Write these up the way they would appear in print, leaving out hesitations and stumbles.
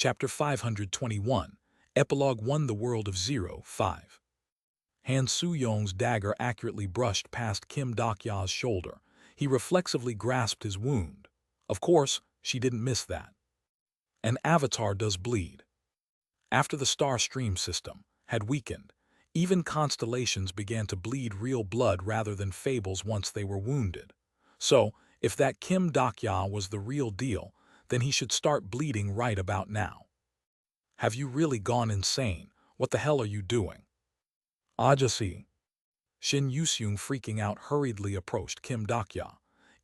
Chapter 521, Epilogue 1 The World of Zero, 5. Han Soo-young's dagger accurately brushed past Kim Dok-ya's shoulder. He reflexively grasped his wound. Of course, she didn't miss that. An avatar does bleed. After the star stream system had weakened, even constellations began to bleed real blood rather than fables once they were wounded. So, if that Kim Dok-ya was the real deal, then he should start bleeding right about now. Have you really gone insane? What the hell are you doing? Ajasi. Shin Yuseung, freaking out, hurriedly approached Kim Dok-ya.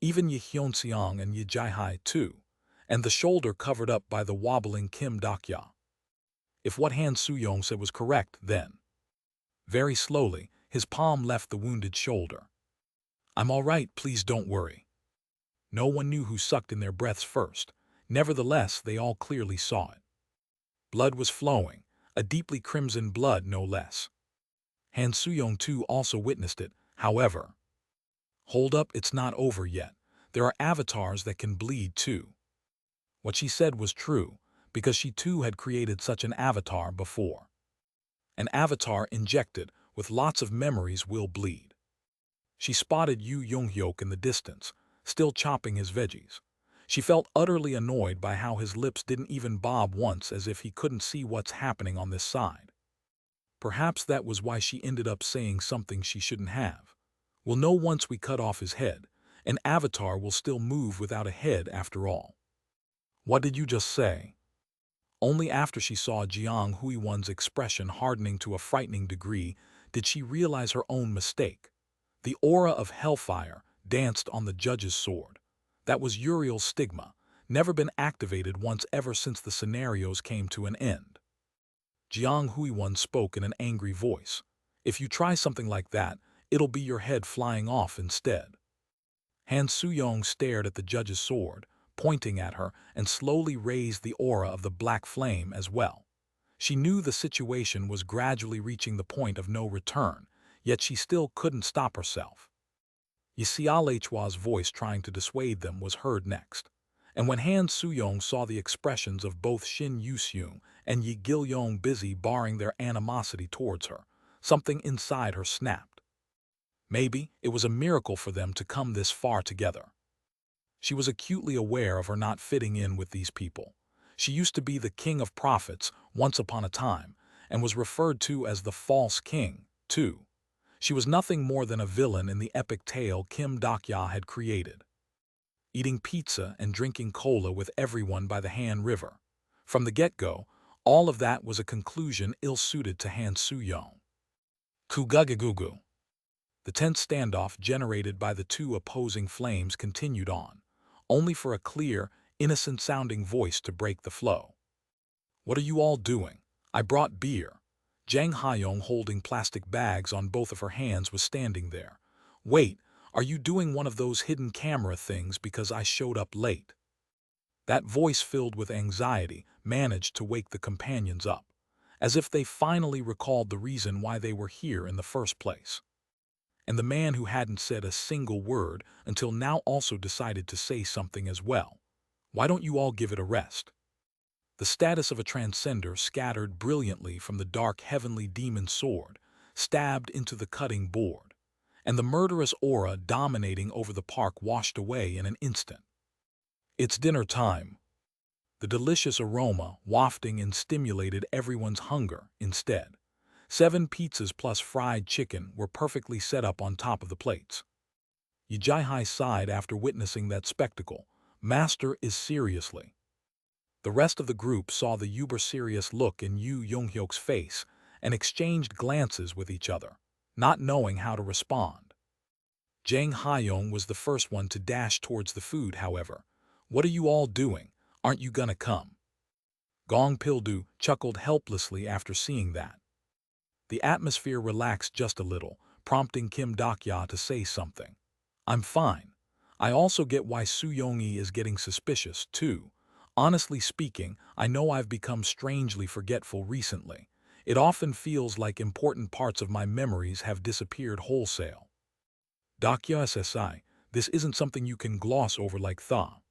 Even Yi Hyun-seong and Yi Jae-hai too, and the shoulder covered up by the wobbling Kim Dok-ya. If what Han Soo-young said was correct, then. Very slowly, his palm left the wounded shoulder. I'm all right, please don't worry. No one knew who sucked in their breaths first. Nevertheless, they all clearly saw it. Blood was flowing, a deeply crimson blood no less. Han Soo-young too also witnessed it, however. Hold up, it's not over yet. There are avatars that can bleed too. What she said was true, because she too had created such an avatar before. An avatar injected with lots of memories will bleed. She spotted Yu Young-hyuk in the distance, still chopping his veggies. She felt utterly annoyed by how his lips didn't even bob once, as if he couldn't see what's happening on this side. Perhaps that was why she ended up saying something she shouldn't have. We'll know once we cut off his head. An avatar will still move without a head after all. What did you just say? Only after she saw Jiang Huiwon's expression hardening to a frightening degree did she realize her own mistake. The aura of hellfire danced on the judge's sword. That was Uriel's stigma, never been activated once ever since the scenarios came to an end. Jiang Huiwon spoke in an angry voice. If you try something like that, it'll be your head flying off instead. Han Soo-young stared at the judge's sword, pointing at her, and slowly raised the aura of the black flame as well. She knew the situation was gradually reaching the point of no return, yet she still couldn't stop herself. Yi Xiaohua's voice trying to dissuade them was heard next. And when Han Soo-young saw the expressions of both Shin Yuseung and Yi Gil-yong busy barring their animosity towards her, something inside her snapped. Maybe it was a miracle for them to come this far together. She was acutely aware of her not fitting in with these people. She used to be the king of prophets once upon a time, and was referred to as the false king, too. She was nothing more than a villain in the epic tale Kim Dok-ya had created. Eating pizza and drinking cola with everyone by the Han River. From the get-go, all of that was a conclusion ill-suited to Han Soo-young. Kugugugugu. The tense standoff generated by the two opposing flames continued on, only for a clear, innocent-sounding voice to break the flow. What are you all doing? I brought beer. Jang Hyong, holding plastic bags on both of her hands, was standing there. Wait, are you doing one of those hidden camera things because I showed up late? That voice, filled with anxiety, managed to wake the companions up, as if they finally recalled the reason why they were here in the first place. And the man who hadn't said a single word until now also decided to say something as well. Why don't you all give it a rest? The status of a transcender scattered brilliantly from the dark heavenly demon sword, stabbed into the cutting board, and the murderous aura dominating over the park washed away in an instant. It's dinner time. The delicious aroma wafting and stimulated everyone's hunger instead. 7 pizzas plus fried chicken were perfectly set up on top of the plates. Yi Jae-hai sighed after witnessing that spectacle. Master is seriously. The rest of the group saw the uber-serious look in Yu Young-hyuk's face and exchanged glances with each other, not knowing how to respond. Jang Hyong was the first one to dash towards the food, however. What are you all doing? Aren't you gonna come? Gong Pil-do chuckled helplessly after seeing that. The atmosphere relaxed just a little, prompting Kim Dok-ya to say something. I'm fine. I also get why Soo-young-yi is getting suspicious, too. Honestly speaking, I know I've become strangely forgetful recently. It often feels like important parts of my memories have disappeared wholesale. Dok-ya SSI, this isn't something you can gloss over like tha.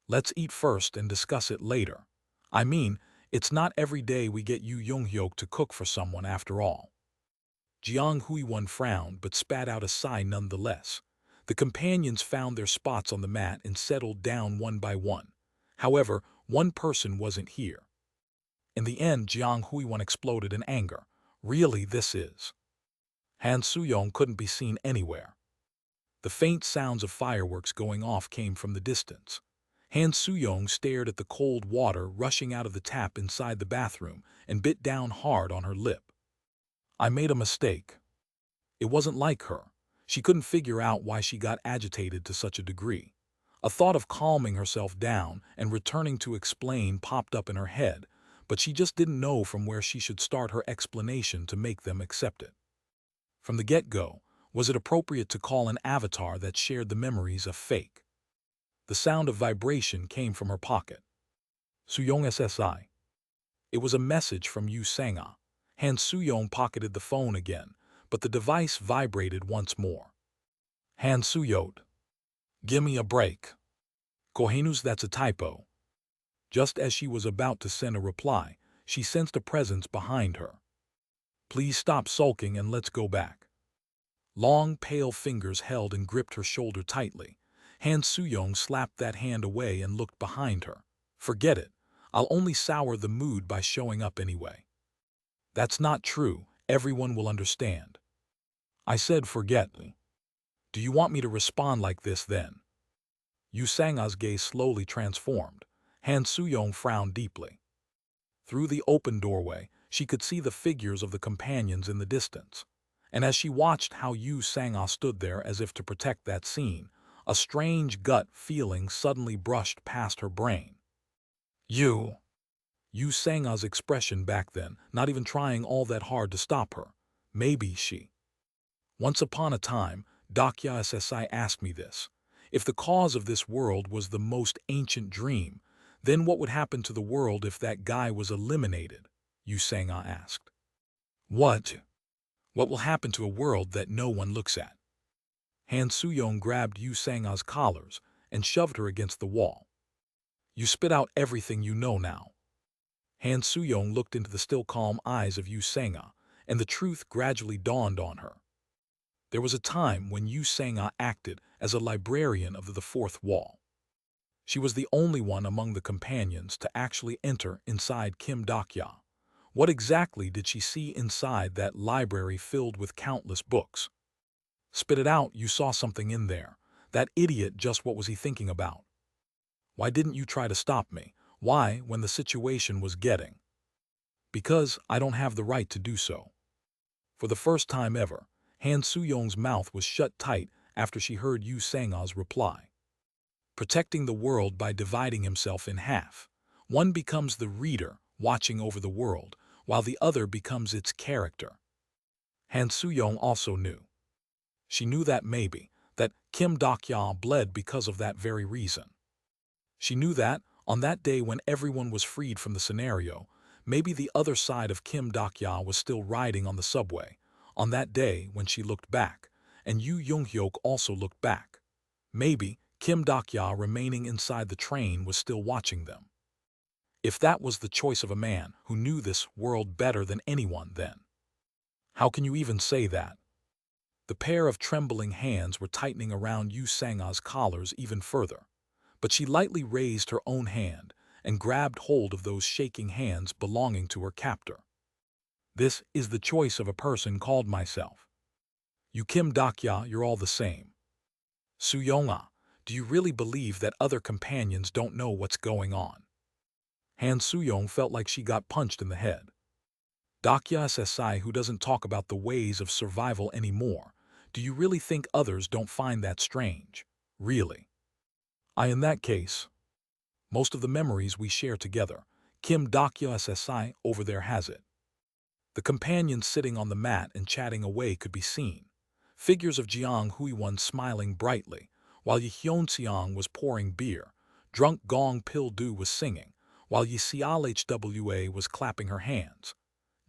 Let's eat first and discuss it later. I mean, it's not every day we get Yu Yonghyuk to cook for someone after all. Jiang Huiwen frowned but spat out a sigh nonetheless. The companions found their spots on the mat and settled down one by one. However, one person wasn't here. In the end, Jiang Huiwen exploded in anger. Really, this is. Han Suyong couldn't be seen anywhere. The faint sounds of fireworks going off came from the distance. Han Suyong stared at the cold water rushing out of the tap inside the bathroom and bit down hard on her lip. I made a mistake. It wasn't like her. She couldn't figure out why she got agitated to such a degree. A thought of calming herself down and returning to explain popped up in her head, but she just didn't know from where she should start her explanation to make them accept it. From the get-go, was it appropriate to call an avatar that shared the memories a fake? The sound of vibration came from her pocket. Suyong SSI. It was a message from Yu Sanga. Han Suyong pocketed the phone again, but the device vibrated once more. Han Suyot. Gimme a break. Kohenus, that's a typo. Just as she was about to send a reply, she sensed a presence behind her. Please stop sulking and let's go back. Long, pale fingers held and gripped her shoulder tightly. Han Suyong slapped that hand away and looked behind her. Forget it. I'll only sour the mood by showing up anyway. That's not true. Everyone will understand. I said forget. Do you want me to respond like this then? Yu Sanga's gaze slowly transformed. Han Suyong frowned deeply. Through the open doorway, she could see the figures of the companions in the distance. And as she watched how Yu Sanga stood there as if to protect that scene, a strange gut feeling suddenly brushed past her brain. Yu Sanga's expression back then, not even trying all that hard to stop her. Maybe she. Once upon a time, Dakya SSI asked me this. If the cause of this world was the most ancient dream, then what would happen to the world if that guy was eliminated? Yu Sanga asked. What? What will happen to a world that no one looks at? Han Suyong grabbed Yu Sanga's collars and shoved her against the wall. You spit out everything you know now. Han Suyong looked into the still calm eyes of Yu Sanga, and the truth gradually dawned on her. There was a time when Yu Sanga acted as a librarian of the fourth wall. She was the only one among the companions to actually enter inside Kim Dakya. What exactly did she see inside that library filled with countless books? Spit it out, you saw something in there. That idiot, just what was he thinking about? Why didn't you try to stop me? Why, when the situation was getting? Because I don't have the right to do so. For the first time ever, Han Suyong's mouth was shut tight after she heard Yu Sanga's reply. Protecting the world by dividing himself in half. One becomes the reader, watching over the world, while the other becomes its character. Han Suyong also knew. She knew that Kim Dakya bled because of that very reason. She knew that, on that day when everyone was freed from the scenario, maybe the other side of Kim Dakya was still riding on the subway, on that day when she looked back, and Yu Yonghyuk also looked back. Maybe Kim Dakya remaining inside the train was still watching them. If that was the choice of a man who knew this world better than anyone, then how can you even say that? The pair of trembling hands were tightening around Yu Sanga's collars even further, but she lightly raised her own hand and grabbed hold of those shaking hands belonging to her captor. This is the choice of a person called myself. You Kim Dakya, you're all the same. Suyonga, do you really believe that other companions don't know what's going on? Han Suyong felt like she got punched in the head. Dakya SSI, who doesn't talk about the ways of survival anymore, do you really think others don't find that strange? Really? In that case, most of the memories we share together, Kim Dakya SSI over there has it. The companions sitting on the mat and chatting away could be seen. Figures of Jiang Huiwen smiling brightly, while Yi Hyunseong was pouring beer. Drunk Gong Pil Du was singing, while Yi Hwa was clapping her hands.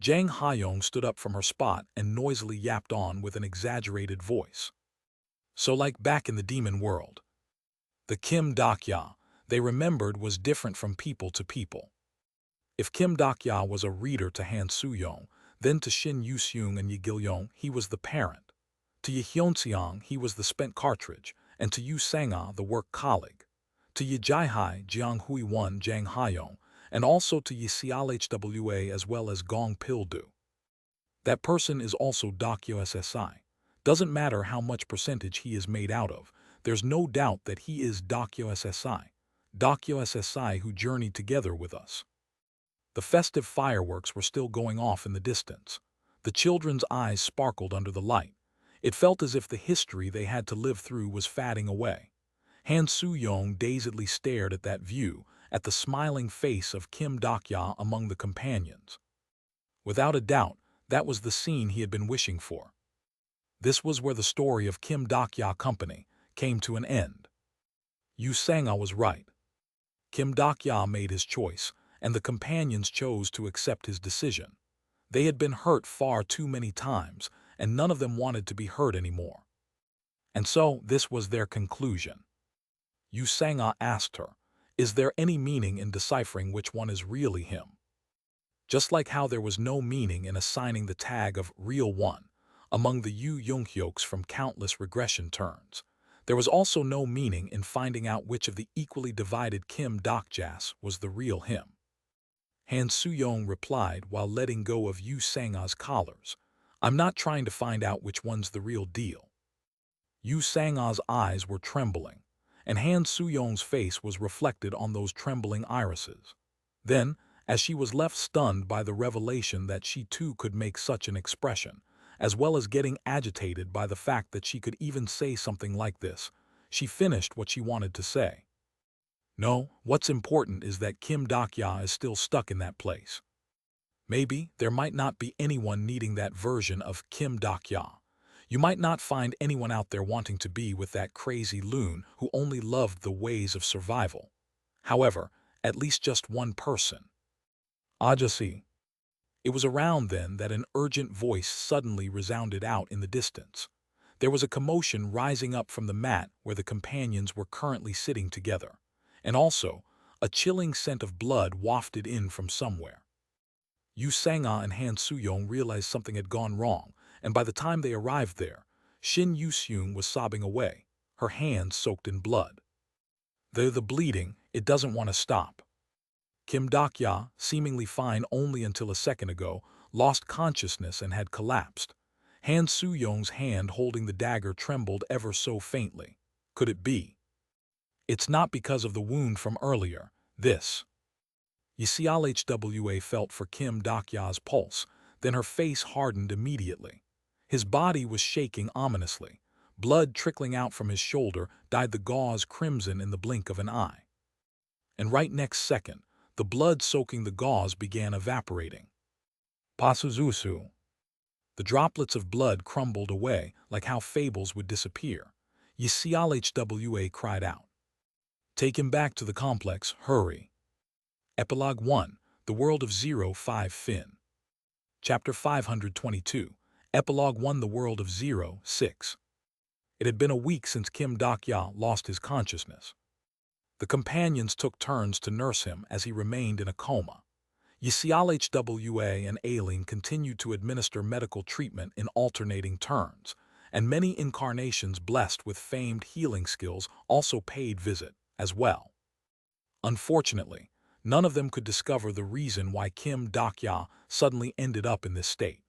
Jang Hayong stood up from her spot and noisily yapped on with an exaggerated voice. So like back in the demon world. The Kim Dakya they remembered was different from people to people. If Kim Dak-ya was a reader to Han Soo-yong, then to Shin Yu-seung and Yi Gil-yong, he was the parent. To Yi Hyun-seong, he was the spent cartridge, and to Yu Sang-ah, the work colleague. To Yi Jai-hai, Jiang Hui-won, Jang Ha-yong, and also to Yi Clhwa as well as Gong Pil-do. That person is also Dak-yo SSI. Doesn't matter how much percentage he is made out of, there's no doubt that he is Dak-yo SSI. Dak-yo SSI who journeyed together with us. The festive fireworks were still going off in the distance. The children's eyes sparkled under the light. It felt as if the history they had to live through was fading away. Han Soo-yong dazedly stared at that view, at the smiling face of Kim Dak-ya among the companions. Without a doubt, that was the scene he had been wishing for. This was where the story of Kim Dak-ya Company came to an end. Yu Sang-ah was right. Kim Dak-ya made his choice, and the companions chose to accept his decision. They had been hurt far too many times, and none of them wanted to be hurt anymore. And so this was their conclusion. Yu Sang-ah asked her, "Is there any meaning in deciphering which one is really him?" Just like how there was no meaning in assigning the tag of Real One among the Yu Young-hyoks from countless regression turns, there was also no meaning in finding out which of the equally divided Kim Dak-jas was the real him. Han Soo-yong replied while letting go of Yu Sang-ah's collars, "I'm not trying to find out which one's the real deal." Yu Sang-ah's eyes were trembling, and Han Soo-yong's face was reflected on those trembling irises. Then, as she was left stunned by the revelation that she too could make such an expression, as well as getting agitated by the fact that she could even say something like this, she finished what she wanted to say. No, what's important is that Kim Dak-ya is still stuck in that place. Maybe there might not be anyone needing that version of Kim Dak-ya. You might not find anyone out there wanting to be with that crazy loon who only loved the ways of survival. However, at least just one person. Ajasi. It was around then that an urgent voice suddenly resounded out in the distance. There was a commotion rising up from the mat where the companions were currently sitting together, and also a chilling scent of blood wafted in from somewhere. Yu Sang-ah and Han Soo-yong realized something had gone wrong, and by the time they arrived there, Shin Yu-seung was sobbing away, her hands soaked in blood. The bleeding, it doesn't want to stop. Kim Dak-ya, seemingly fine only until a second ago, lost consciousness and had collapsed. Han Soo-yong's hand holding the dagger trembled ever so faintly. Could it be? It's not because of the wound from earlier, this. Yi Clhwa felt for Kim Dak-ya's pulse, then her face hardened immediately. His body was shaking ominously. Blood trickling out from his shoulder dyed the gauze crimson in the blink of an eye. And right next second, the blood soaking the gauze began evaporating. Pasuzusu. The droplets of blood crumbled away like how fables would disappear. Yi Clhwa cried out. "Take him back to the complex, hurry." Epilogue 1, The World of 05 Fin. Chapter 522, Epilogue 1, The World of 06. It had been a week since Kim Dak-ya lost his consciousness. The companions took turns to nurse him as he remained in a coma. Yi Clhwa and Aileen continued to administer medical treatment in alternating turns, and many incarnations blessed with famed healing skills also paid visit as well. Unfortunately, none of them could discover the reason why Kim Dak-ya suddenly ended up in this state.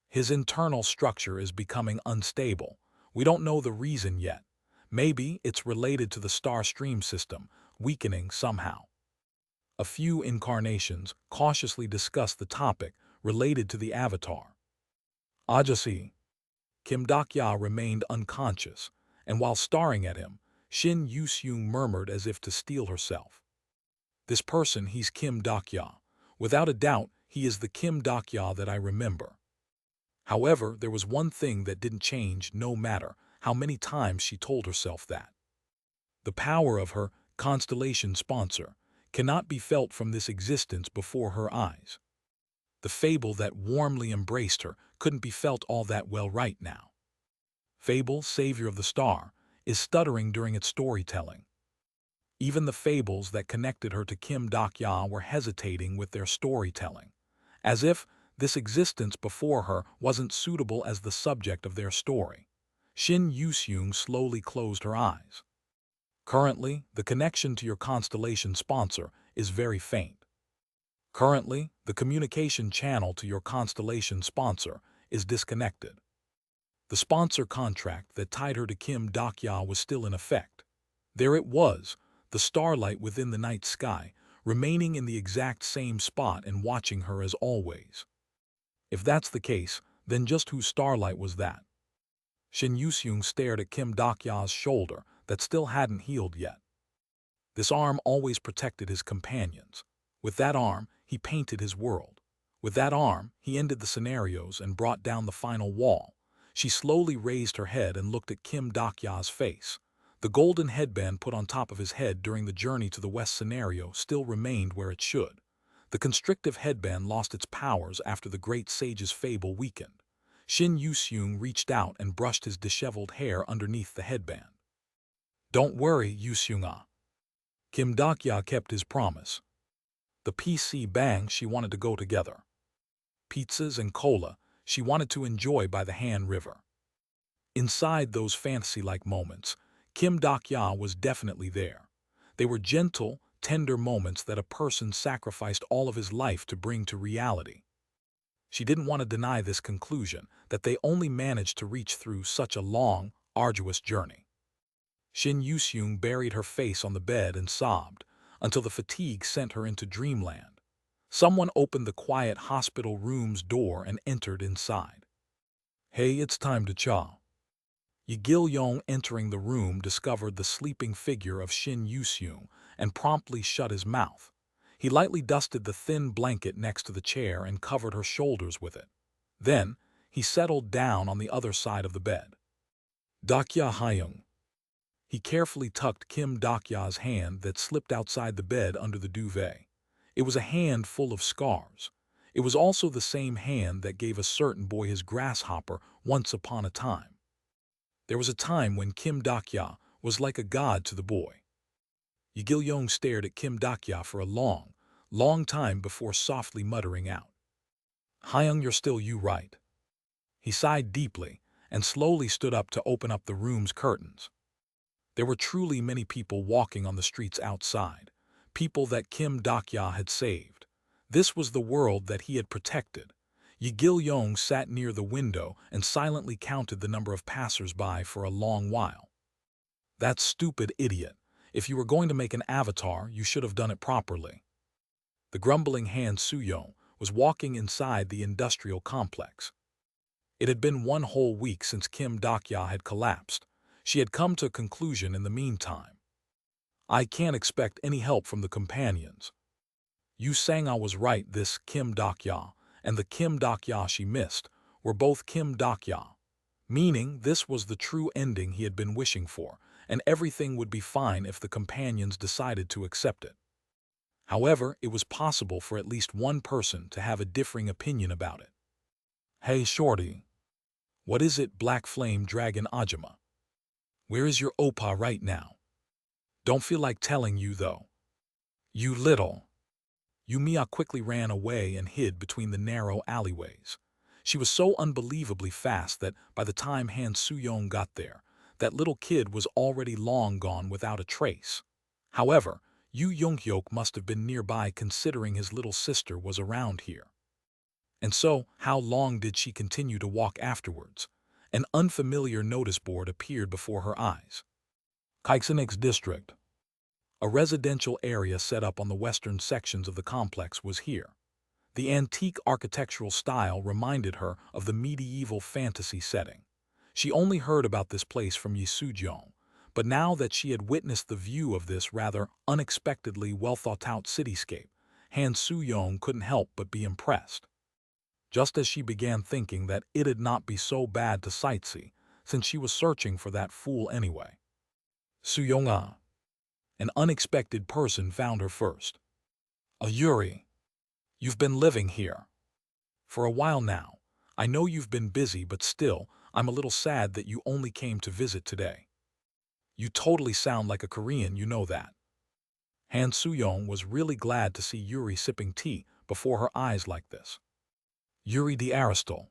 His internal structure is becoming unstable. We don't know the reason yet. Maybe it's related to the star stream system, weakening somehow. A few incarnations cautiously discussed the topic related to the avatar. Ajasi. Kim Dak-ya remained unconscious, and while staring at him, Shin Yu-seung murmured as if to steel herself. "This person, he's Kim Dak-ya. Without a doubt, he is the Kim Dak-ya that I remember." However, there was one thing that didn't change no matter how many times she told herself that. The power of her constellation sponsor cannot be felt from this existence before her eyes. The fable that warmly embraced her couldn't be felt all that well right now. Fable, savior of the star, is stuttering during its storytelling. Even the fables that connected her to Kim Dok-ya were hesitating with their storytelling, as if this existence before her wasn't suitable as the subject of their story. Shin Yuseung slowly closed her eyes. Currently, the connection to your constellation sponsor is very faint. Currently, the communication channel to your constellation sponsor is disconnected. The sponsor contract that tied her to Kim Dok-ya was still in effect. There it was, the starlight within the night sky, remaining in the exact same spot and watching her as always. If that's the case, then just whose starlight was that? Shin Yuseung stared at Kim Dok-ya's shoulder that still hadn't healed yet. This arm always protected his companions. With that arm, he painted his world. With that arm, he ended the scenarios and brought down the final wall. She slowly raised her head and looked at Kim Dok-ya's face. The golden headband put on top of his head during the journey to the West scenario still remained where it should. The constrictive headband lost its powers after the great sage's fable weakened. Shin Yuseung reached out and brushed his disheveled hair underneath the headband. "Don't worry, Yuseung-ah." Kim Dok-ya kept his promise. The PC bang she wanted to go together. Pizzas and cola she wanted to enjoy by the Han River. Inside those fantasy-like moments, Kim Dok-ya was definitely there. They were gentle, tender moments that a person sacrificed all of his life to bring to reality. She didn't want to deny this conclusion, that they only managed to reach through such a long, arduous journey. Shin Yuseung buried her face on the bed and sobbed, until the fatigue sent her into dreamland. Someone opened the quiet hospital room's door and entered inside. "Hey, it's time to chow." Gil-yong entering the room discovered the sleeping figure of Shin Yuseung and promptly shut his mouth. He lightly dusted the thin blanket next to the chair and covered her shoulders with it. Then, he settled down on the other side of the bed. "Dok-ya Hyung." He carefully tucked Kim Dok-ya's hand that slipped outside the bed under the duvet. It was a hand full of scars. It was also the same hand that gave a certain boy his grasshopper once upon a time. There was a time when Kim Dok-ya was like a god to the boy. Gil-yong stared at Kim Dok-ya for a long, long time before softly muttering out, "Hyung, you're still you, right?" He sighed deeply and slowly stood up to open up the room's curtains. There were truly many people walking on the streets outside, people that Kim Dok-ya had saved. This was the world that he had protected. Gil-yong sat near the window and silently counted the number of passers-by for a long while. "That stupid idiot. If you were going to make an avatar, you should have done it properly." The grumbling Han Soo-yong was walking inside the industrial complex. It had been one whole week since Kim Dok-ya had collapsed. She had come to a conclusion in the meantime. "I can't expect any help from the companions." Yu Sang-ah was right. This Kim Dok-ya and the Kim Dok-ya she missed were both Kim Dok-ya, meaning this was the true ending he had been wishing for, and everything would be fine if the companions decided to accept it. However, it was possible for at least one person to have a differing opinion about it. "Hey, shorty. What is it, Black Flame Dragon Ajima? Where is your oppa right now? Don't feel like telling you, though. You little." Yumiya quickly ran away and hid between the narrow alleyways. She was so unbelievably fast that by the time Han Soo-yong got there, that little kid was already long gone without a trace. However, Yu Yong-hyuk must have been nearby considering his little sister was around here. And so, how long did she continue to walk afterwards? An unfamiliar notice board appeared before her eyes. Kaixenex District. A residential area set up on the western sections of the complex was here. The antique architectural style reminded her of the medieval fantasy setting. She only heard about this place from Yi Soo-jong, but now that she had witnessed the view of this rather unexpectedly well-thought-out cityscape, Han Soo-yong couldn't help but be impressed. Just as she began thinking that it'd not be so bad to sightsee, since she was searching for that fool anyway. Soo-yong-ah. An unexpected person found her first. "Yuri, you've been living here for a while now. I know you've been busy, but still, I'm a little sad that you only came to visit today. You totally sound like a Korean, you know that." Han Soo-young was really glad to see Yuri sipping tea before her eyes like this. Yuri the Aristotle.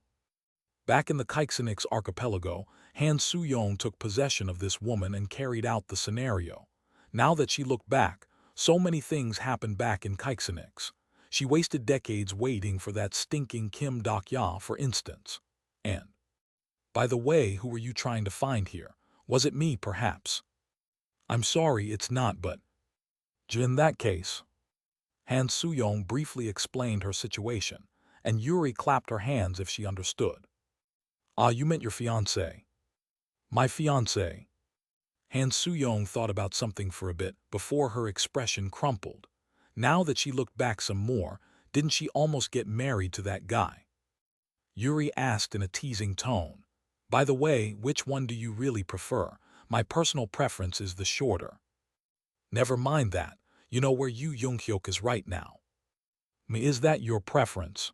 Back in the Keixenix archipelago, Han Soo-young took possession of this woman and carried out the scenario. Now that she looked back, so many things happened back in Keixenix. She wasted decades waiting for that stinking Kim Dok-ya, for instance. And, by the way, who were you trying to find here? Was it me, perhaps? I'm sorry, it's not, but... In that case... Han Soo-young briefly explained her situation, and Yuri clapped her hands if she understood. Ah, you meant your fiancé. My fiancé. Han Soo-young thought about something for a bit before her expression crumpled. Now that she looked back some more, didn't she almost get married to that guy? Yuri asked in a teasing tone. By the way, which one do you really prefer? My personal preference is the shorter. Never mind that. You know where Yu Young-hyuk is right now. Is that your preference?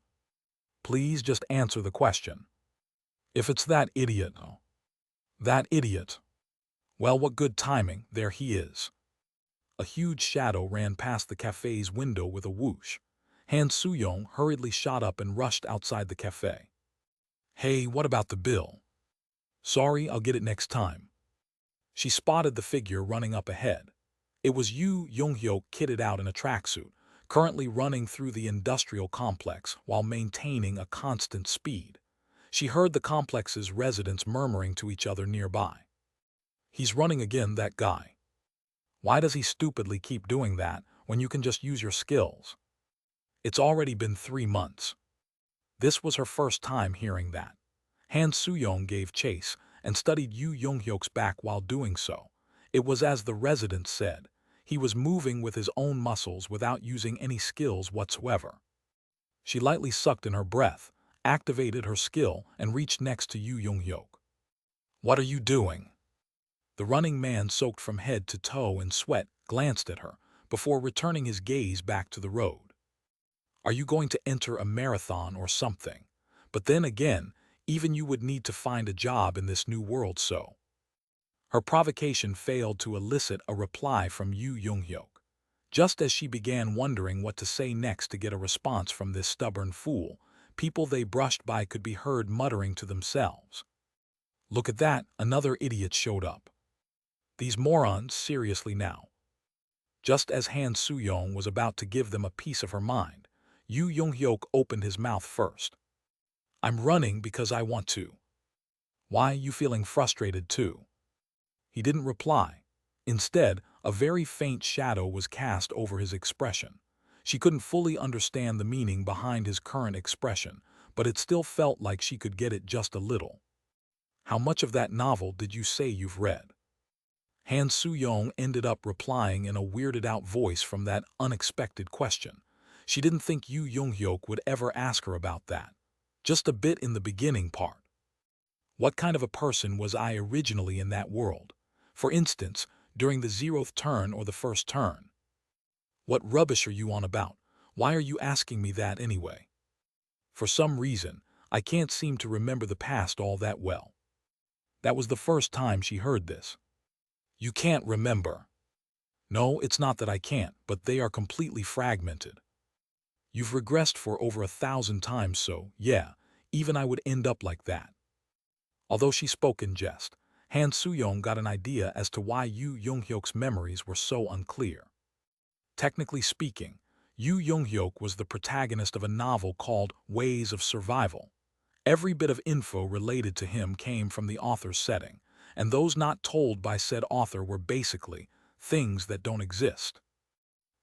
Please just answer the question. If it's that idiot... That idiot. Well, what good timing, there he is. A huge shadow ran past the cafe's window with a whoosh. Han Soo-young hurriedly shot up and rushed outside the cafe. Hey, what about the bill? Sorry, I'll get it next time. She spotted the figure running up ahead. It was Yu Young-hyuk kitted out in a tracksuit, currently running through the industrial complex while maintaining a constant speed. She heard the complex's residents murmuring to each other nearby. He's running again, that guy. Why does he stupidly keep doing that when you can just use your skills? It's already been 3 months. This was her first time hearing that. Han Soo-young gave chase and studied Yu Young-hyuk's back while doing so. It was as the resident said. He was moving with his own muscles without using any skills whatsoever. She lightly sucked in her breath, activated her skill, and reached next to Yu Young-hyuk. What are you doing? The running man, soaked from head to toe in sweat, glanced at her before returning his gaze back to the road. Are you going to enter a marathon or something? But then again, even you would need to find a job in this new world, so... Her provocation failed to elicit a reply from Yu Young-hyuk. Just as she began wondering what to say next to get a response from this stubborn fool, people they brushed by could be heard muttering to themselves. Look at that, another idiot showed up. These morons, seriously now. Just as Han Soo-young was about to give them a piece of her mind, Yu Young-hyuk opened his mouth first. I'm running because I want to. Why, you feeling frustrated too? He didn't reply. Instead, a very faint shadow was cast over his expression. She couldn't fully understand the meaning behind his current expression, but it still felt like she could get it just a little. How much of that novel did you say you've read? Han Soo-young ended up replying in a weirded-out voice from that unexpected question. She didn't think Yu Young-hyuk would ever ask her about that. Just a bit in the beginning part. What kind of a person was I originally in that world? For instance, during the 0th turn or the 1st turn. What rubbish are you on about? Why are you asking me that anyway? For some reason, I can't seem to remember the past all that well. That was the first time she heard this. You can't remember. No, it's not that I can't, but they are completely fragmented. You've regressed for over 1,000 times, so, yeah, even I would end up like that. Although she spoke in jest, Han Soo-young got an idea as to why Yu Young-hyuk's memories were so unclear. Technically speaking, Yu Young-hyuk was the protagonist of a novel called Ways of Survival. Every bit of info related to him came from the author's setting, and those not told by said author were basically things that don't exist.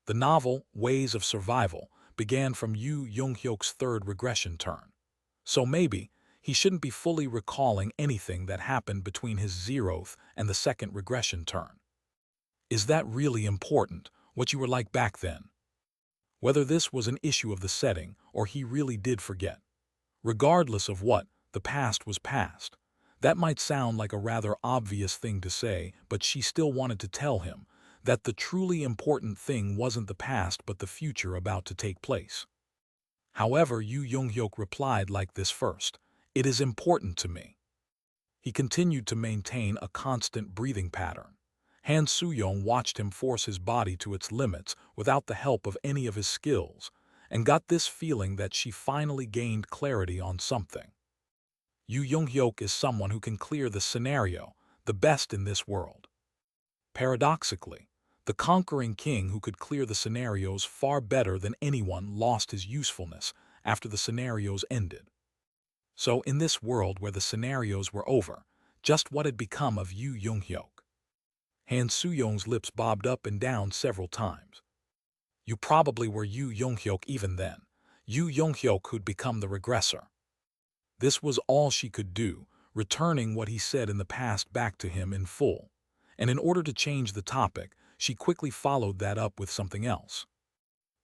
The novel, Ways of Survival, began from Yu Young-hyuk's 3rd regression turn. So maybe he shouldn't be fully recalling anything that happened between his 0th and the 2nd regression turn. Is that really important, what you were like back then? Whether this was an issue of the setting or he really did forget. Regardless of what, the past was past. That might sound like a rather obvious thing to say, but she still wanted to tell him that the truly important thing wasn't the past but the future about to take place. However, Yu Young-hyuk replied like this first. It is important to me. He continued to maintain a constant breathing pattern. Han Soo-young watched him force his body to its limits without the help of any of his skills, and got this feeling that she finally gained clarity on something. Yu Young-hyuk is someone who can clear the scenario, the best in this world. Paradoxically, the conquering king who could clear the scenarios far better than anyone lost his usefulness after the scenarios ended. So in this world where the scenarios were over, just what had become of Yu Young-hyuk? Han Soo-young's lips bobbed up and down several times. You probably were Yu Young-hyuk even then, Yu Young-hyuk who'd become the regressor. This was all she could do, returning what he said in the past back to him in full. And in order to change the topic, she quickly followed that up with something else.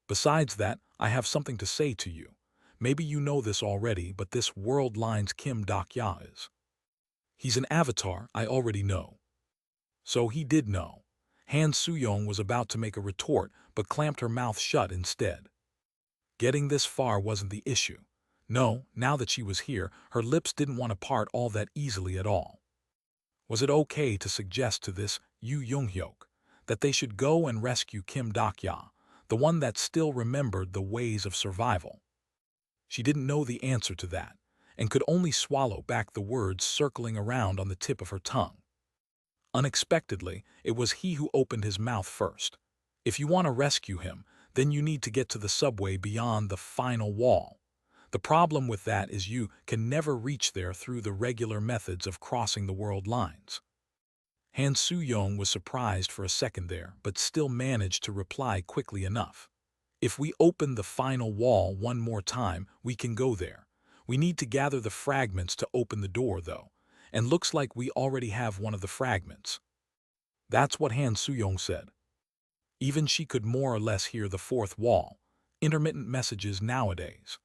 Besides that, I have something to say to you. Maybe you know this already, but this world line's Kim Dak-ya is. He's an avatar, I already know. So he did know. Han Soo-young was about to make a retort, but clamped her mouth shut instead. Getting this far wasn't the issue. No, now that she was here, her lips didn't want to part all that easily at all. Was it okay to suggest to this Yu Young-hyuk that they should go and rescue Kim Dak-ya, the one that still remembered the ways of survival? She didn't know the answer to that, and could only swallow back the words circling around on the tip of her tongue. Unexpectedly, it was he who opened his mouth first. If you want to rescue him, then you need to get to the subway beyond the final wall. The problem with that is you can never reach there through the regular methods of crossing the world lines. Han Soo-young was surprised for a second there, but still managed to reply quickly enough. If we open the final wall one more time, we can go there. We need to gather the fragments to open the door, though, and looks like we already have one of the fragments. That's what Han Soo-young said. Even she could more or less hear the fourth wall, intermittent messages nowadays.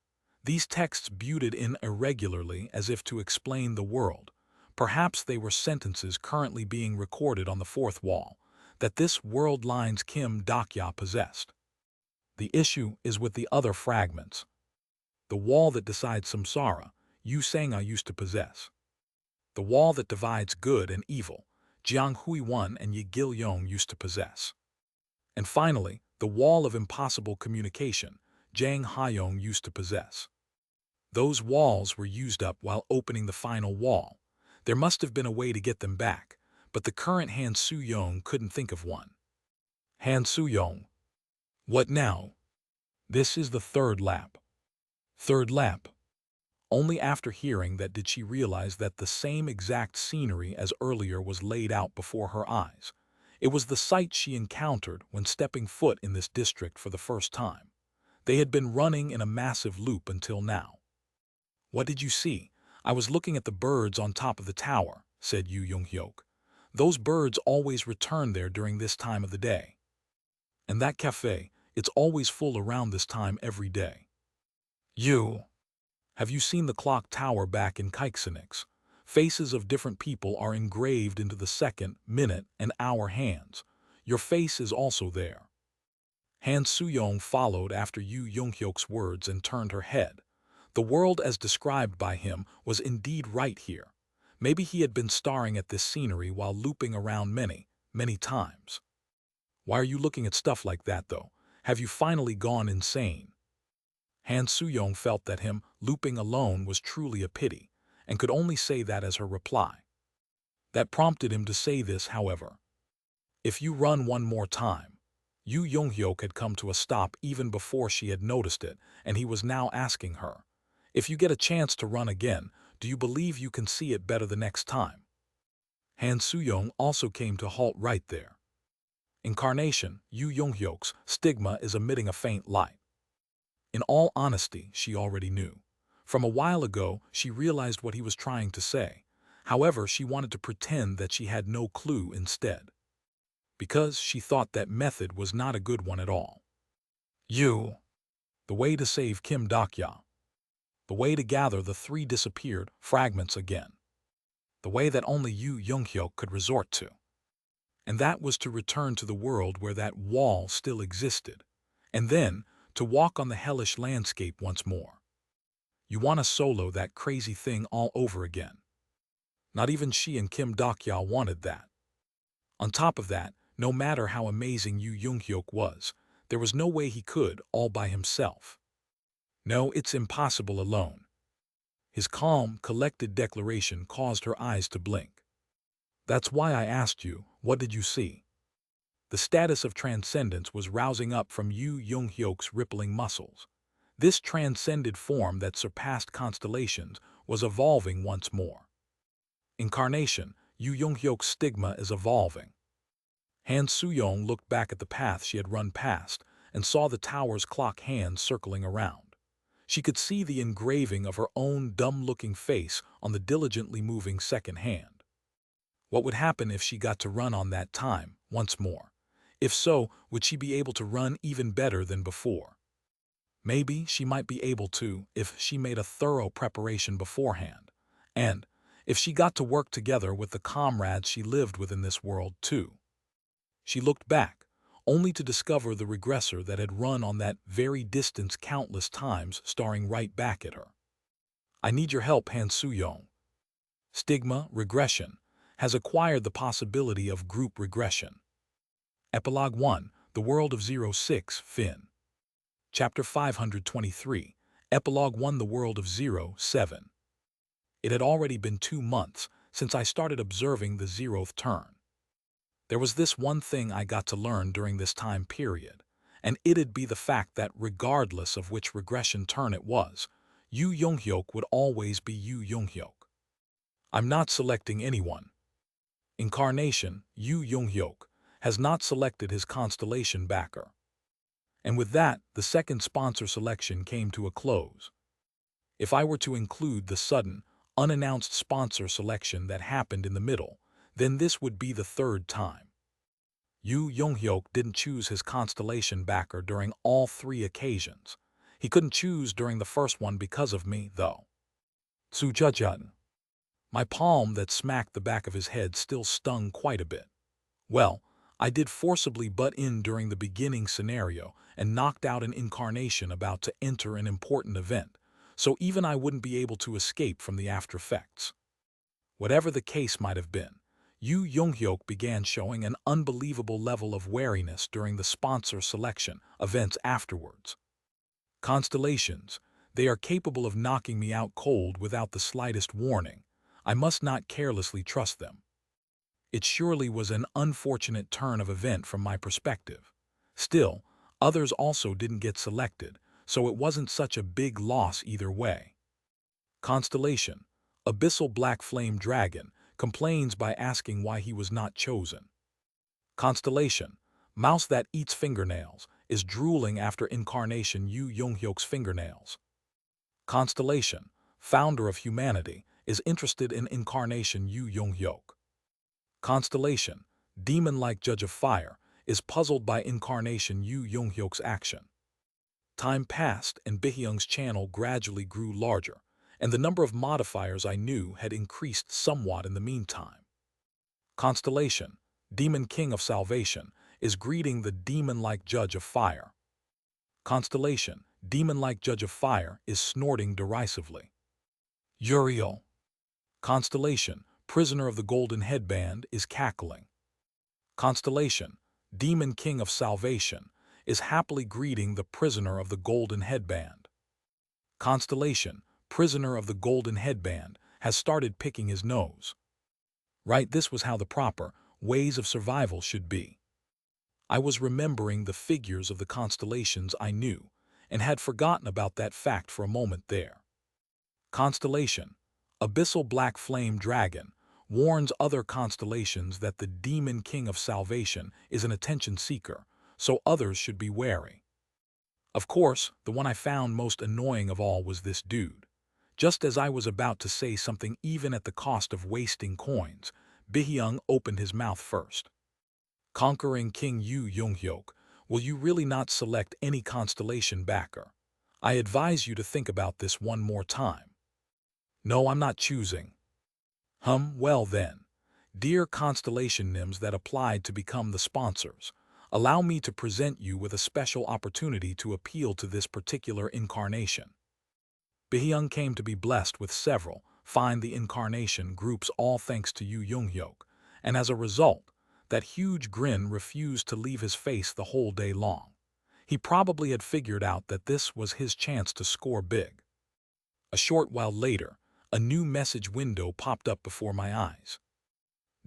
These texts buted in irregularly as if to explain the world. Perhaps they were sentences currently being recorded on the fourth wall, that this world line's Kim Dak-ya possessed. The issue is with the other fragments. The wall that decides samsara, Yu Sang-a used to possess. The wall that divides good and evil, Jiang Hui-1 and Yi Gil-yong used to possess. And finally, the wall of impossible communication, Jang Ha-yong used to possess. Those walls were used up while opening the final wall. There must have been a way to get them back, but the current Han Soo-young couldn't think of one. Han Soo-young. What now? This is the third lap. Third lap. Only after hearing that did she realize that the same exact scenery as earlier was laid out before her eyes. It was the sight she encountered when stepping foot in this district for the first time. They had been running in a massive loop until now. What did you see? I was looking at the birds on top of the tower, said Yu Young-hyuk. Those birds always return there during this time of the day. And that cafe, it's always full around this time every day. Have you seen the clock tower back in Kaiksenix? Faces of different people are engraved into the second, minute, and hour hands. Your face is also there. Han Soo-young followed after Yu Young-hyuk's words and turned her head. The world as described by him was indeed right here. Maybe he had been staring at this scenery while looping around many, many times. Why are you looking at stuff like that, though? Have you finally gone insane? Han Soo-young felt that him looping alone was truly a pity, and could only say that as her reply. That prompted him to say this, however. If you run one more time. Yu Young-hyuk had come to a stop even before she had noticed it, and he was now asking her, if you get a chance to run again, do you believe you can see it better the next time? Han Soo-young also came to halt right there. Incarnation, Yu Young-hyuk's stigma is emitting a faint light. In all honesty, she already knew. From a while ago, she realized what he was trying to say. However, she wanted to pretend that she had no clue instead. Because she thought that method was not a good one at all. The way to save Kim Dak-ya. The way to gather the 3 disappeared fragments again. The way that only Yu Young-hyuk could resort to. And that was to return to the world where that wall still existed. And then, to walk on the hellish landscape once more. You want to solo that crazy thing all over again. Not even she and Kim Dak-ya wanted that. On top of that, no matter how amazing Yu Jung-hyuk was, there was no way he could, all by himself. No, it's impossible alone. His calm, collected declaration caused her eyes to blink. That's why I asked you, what did you see? The status of transcendence was rousing up from Yu Jung-hyuk's rippling muscles. This transcended form that surpassed constellations was evolving once more. Incarnation, Yu Jung-hyuk's stigma is evolving. Han Soo-young looked back at the path she had run past and saw the tower's clock hands circling around. She could see the engraving of her own dumb-looking face on the diligently moving second hand. What would happen if she got to run on that time, once more? If so, would she be able to run even better than before? Maybe she might be able to if she made a thorough preparation beforehand, and if she got to work together with the comrades she lived with in this world too. She looked back, only to discover the regressor that had run on that very distance countless times staring right back at her. I need your help, Han Soo-young. Stigma, regression, has acquired the possibility of group regression. Epilogue 1, The World of 06, Fin. Chapter 523, Epilogue 1, The World of 07. It had already been 2 months since I started observing the 0th turn. There was this one thing I got to learn during this time period, and it'd be the fact that regardless of which regression turn it was, Yu Jung-hyuk would always be Yu Jung-hyuk. I'm not selecting anyone. Incarnation, Yu Jung-hyuk, has not selected his constellation backer. And with that, the second sponsor selection came to a close. If I were to include the sudden, unannounced sponsor selection that happened in the middle, then this would be the 3rd time. Yu Jung-hyuk didn't choose his constellation backer during all 3 occasions. He couldn't choose during the first one because of me, though. Sujujun. My palm that smacked the back of his head still stung quite a bit. Well, I did forcibly butt in during the beginning scenario and knocked out an incarnation about to enter an important event, so even I wouldn't be able to escape from the after effects. Whatever the case might have been, Yu Jung-hyuk began showing an unbelievable level of wariness during the sponsor selection events afterwards. Constellations, they are capable of knocking me out cold without the slightest warning. I must not carelessly trust them. It surely was an unfortunate turn of event from my perspective. Still, others also didn't get selected, so it wasn't such a big loss either way. Constellation, Abyssal Black Flame Dragon, complains by asking why he was not chosen. Constellation, Mouse that eats fingernails, is drooling after Incarnation Yu Jung-hyuk's fingernails. Constellation, Founder of Humanity, is interested in Incarnation Yu Jung-hyuk. Constellation, Demon-like Judge of Fire, is puzzled by Incarnation Yu Jung-hyuk's action. Time passed and Baehyung's channel gradually grew larger, and the number of modifiers I knew had increased somewhat in the meantime. Constellation, Demon King of Salvation, is greeting the demon-like Judge of Fire. Constellation, Demon-like Judge of Fire, is snorting derisively. Uriel. Constellation, Prisoner of the Golden Headband, is cackling. Constellation, Demon King of Salvation, is happily greeting the Prisoner of the Golden Headband. Constellation, Prisoner of the Golden Headband, has started picking his nose. Right, this was how the proper ways of survival should be. I was remembering the figures of the constellations I knew, and had forgotten about that fact for a moment there. Constellation, Abyssal Black Flame Dragon, warns other constellations that the Demon King of Salvation is an attention seeker, so others should be wary. Of course, the one I found most annoying of all was this dude. Just as I was about to say something even at the cost of wasting coins, Baehyung opened his mouth first. Conquering King Yu Jung-hyuk, will you really not select any constellation backer? I advise you to think about this one more time. No, I'm not choosing. Well then. Dear constellation NIMs that applied to become the sponsors, allow me to present you with a special opportunity to appeal to this particular incarnation. Baehyung came to be blessed with several, find the incarnation groups all thanks to Yu Jung-hyuk, and as a result, That huge grin refused to leave his face the whole day long. He probably had figured out that this was his chance to score big. A short while later, a new message window popped up before my eyes.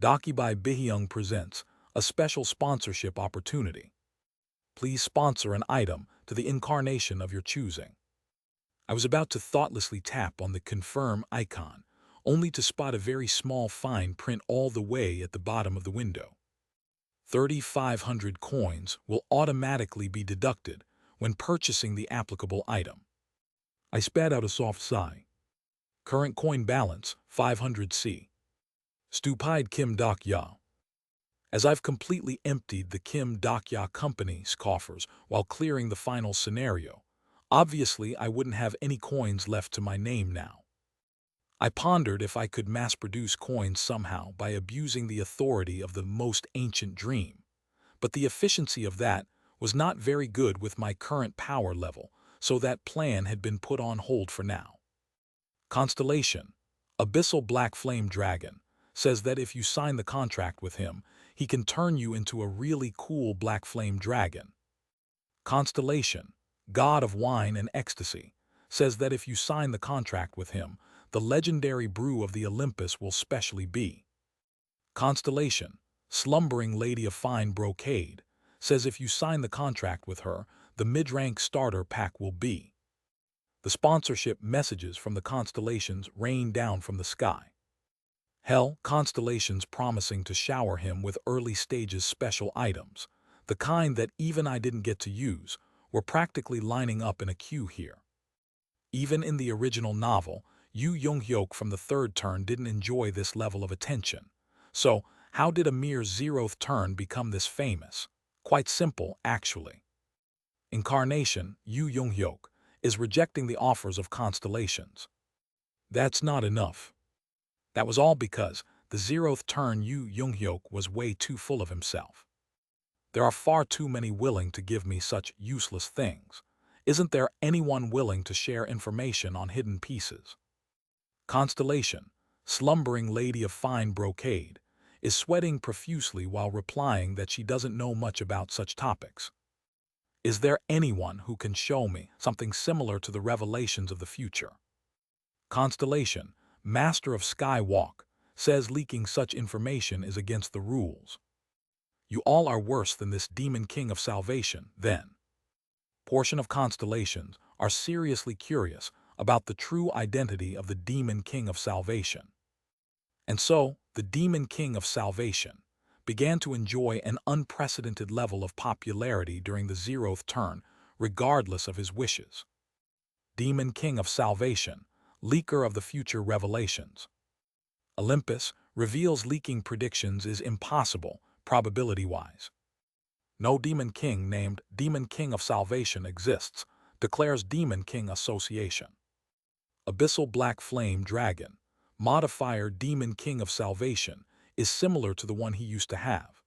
Dokibai Bihyung presents a special sponsorship opportunity. Please sponsor an item to the incarnation of your choosing. I was about to thoughtlessly tap on the confirm icon, only to spot a very small fine print all the way at the bottom of the window. 3,500 coins will automatically be deducted when purchasing the applicable item. I spat out a soft sigh. Current coin balance, 500C. Stupide Kim Dok-ya. As I've completely emptied the Kim Dok-ya company's coffers while clearing the final scenario, obviously I wouldn't have any coins left to my name now. I pondered if I could mass-produce coins somehow by abusing the authority of the most ancient dream, but the efficiency of that was not very good with my current power level, so that plan had been put on hold for now. Constellation, Abyssal Black Flame Dragon, says that if you sign the contract with him, he can turn you into a really cool Black Flame Dragon. Constellation, God of Wine and Ecstasy, says that if you sign the contract with him, the legendary brew of the Olympus will specially be. Constellation, Slumbering Lady of Fine Brocade, says if you sign the contract with her, the mid-rank starter pack will be. The sponsorship messages from the constellations rain down from the sky. Hell, constellations promising to shower him with early stages special items, the kind that even I didn't get to use, were practically lining up in a queue here. Even in the original novel, Yu Young-hyuk from the third turn didn't enjoy this level of attention. So, how did a mere 0th turn become this famous? Quite simple, actually. Incarnation, Yu Young-hyuk, is rejecting the offers of constellations. That's not enough. That was all because the 0th turn Yu Young-hyuk was way too full of himself. There are far too many willing to give me such useless things. Isn't there anyone willing to share information on hidden pieces? Constellation, Slumbering Lady of Fine Brocade, is sweating profusely while replying that she doesn't know much about such topics. Is there anyone who can show me something similar to the revelations of the future? Constellation, Master of Skywalk, says leaking such information is against the rules. You all are worse than this Demon King of Salvation, then. Portion of Constellations are seriously curious about the true identity of the Demon King of Salvation. And so, the Demon King of Salvation began to enjoy an unprecedented level of popularity during the 0th turn, regardless of his wishes. Demon King of Salvation, leaker of the future revelations. Olympus reveals leaking predictions is impossible, probability-wise. No Demon King named Demon King of Salvation exists, declares Demon King Association. Abyssal Black Flame Dragon, modifier Demon King of Salvation, is similar to the one he used to have.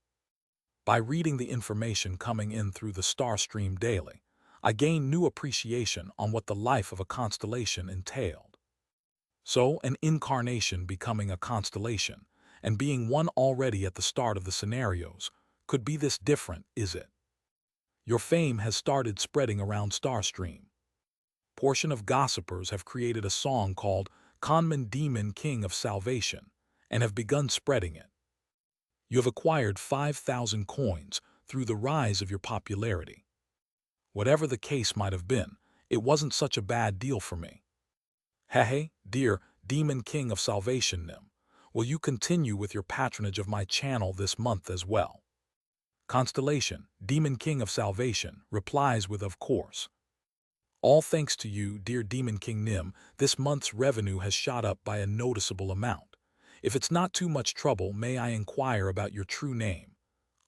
By reading the information coming in through the Starstream daily, I gained new appreciation on what the life of a constellation entailed. So, an incarnation becoming a constellation, and being one already at the start of the scenarios, could be this different, is it? Your fame has started spreading around Starstream. Portion of gossipers have created a song called Conman Demon King of Salvation, and have begun spreading it. You have acquired 5,000 coins through the rise of your popularity. Whatever the case might have been, it wasn't such a bad deal for me. Hey, dear Demon King of Salvation Nim, will you continue with your patronage of my channel this month as well? Constellation, Demon King of Salvation, replies with of course. All thanks to you, dear Demon King Nim, this month's revenue has shot up by a noticeable amount. If it's not too much trouble, may I inquire about your true name?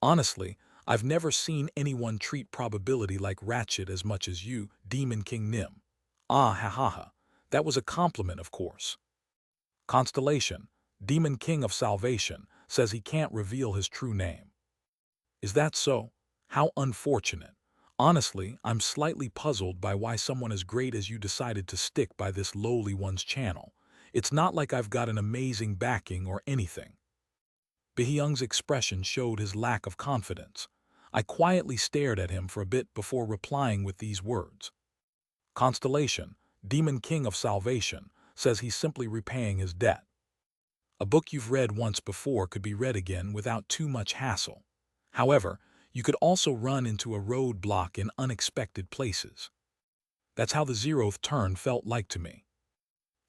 Honestly, I've never seen anyone treat probability like ratchet as much as you, Demon King Nim. Ah ha ha ha, that was a compliment of course. Constellation, Demon King of Salvation, says he can't reveal his true name. Is that so? How unfortunate. Honestly, I'm slightly puzzled by why someone as great as you decided to stick by this lowly one's channel. It's not like I've got an amazing backing or anything. Baehyung's expression showed his lack of confidence. I quietly stared at him for a bit before replying with these words. Constellation, Demon King of Salvation, says he's simply repaying his debt. A book you've read once before could be read again without too much hassle. However, you could also run into a roadblock in unexpected places. That's how the zeroth turn felt like to me.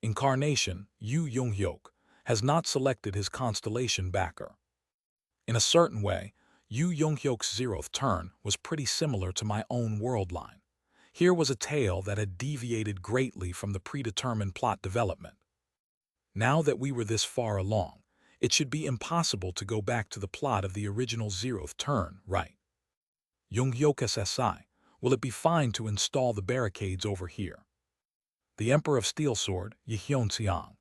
Incarnation, Yu Jung-hyuk, has not selected his constellation backer. In a certain way, Yu Jung-hyuk's zeroth turn was pretty similar to my own world line. Here was a tale that had deviated greatly from the predetermined plot development. Now that we were this far along, it should be impossible to go back to the plot of the original zeroth turn, right? Jung-hyuk SSI, will it be fine to install the barricades over here? The Emperor of Steelsword, Yehyun-seong.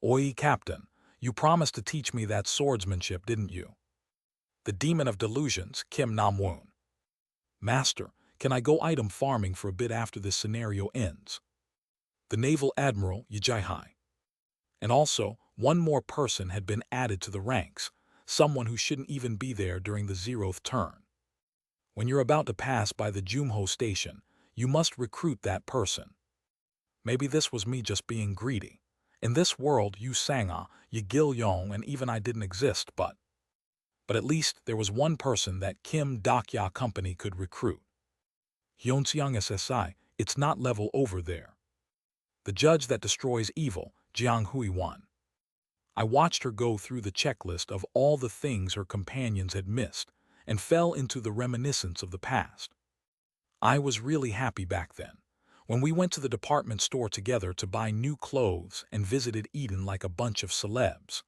Oi, Captain, you promised to teach me that swordsmanship, didn't you? The Demon of Delusions, Kim Nam-woon. Master, can I go item farming for a bit after this scenario ends? The Naval Admiral, Yijai. And also, one more person had been added to the ranks, someone who shouldn't even be there during the zeroth turn. When you're about to pass by the Jumho station, you must recruit that person. Maybe this was me just being greedy. In this world, Yu Sang-ah, Ye Gil-yong, and even I didn't exist, but at least there was one person that Kim Dokya Company could recruit. Hyunseong SSI, it's not level over there. The judge that destroys evil, Jiang Hui-wan. I watched her go through the checklist of all the things her companions had missed and fell into the reminiscence of the past. I was really happy back then, when we went to the department store together to buy new clothes and visited Eden like a bunch of celebs.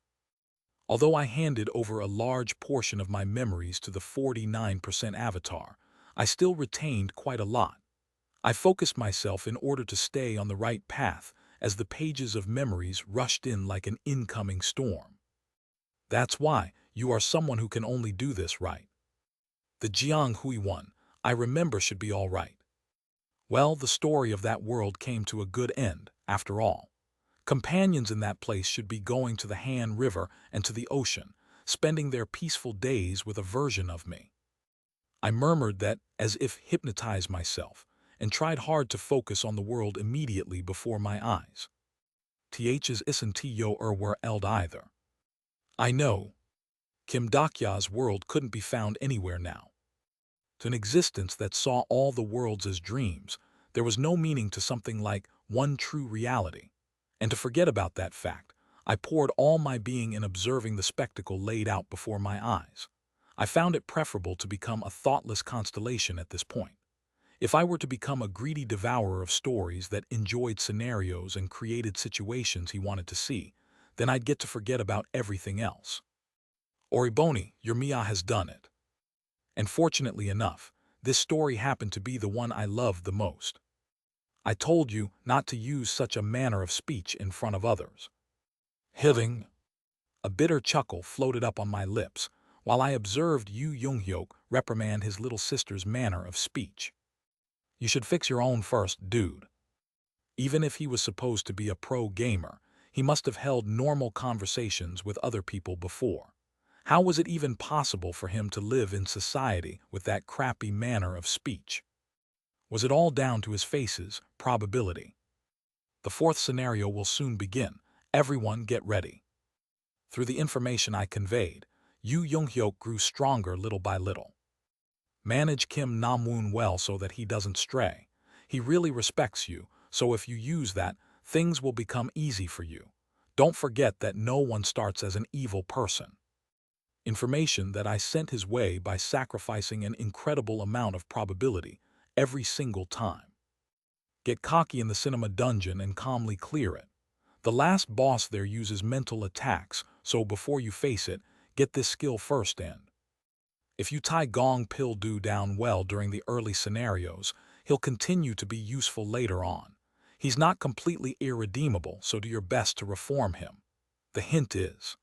Although I handed over a large portion of my memories to the 49% avatar, I still retained quite a lot. I focused myself in order to stay on the right path as the pages of memories rushed in like an incoming storm. That's why you are someone who can only do this right. The Jiang Hui one, I remember, should be all right. Well, the story of that world came to a good end, after all. Companions in that place should be going to the Han River and to the ocean, spending their peaceful days with a version of me. I murmured that as if hypnotized myself, and tried hard to focus on the world immediately before my eyes. Th's isn't yo were eld either. I know. Kim Dokya's world couldn't be found anywhere now. To an existence that saw all the worlds as dreams, there was no meaning to something like one true reality. And to forget about that fact, I poured all my being in observing the spectacle laid out before my eyes. I found it preferable to become a thoughtless constellation at this point. If I were to become a greedy devourer of stories that enjoyed scenarios and created situations he wanted to see, then I'd get to forget about everything else. Oriboni, your Mia has done it. And fortunately enough, this story happened to be the one I loved the most. I told you not to use such a manner of speech in front of others. Hitting. A bitter chuckle floated up on my lips, while I observed Yu Jung-hyuk reprimand his little sister's manner of speech. You should fix your own first, dude. Even if he was supposed to be a pro gamer, he must have held normal conversations with other people before. How was it even possible for him to live in society with that crappy manner of speech? Was it all down to his face's probability? The fourth scenario will soon begin. Everyone get ready. Through the information I conveyed, Yu Jung-hyuk grew stronger little by little. Manage Kim Nam-woon well so that he doesn't stray. He really respects you, so if you use that, things will become easy for you. Don't forget that no one starts as an evil person. Information that I sent his way by sacrificing an incredible amount of probability every single time. Get cocky in the cinema dungeon and calmly clear it. The last boss there uses mental attacks, so before you face it, get this skill first in. If you tie Gong Pil-do down well during the early scenarios, he'll continue to be useful later on. He's not completely irredeemable, so do your best to reform him. The hint is.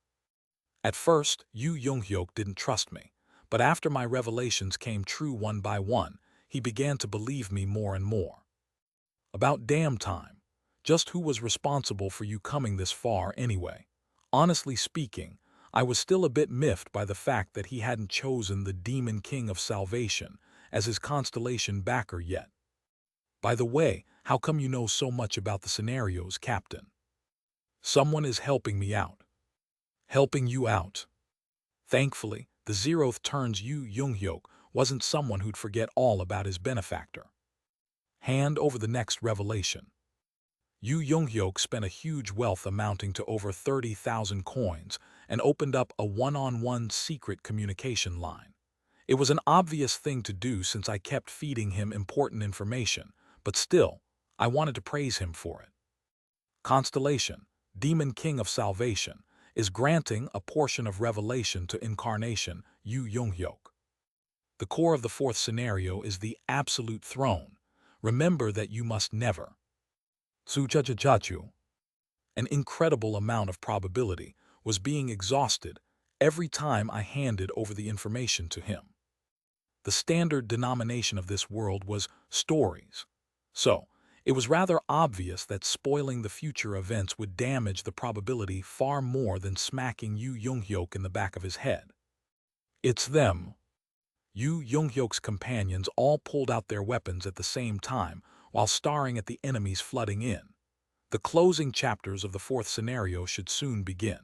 At first, Yu Jung-hyuk didn't trust me, but after my revelations came true one by one, he began to believe me more and more. About damn time. Just who was responsible for you coming this far anyway? Honestly speaking, I was still a bit miffed by the fact that he hadn't chosen the Demon King of Salvation as his constellation backer yet. By the way, how come you know so much about the scenarios, Captain? Someone is helping me out. Helping you out. Thankfully, the zeroth turn's Yu Young-hyuk wasn't someone who'd forget all about his benefactor. Hand over the next revelation. Yu Young-hyuk spent a huge wealth amounting to over 30,000 coins and opened up a one-on-one secret communication line. It was an obvious thing to do since I kept feeding him important information, but still, I wanted to praise him for it. Constellation, Demon King of Salvation, is granting a portion of revelation to Incarnation, Yu Young-hyuk. The core of the fourth scenario is the absolute throne. Remember that you must never. Sujajajachu. An incredible amount of probability was being exhausted every time I handed over the information to him. The standard denomination of this world was stories. So, it was rather obvious that spoiling the future events would damage the probability far more than smacking Yu Young-hyuk in the back of his head. It's them. Yu Young-hyuk's companions all pulled out their weapons at the same time while staring at the enemies flooding in. The closing chapters of the fourth scenario should soon begin.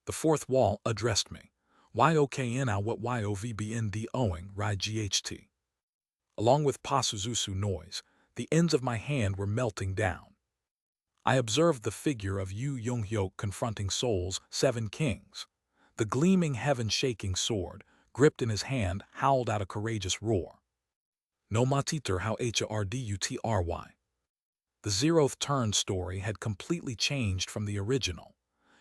The fourth wall addressed me. YOKNA what YOVBND owing Rai GHT. Along with Pasuzusu noise, the ends of my hand were melting down. I observed the figure of Yu Young-hyuk confronting Seoul's 7 kings. The gleaming heaven-shaking sword, gripped in his hand, howled out a courageous roar. No matiter how HRDUTRY. The zeroth turn story had completely changed from the original.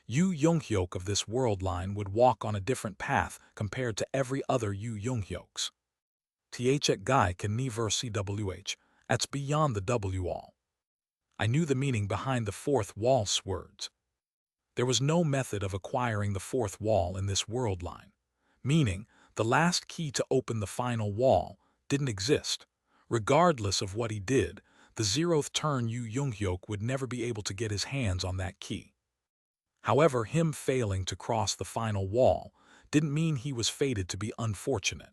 Yu Young-hyuk of this world line would walk on a different path compared to every other Yu Young-hyuks. Th guy can never CWH, that's beyond the W all. I knew the meaning behind the fourth wall's words. There was no method of acquiring the fourth wall in this world line, meaning the last key to open the final wall didn't exist. Regardless of what he did, the zeroth turn Yu Young-hyuk would never be able to get his hands on that key. However, him failing to cross the final wall didn't mean he was fated to be unfortunate,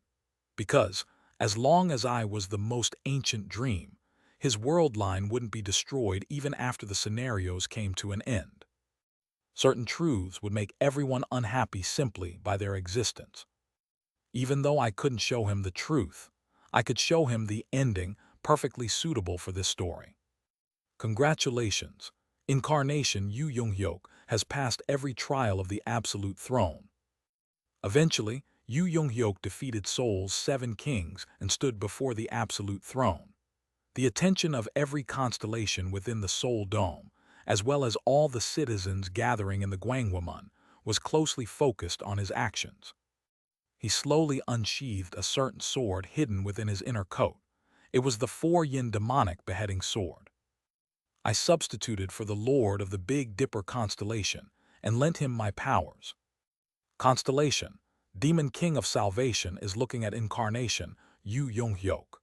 because, as long as I was the most ancient dream, his world line wouldn't be destroyed even after the scenarios came to an end. Certain truths would make everyone unhappy simply by their existence. Even though I couldn't show him the truth, I could show him the ending perfectly suitable for this story. Congratulations! Incarnation Yu Young-hyuk has passed every trial of the Absolute Throne. Eventually, Yu Young-hyuk defeated Seoul's 7 kings and stood before the Absolute Throne. The attention of every constellation within the Seoul Dome, as well as all the citizens gathering in the Gwanghwamun, was closely focused on his actions. He slowly unsheathed a certain sword hidden within his inner coat. It was the 4-yin demonic beheading sword. I substituted for the Lord of the Big Dipper constellation and lent him my powers. Constellation, Demon King of Salvation is looking at Incarnation, Yu Young-hyuk.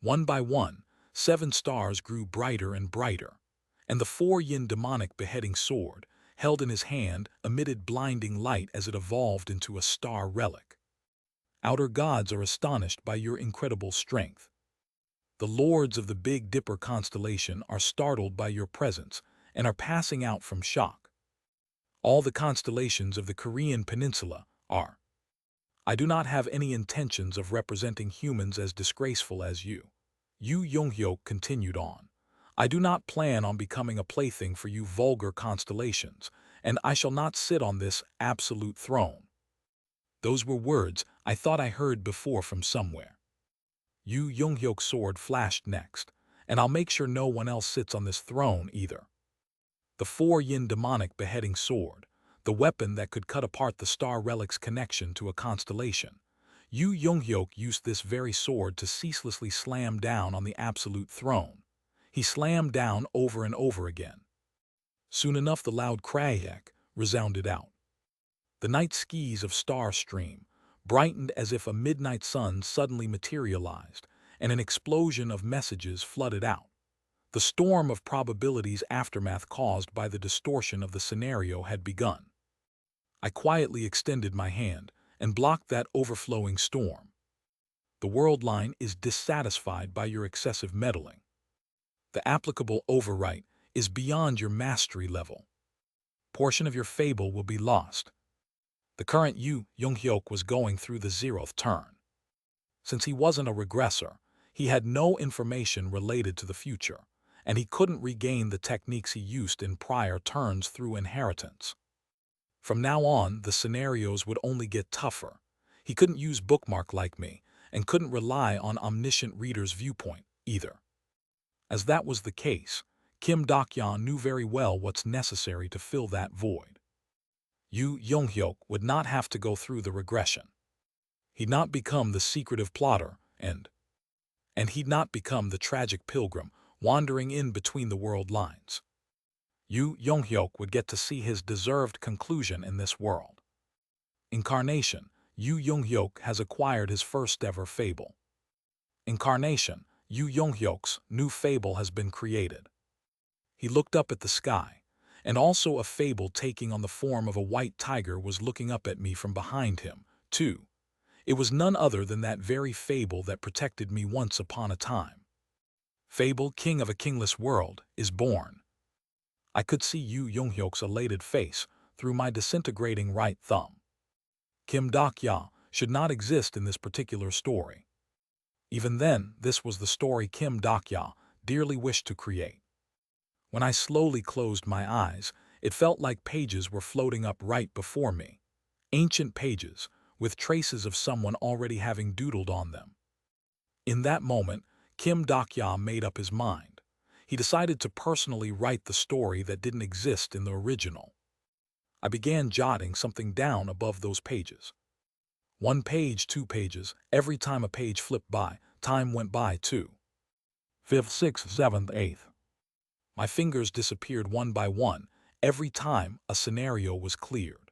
One by one, 7 stars grew brighter and brighter, and the 4-yin demonic beheading sword, held in his hand, emitted blinding light as it evolved into a star relic. Outer gods are astonished by your incredible strength. The lords of the Big Dipper constellation are startled by your presence and are passing out from shock. All the constellations of the Korean peninsula are. I do not have any intentions of representing humans as disgraceful as you. Yu Young-hyuk continued on. I do not plan on becoming a plaything for you vulgar constellations, and I shall not sit on this absolute throne. Those were words I thought I heard before from somewhere. Yu Young-hyuk's sword flashed next, and I'll make sure no one else sits on this throne either. The 4-yin demonic beheading sword, the weapon that could cut apart the star relic's connection to a constellation. Yu Young-hyuk used this very sword to ceaselessly slam down on the absolute throne. He slammed down over and over again. Soon enough the loud crack resounded out. The night skies of Star Stream brightened as if a midnight sun suddenly materialized, and an explosion of messages flooded out. The storm of probabilities aftermath caused by the distortion of the scenario had begun. I quietly extended my hand and blocked that overflowing storm. The world line is dissatisfied by your excessive meddling. The applicable overwrite is beyond your mastery level. Portion of your fable will be lost. The current Yu Young-hyuk was going through the 0th turn. Since he wasn't a regressor, he had no information related to the future, and he couldn't regain the techniques he used in prior turns through inheritance. From now on, the scenarios would only get tougher. He couldn't use bookmark like me, and couldn't rely on omniscient reader's viewpoint either. As that was the case, Kim Dok-yeon knew very well what's necessary to fill that void. Yu Young-hyuk would not have to go through the regression. He'd not become the secretive plotter, and he'd not become the tragic pilgrim wandering in between the world lines. Yu Young-hyuk would get to see his deserved conclusion in this world. Incarnation, Yu Young-hyuk has acquired his first-ever fable. Incarnation, Yu Young-hyuk's new fable has been created. He looked up at the sky, and also a fable taking on the form of a white tiger was looking up at me from behind him, too. It was none other than that very fable that protected me once upon a time. Fable, king of a kingless world, is born. I could see Yu Young-hyuk's elated face through my disintegrating right thumb. Kim Dok-yeon should not exist in this particular story. Even then, this was the story Kim Dok-yeon dearly wished to create. When I slowly closed my eyes, it felt like pages were floating up right before me. Ancient pages, with traces of someone already having doodled on them. In that moment, Kim Dok-yeon made up his mind. He decided to personally write the story that didn't exist in the original. I began jotting something down above those pages. 1 page, 2 pages, every time a page flipped by, time went by too. 5th, 6th, 7th, 8th. My fingers disappeared one by one every time a scenario was cleared.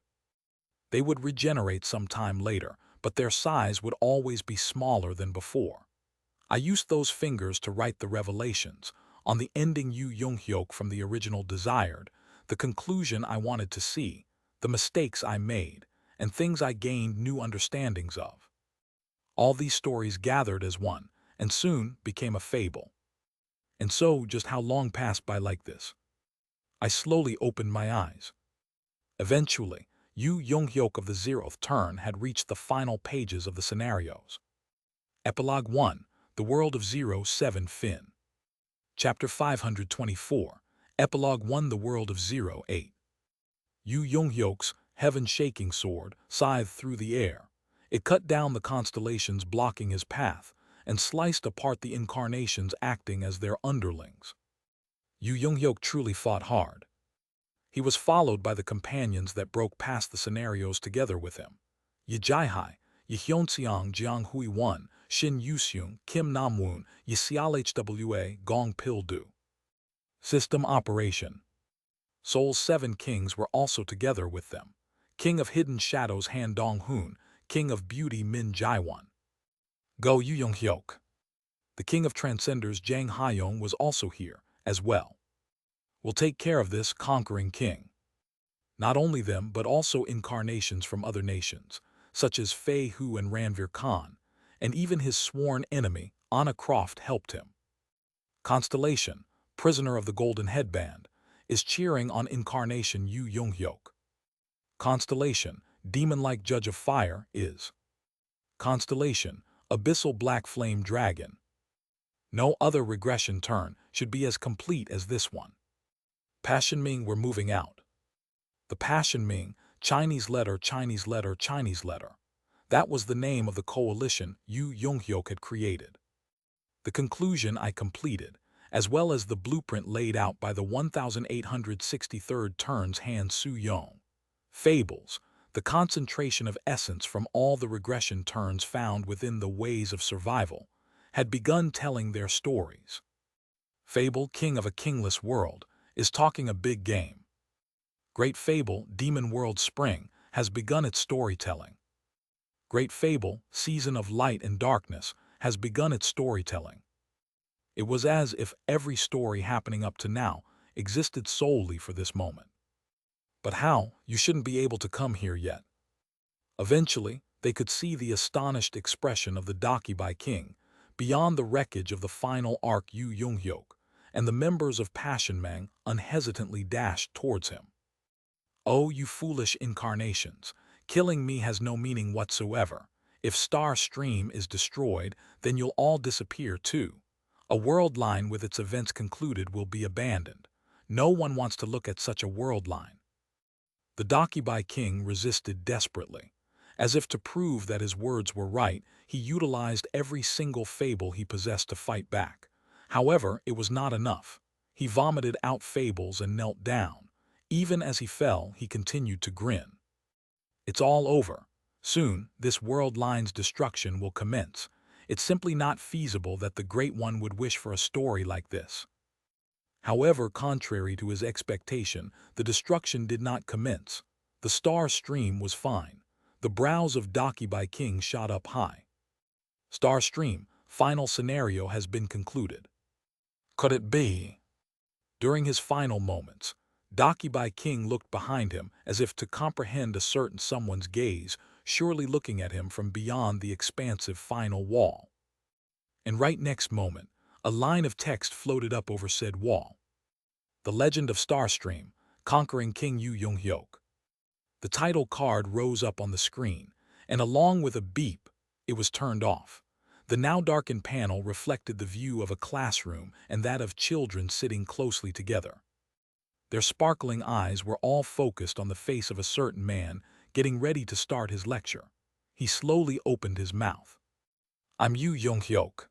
They would regenerate some time later, but their size would always be smaller than before. I used those fingers to write the revelations on the ending Yu Young-hyuk from the original desired, the conclusion I wanted to see, the mistakes I made, and things I gained new understandings of. All these stories gathered as one, and soon became a fable. And so, just how long passed by like this? I slowly opened my eyes. Eventually, Yu Young-hyuk of the 0th turn had reached the final pages of the scenarios. Epilogue 1, The World of 07 Fin. Chapter 524, Epilogue 1, The World of 08. Yu Young-hyuk's heaven-shaking sword scythed through the air. It cut down the constellations blocking his path, and sliced apart the incarnations acting as their underlings. Yu Young-hyuk truly fought hard. He was followed by the companions that broke past the scenarios together with him. Yi Jaihai, Yi Hyunseong Jiang Hui 1, Shin Yuseung, Kim Namwoon, Yi Hwa, Gong Pil-du. System Operation. Seoul's 7 kings were also together with them. King of Hidden Shadows Han Dong-hoon, King of Beauty Min Jae-won. Go Yu Young-hyuk. The King of Transcenders Jang Ha-young was also here, as well. We'll take care of this conquering king. Not only them, but also incarnations from other nations, such as Fei Hu and Ranveer Khan, and even his sworn enemy, Anna Croft, helped him. Constellation, prisoner of the Golden Headband, is cheering on incarnation Yu Young-hyuk. Constellation, demon-like judge of fire, is. Constellation, abyssal black flame dragon. No other regression turn should be as complete as this one. Passion Ming were moving out. The Passion Ming, Chinese letter, Chinese letter, Chinese letter. That was the name of the coalition Yu Young-hyuk had created. The conclusion I completed, as well as the blueprint laid out by the 1863rd turn's Han Soo-young. Fables, the concentration of essence from all the regression turns found within the ways of survival, had begun telling their stories. Fable, king of a kingless world, is talking a big game. Great Fable, Demon World Spring, has begun its storytelling. Great Fable, Season of Light and Darkness, has begun its storytelling. It was as if every story happening up to now existed solely for this moment. But how? You shouldn't be able to come here yet. Eventually, they could see the astonished expression of the Dakibai king, beyond the wreckage of the final arc Yu Yonghyok, and the members of Passionmang unhesitantly dashed towards him. "Oh, you foolish incarnations! Killing me has no meaning whatsoever. If Star Stream is destroyed, then you'll all disappear too. A world line with its events concluded will be abandoned. No one wants to look at such a world line." The Dakibai king resisted desperately. As if to prove that his words were right, he utilized every single fable he possessed to fight back. However, it was not enough. He vomited out fables and knelt down. Even as he fell, he continued to grin. "It's all over. Soon, this world line's destruction will commence. It's simply not feasible that the Great One would wish for a story like this." However, contrary to his expectation, the destruction did not commence. The star stream was fine. The brows of Dakibai King shot up high. "Star Stream, final scenario has been concluded." Could it be? During his final moments, Dakibai King looked behind him as if to comprehend a certain someone's gaze, surely looking at him from beyond the expansive final wall. And right next moment, a line of text floated up over said wall. "The Legend of Starstream, Conquering King Yu Yonghyok." The title card rose up on the screen, and along with a beep, it was turned off. The now darkened panel reflected the view of a classroom and that of children sitting closely together. Their sparkling eyes were all focused on the face of a certain man getting ready to start his lecture. He slowly opened his mouth. "I'm Yu Yonghyok."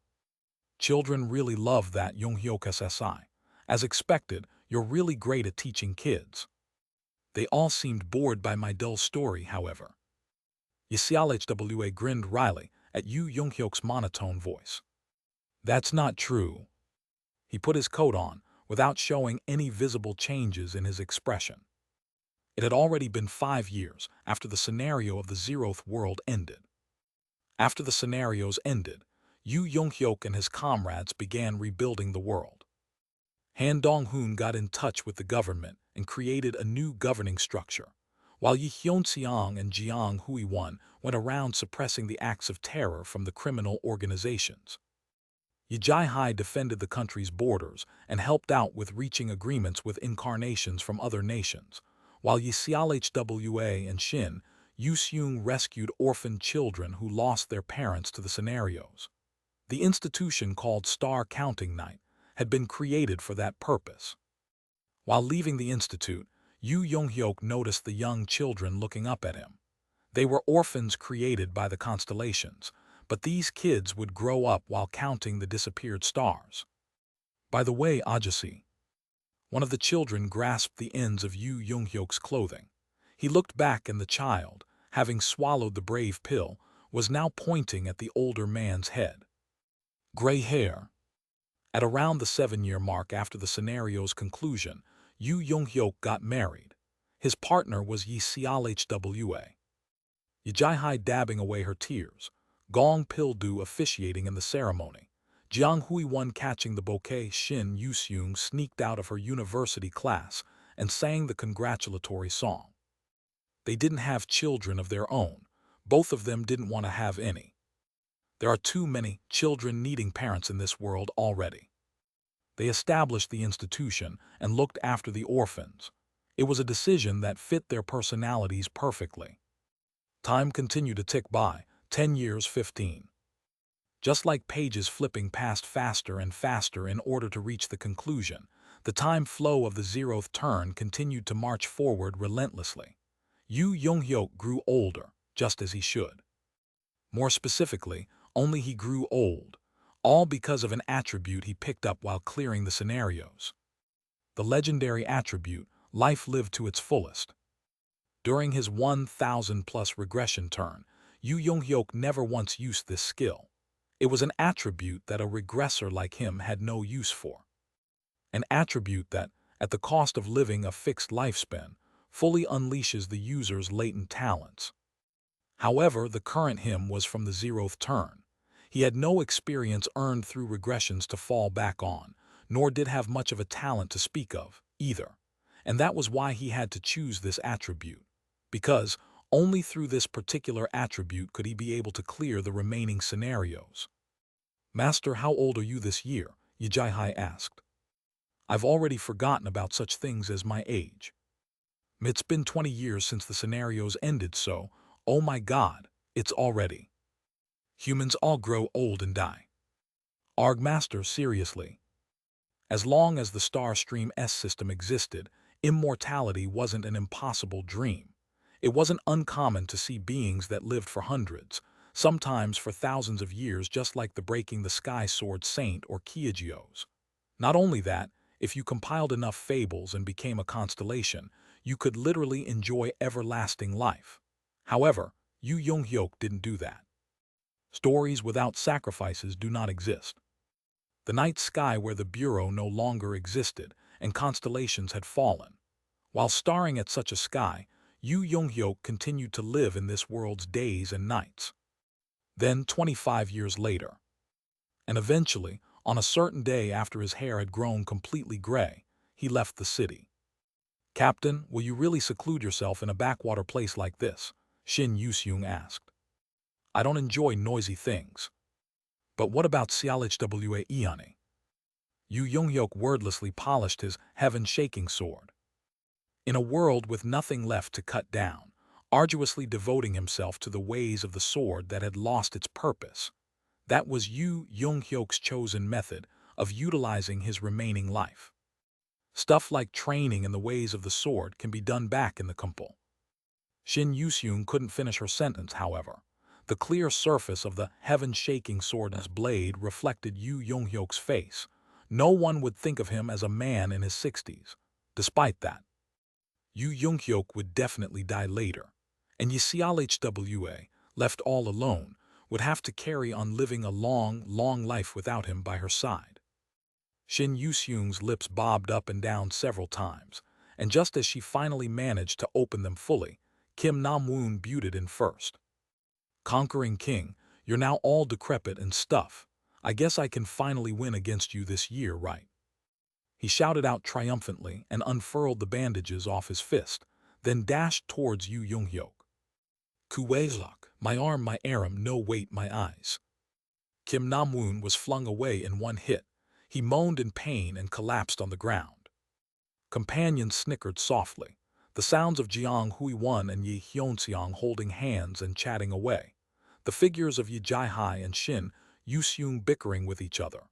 Children really love that Yonghyok SSI. As expected, you're really great at teaching kids. They all seemed bored by my dull story, however. Yisialhwa grinned wryly at Yu Yonghyok's monotone voice. "That's not true." He put his coat on, without showing any visible changes in his expression. It had already been 5 years after the scenario of the Zeroth world ended. After the scenarios ended, Yu Yonghyok and his comrades began rebuilding the world. Han Dong-hoon got in touch with the government and created a new governing structure, while Yi Hyun-seong and Jiang Hui-won went around suppressing the acts of terror from the criminal organizations. Yi Jai-hai defended the country's borders and helped out with reaching agreements with incarnations from other nations, while Yi Sealhwa and Shin Yu-seung rescued orphaned children who lost their parents to the scenarios. The institution called Star Counting Night had been created for that purpose. While leaving the institute, Yu Yonghyok noticed the young children looking up at him. They were orphans created by the constellations, but these kids would grow up while counting the disappeared stars. "By the way, Ajasi." One of the children grasped the ends of Yu Yonghyok's clothing. He looked back and the child, having swallowed the brave pill, was now pointing at the older man's head. Gray hair. At around the 7-year mark after the scenario's conclusion, Yu Yonghyok got married. His partner was Yi Sealhwa. Yi Jai-hai dabbing away her tears, Gong Pil-du officiating in the ceremony, Jiang Hui-won catching the bouquet. Shin Yu-seung sneaked out of her university class and sang the congratulatory song. They didn't have children of their own. Both of them didn't want to have any. There are too many children needing parents in this world already. They established the institution and looked after the orphans. It was a decision that fit their personalities perfectly. Time continued to tick by, 10 years, 15. Just like pages flipping past faster and faster in order to reach the conclusion, the time flow of the zeroth turn continued to march forward relentlessly. Yu Yonghyok grew older, just as he should. More specifically, only he grew old, all because of an attribute he picked up while clearing the scenarios. The legendary attribute, life lived to its fullest. During his 1,000-plus regression turn, Yu Yonghyok never once used this skill. It was an attribute that a regressor like him had no use for. An attribute that, at the cost of living a fixed lifespan, fully unleashes the user's latent talents. However, the current him was from the zeroth turn. He had no experience earned through regressions to fall back on, nor did have much of a talent to speak of, either. and that was why he had to choose this attribute. Because only through this particular attribute could he be able to clear the remaining scenarios. "Master, how old are you this year?" Yijai asked. "I've already forgotten about such things as my age. It's been 20 years since the scenarios ended, so, oh my God, it's already. Humans all grow old and die." "Arg, Master, seriously. As long as the Star Stream S system existed, immortality wasn't an impossible dream. It wasn't uncommon to see beings that lived for hundreds, sometimes for thousands of years, just like the Breaking the Sky Sword Saint or Kyojios. Not only that, if you compiled enough fables and became a constellation, you could literally enjoy everlasting life. However, Yu Yonghyuk didn't do that. Stories without sacrifices do not exist. The night sky where the Bureau no longer existed and constellations had fallen. While staring at such a sky, Yu Yonghyuk continued to live in this world's days and nights. Then 25 years later. And eventually, on a certain day after his hair had grown completely gray, he left the city. "Captain, will you really seclude yourself in a backwater place like this?" Shin Yuseung asked. "I don't enjoy noisy things." "But what about Sialhwa Iani?" Yu Yonghyuk wordlessly polished his heaven-shaking sword. In a world with nothing left to cut down, arduously devoting himself to the ways of the sword that had lost its purpose. That was Yu Yonghyuk's chosen method of utilizing his remaining life. Stuff like training in the ways of the sword can be done back in the Kumpul. Shin Yuseung couldn't finish her sentence, however. The clear surface of the heaven-shaking sword's blade reflected Yu Yonghyuk's face. No one would think of him as a man in his 60s. Despite that, Yu Yonghyuk would definitely die later, and Sialhwa, left all alone, would have to carry on living a long, long life without him by her side. Shin Yuseung's lips bobbed up and down several times, and just as she finally managed to open them fully, Kim Nam-woon buted in first. "Conquering King, you're now all decrepit and stuff. I guess I can finally win against you this year, right?" He shouted out triumphantly and unfurled the bandages off his fist, then dashed towards Yu Yonghyuk. "Kuwailok, my arm, my aram, no wait, my eyes." Kim Nam-woon was flung away in one hit. He moaned in pain and collapsed on the ground. Companions snickered softly, the sounds of Jiang Hui-won and Yi Hyunseong holding hands and chatting away, the figures of Yi Jai-hai and Shin Yuseung bickering with each other.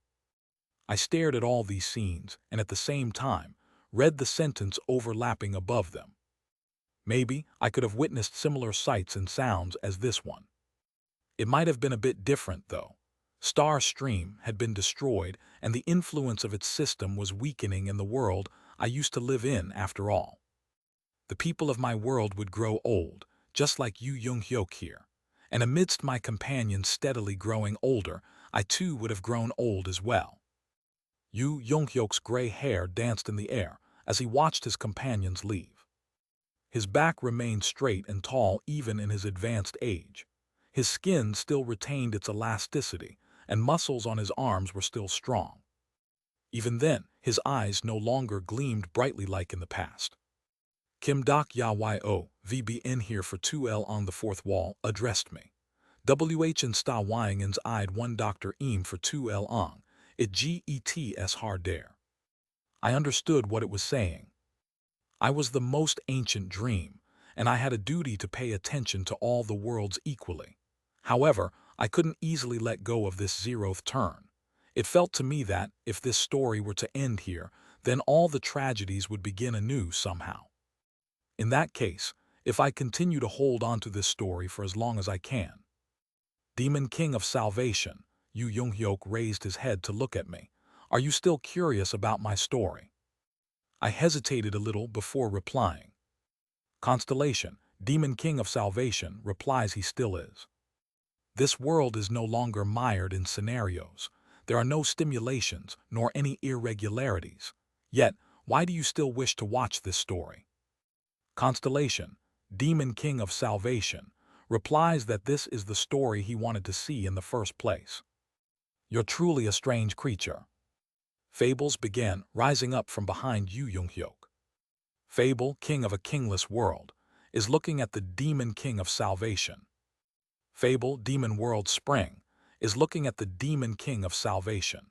I stared at all these scenes and at the same time read the sentence overlapping above them. Maybe I could have witnessed similar sights and sounds as this one. It might have been a bit different, though. Star Stream had been destroyed, and the influence of its system was weakening in the world I used to live in after all. The people of my world would grow old, just like Yu Yonghyuk here, and amidst my companions steadily growing older, I too would have grown old as well. Yu Yonghyuk's gray hair danced in the air as he watched his companions leave. His back remained straight and tall even in his advanced age. His skin still retained its elasticity, and muscles on his arms were still strong. Even then, his eyes no longer gleamed brightly like in the past. "Kim Dak Yayo, VB in here for 2L on the fourth wall," addressed me. "WH and Sta Wyingans eyed one Dr. Eam for 2L on. It gets hard there." I understood what it was saying. I was the most ancient dream, and I had a duty to pay attention to all the worlds equally. However, I couldn't easily let go of this 0th turn. It felt to me that, if this story were to end here, then all the tragedies would begin anew somehow. In that case, if I continue to hold on to this story for as long as I can. "Demon King of Salvation," Yu Yonghyuk raised his head to look at me. "Are you still curious about my story?" I hesitated a little before replying. "Constellation, Demon King of Salvation," replies he still is. "This world is no longer mired in scenarios. There are no stimulations nor any irregularities. Yet, why do you still wish to watch this story?" Constellation, Demon King of Salvation, replies that this is the story he wanted to see in the first place. "You're truly a strange creature." Fables began rising up from behind Yu Yonghyuk. Fable, king of a kingless world, is looking at the demon king of salvation. Fable, demon world spring, is looking at the demon king of salvation.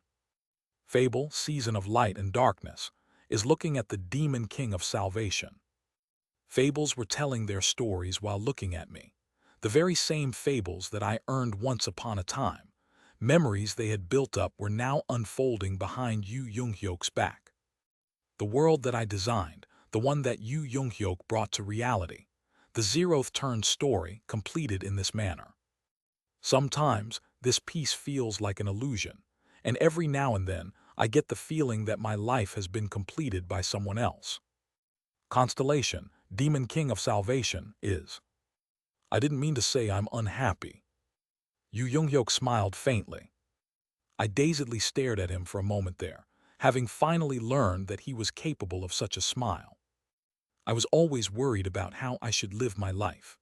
Fable, season of light and darkness, is looking at the demon king of salvation. Fables were telling their stories while looking at me, the very same fables that I earned once upon a time. Memories they had built up were now unfolding behind Yu Jung-hyuk's back. The world that I designed, the one that Yu Jung-hyuk brought to reality, the zeroth turn story completed in this manner. Sometimes this piece feels like an illusion, and every now and then I get the feeling that my life has been completed by someone else. Constellation, demon king of salvation, is. I didn't mean to say I'm unhappy. Yu Jung-hyuk smiled faintly. I dazedly stared at him for a moment there, having finally learned that he was capable of such a smile. I was always worried about how I should live my life.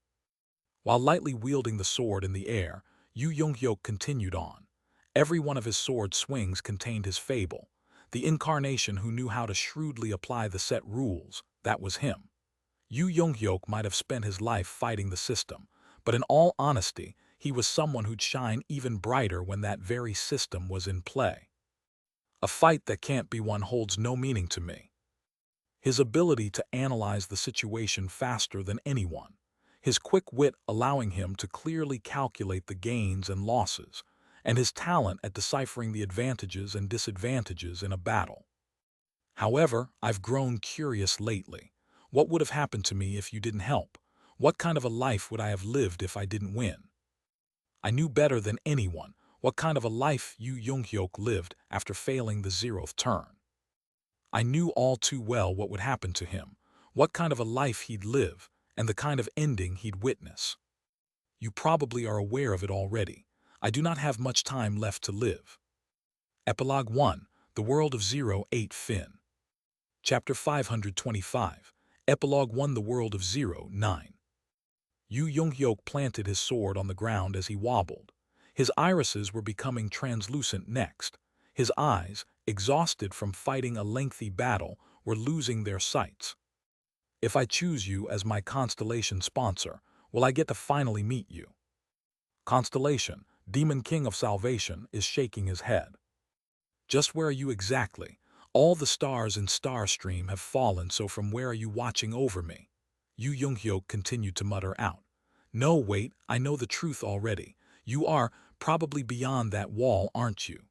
While lightly wielding the sword in the air, Yu Jung-hyuk continued on. Every one of his sword swings contained his fable, the incarnation who knew how to shrewdly apply the set rules. That was him. Yu Jung-hyuk might have spent his life fighting the system, but in all honesty, he was someone who'd shine even brighter when that very system was in play. A fight that can't be won holds no meaning to me. His ability to analyze the situation faster than anyone, his quick wit allowing him to clearly calculate the gains and losses, and his talent at deciphering the advantages and disadvantages in a battle. However, I've grown curious lately. What would have happened to me if you didn't help? What kind of a life would I have lived if I didn't win? I knew better than anyone what kind of a life Yu Jung-hyuk lived after failing the zeroth turn. I knew all too well what would happen to him, what kind of a life he'd live, and the kind of ending he'd witness. You probably are aware of it already. I do not have much time left to live. Epilogue 1, The World of Zero 8 Fin. Chapter 525, Epilogue 1, The World of Zero 9. Yu Jung-hyuk planted his sword on the ground as he wobbled. His irises were becoming translucent next. His eyes, exhausted from fighting a lengthy battle, were losing their sights. If I choose you as my constellation sponsor, will I get to finally meet you? Constellation, demon king of salvation, is shaking his head. Just where are you exactly? All the stars in Starstream have fallen, so from where are you watching over me? Yu Jung-hyuk continued to mutter out. No, wait, I know the truth already. You are probably beyond that wall, aren't you?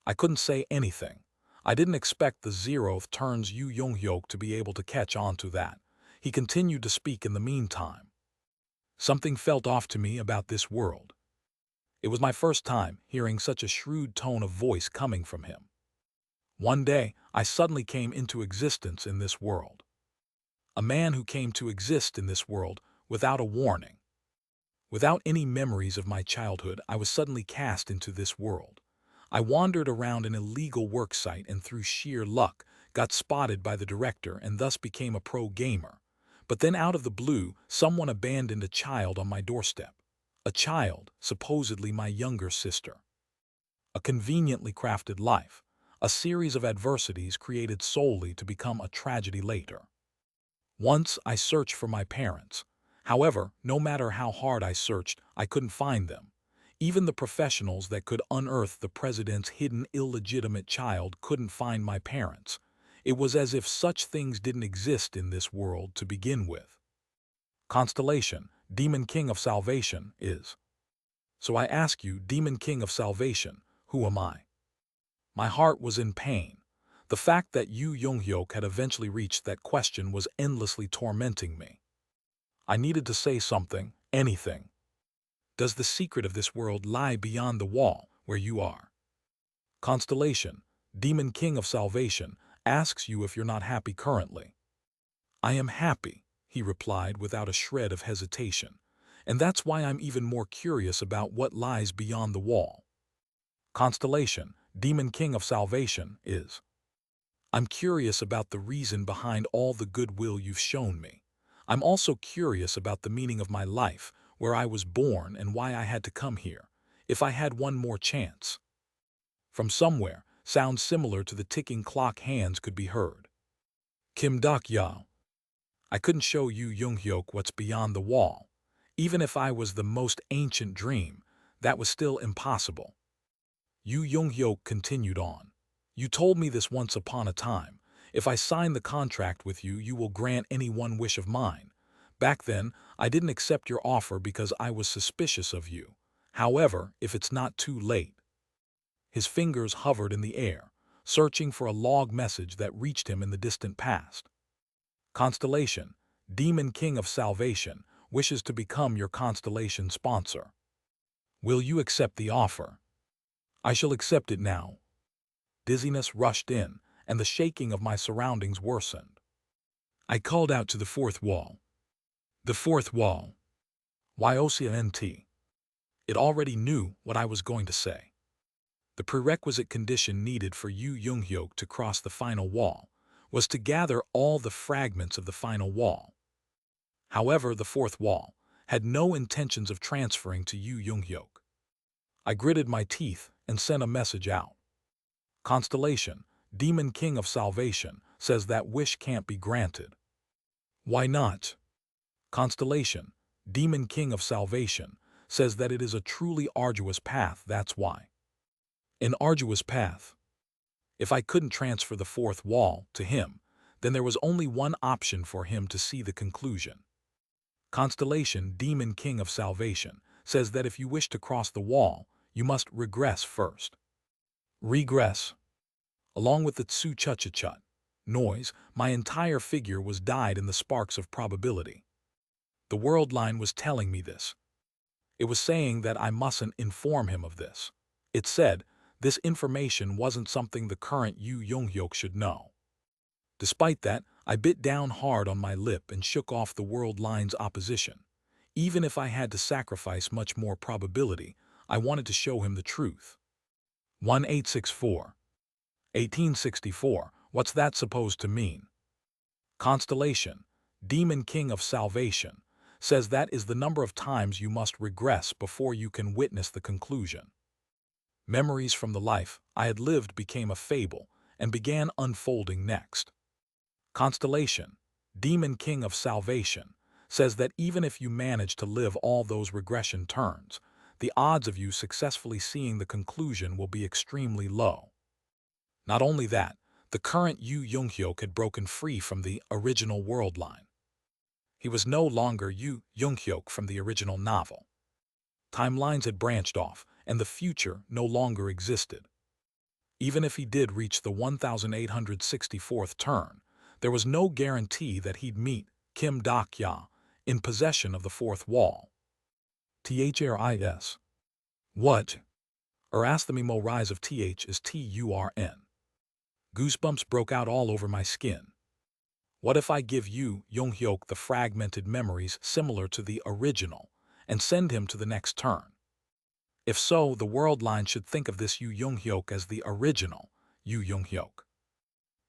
I couldn't say anything. I didn't expect the zeroth turns Yu Jung-hyuk to be able to catch on to that. He continued to speak in the meantime. Something felt off to me about this world. It was my first time hearing such a shrewd tone of voice coming from him. One day, I suddenly came into existence in this world. A man who came to exist in this world without a warning. Without any memories of my childhood, I was suddenly cast into this world. I wandered around an illegal worksite and through sheer luck got spotted by the director and thus became a pro gamer. But then out of the blue, someone abandoned a child on my doorstep. A child, supposedly my younger sister. A conveniently crafted life, a series of adversities created solely to become a tragedy later. Once I searched for my parents. However, no matter how hard I searched, I couldn't find them. Even the professionals that could unearth the president's hidden illegitimate child couldn't find my parents. It was as if such things didn't exist in this world to begin with. Constellation, demon king of salvation, is. So I ask you, demon king of salvation, who am I? My heart was in pain. The fact that Yu Jung-hyuk had eventually reached that question was endlessly tormenting me. I needed to say something, anything. Does the secret of this world lie beyond the wall where you are? Constellation, demon king of salvation, asks you if you're not happy currently. I am happy, he replied without a shred of hesitation, and that's why I'm even more curious about what lies beyond the wall. Constellation, demon king of salvation, is. I'm curious about the reason behind all the goodwill you've shown me. I'm also curious about the meaning of my life, where I was born and why I had to come here, if I had one more chance. From somewhere, sounds similar to the ticking clock hands could be heard. Kim Dak-yao, I couldn't show Yu Young-hyuk what's beyond the wall. Even if I was the most ancient dream, that was still impossible. Yu Young-hyuk continued on. You told me this once upon a time. If I sign the contract with you, you will grant any one wish of mine. Back then, I didn't accept your offer because I was suspicious of you. However, if it's not too late. His fingers hovered in the air, searching for a log message that reached him in the distant past. Constellation, Demon King of Salvation, wishes to become your constellation sponsor. Will you accept the offer? I shall accept it now. Dizziness rushed in, and the shaking of my surroundings worsened. I called out to the fourth wall. The fourth wall. YOCNT. It already knew what I was going to say. The prerequisite condition needed for Yu Young-hyuk to cross the final wall was to gather all the fragments of the final wall. However, the fourth wall had no intentions of transferring to Yu Young-hyuk. I gritted my teeth and sent a message out. Constellation, Demon King of Salvation, says that wish can't be granted. Why not? Constellation, Demon King of Salvation, says that it is a truly arduous path, that's why. An arduous path. If I couldn't transfer the fourth wall to him, then there was only one option for him to see the conclusion. Constellation, Demon King of Salvation, says that if you wish to cross the wall, you must regress first. Regress. Along with the tsu-cha-cha-chut noise, my entire figure was dyed in the sparks of probability. The world line was telling me this. It was saying that I mustn't inform him of this. It said, this information wasn't something the current Yu Young-hyuk should know. Despite that, I bit down hard on my lip and shook off the world line's opposition. Even if I had to sacrifice much more probability, I wanted to show him the truth. 1864. 1864, what's that supposed to mean? Constellation, Demon King of Salvation, says that is the number of times you must regress before you can witness the conclusion. Memories from the life I had lived became a fable and began unfolding next. Constellation, Demon King of Salvation, says that even if you manage to live all those regression turns, the odds of you successfully seeing the conclusion will be extremely low. Not only that, the current Yu Young-hyuk had broken free from the original world line. He was no longer Yu Young-hyuk from the original novel. Timelines had branched off, and the future no longer existed. Even if he did reach the 1864th turn, there was no guarantee that he'd meet Kim Dak-ya in possession of the fourth wall. THRIS. What? Erasthemimo rise of TH is TURN. Goosebumps broke out all over my skin. What if I give Yu Young-hyuk the fragmented memories similar to the original and send him to the next turn? If so, the world line should think of this Yu Young-hyuk as the original Yu Young-hyuk.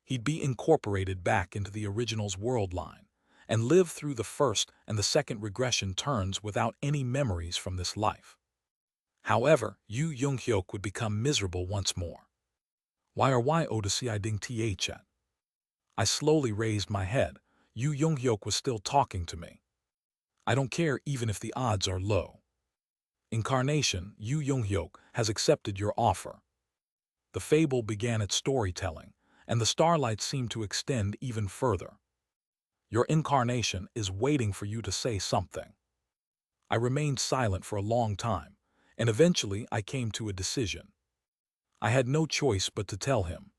He'd be incorporated back into the original's world line and live through the first and the second regression turns without any memories from this life. However, Yu Young-hyuk would become miserable once more. Why Odyssey I ding th at? I slowly raised my head. Yu Young-hyuk was still talking to me. I don't care even if the odds are low. Incarnation, Yu Young-hyuk, has accepted your offer. The fable began its storytelling, and the starlight seemed to extend even further. Your incarnation is waiting for you to say something. I remained silent for a long time, and eventually I came to a decision. I had no choice but to tell him.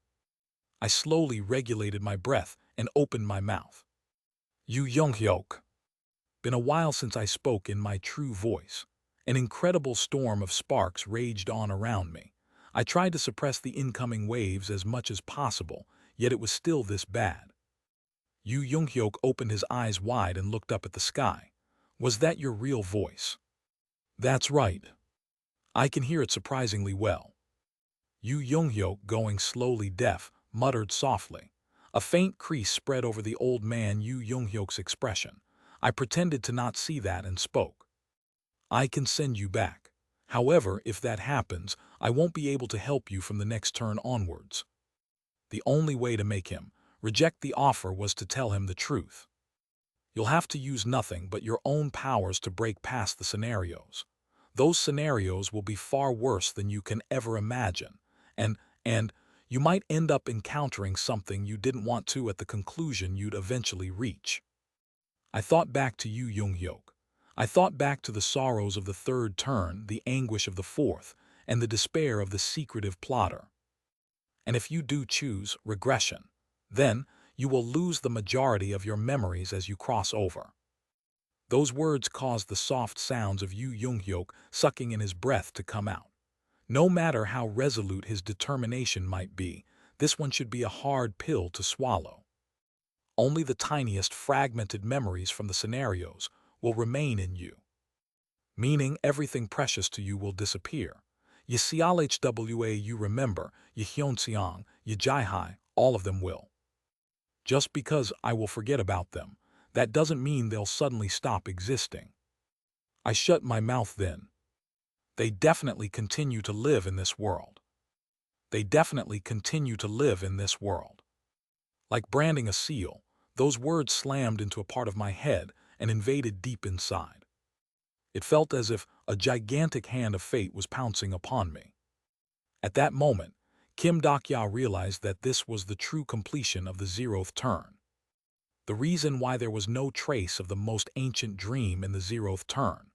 I slowly regulated my breath and opened my mouth. Yu Young-hyuk. Been a while since I spoke in my true voice. An incredible storm of sparks raged on around me. I tried to suppress the incoming waves as much as possible, yet it was still this bad. Yu Young-hyuk opened his eyes wide and looked up at the sky. Was that your real voice? That's right. I can hear it surprisingly well. Yu Young-hyuk, going slowly deaf, muttered softly. A faint crease spread over the old man Yu Young-hyuk's expression. I pretended to not see that and spoke. I can send you back. However, if that happens, I won't be able to help you from the next turn onwards. The only way to make him reject the offer was to tell him the truth. You'll have to use nothing but your own powers to break past the scenarios. Those scenarios will be far worse than you can ever imagine, and you might end up encountering something you didn't want to at the conclusion you'd eventually reach. I thought back to Yu Young-hyuk. I thought back to the sorrows of the third turn, the anguish of the fourth, and the despair of the secretive plotter. And if you do choose regression, then you will lose the majority of your memories as you cross over. Those words caused the soft sounds of Yu Young-hyuk sucking in his breath to come out. No matter how resolute his determination might be, this one should be a hard pill to swallow. Only the tiniest fragmented memories from the scenarios will remain in you, meaning everything precious to you will disappear. Yclhwa you remember, Yhyonseong, Yjaihai, all of them will. Just because I will forget about them, that doesn't mean they'll suddenly stop existing. I shut my mouth then. They definitely continue to live in this world. They definitely continue to live in this world. Like branding a seal, those words slammed into a part of my head and invaded deep inside. It felt as if a gigantic hand of fate was pouncing upon me. At that moment, Kim Dokya realized that this was the true completion of the 0th turn. The reason why there was no trace of the most ancient dream in the 0th turn.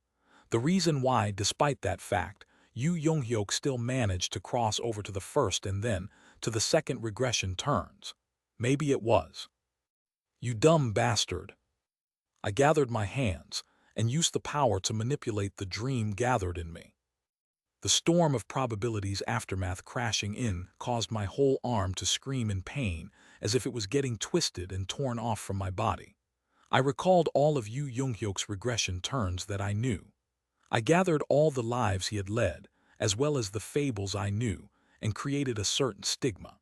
The reason why, despite that fact, Yu Young-hyuk still managed to cross over to the first and then to the second regression turns. Maybe it was. You dumb bastard. I gathered my hands and used the power to manipulate the dream gathered in me. The storm of probabilities aftermath crashing in caused my whole arm to scream in pain as if it was getting twisted and torn off from my body. I recalled all of Yu Young-hyuk's regression turns that I knew. I gathered all the lives he had led, as well as the fables I knew, and created a certain stigma.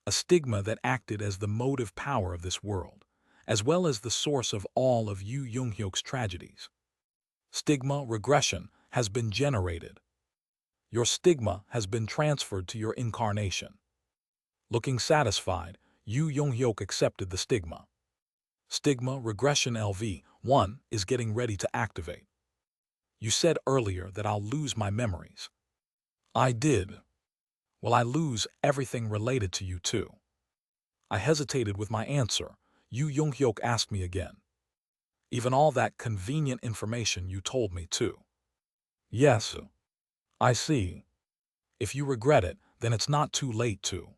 A stigma that acted as the motive power of this world, as well as the source of all of Yu Young-hyuk's tragedies. Stigma regression has been generated. Your stigma has been transferred to your incarnation. Looking satisfied, Yu Young-hyuk accepted the stigma. Stigma regression LV1 is getting ready to activate. You said earlier that I'll lose my memories. I did. Will I lose everything related to you too? I hesitated with my answer. Yu Young-hyuk asked me again. Even all that convenient information you told me too. Yes. I see. If you regret it, then it's not too late to.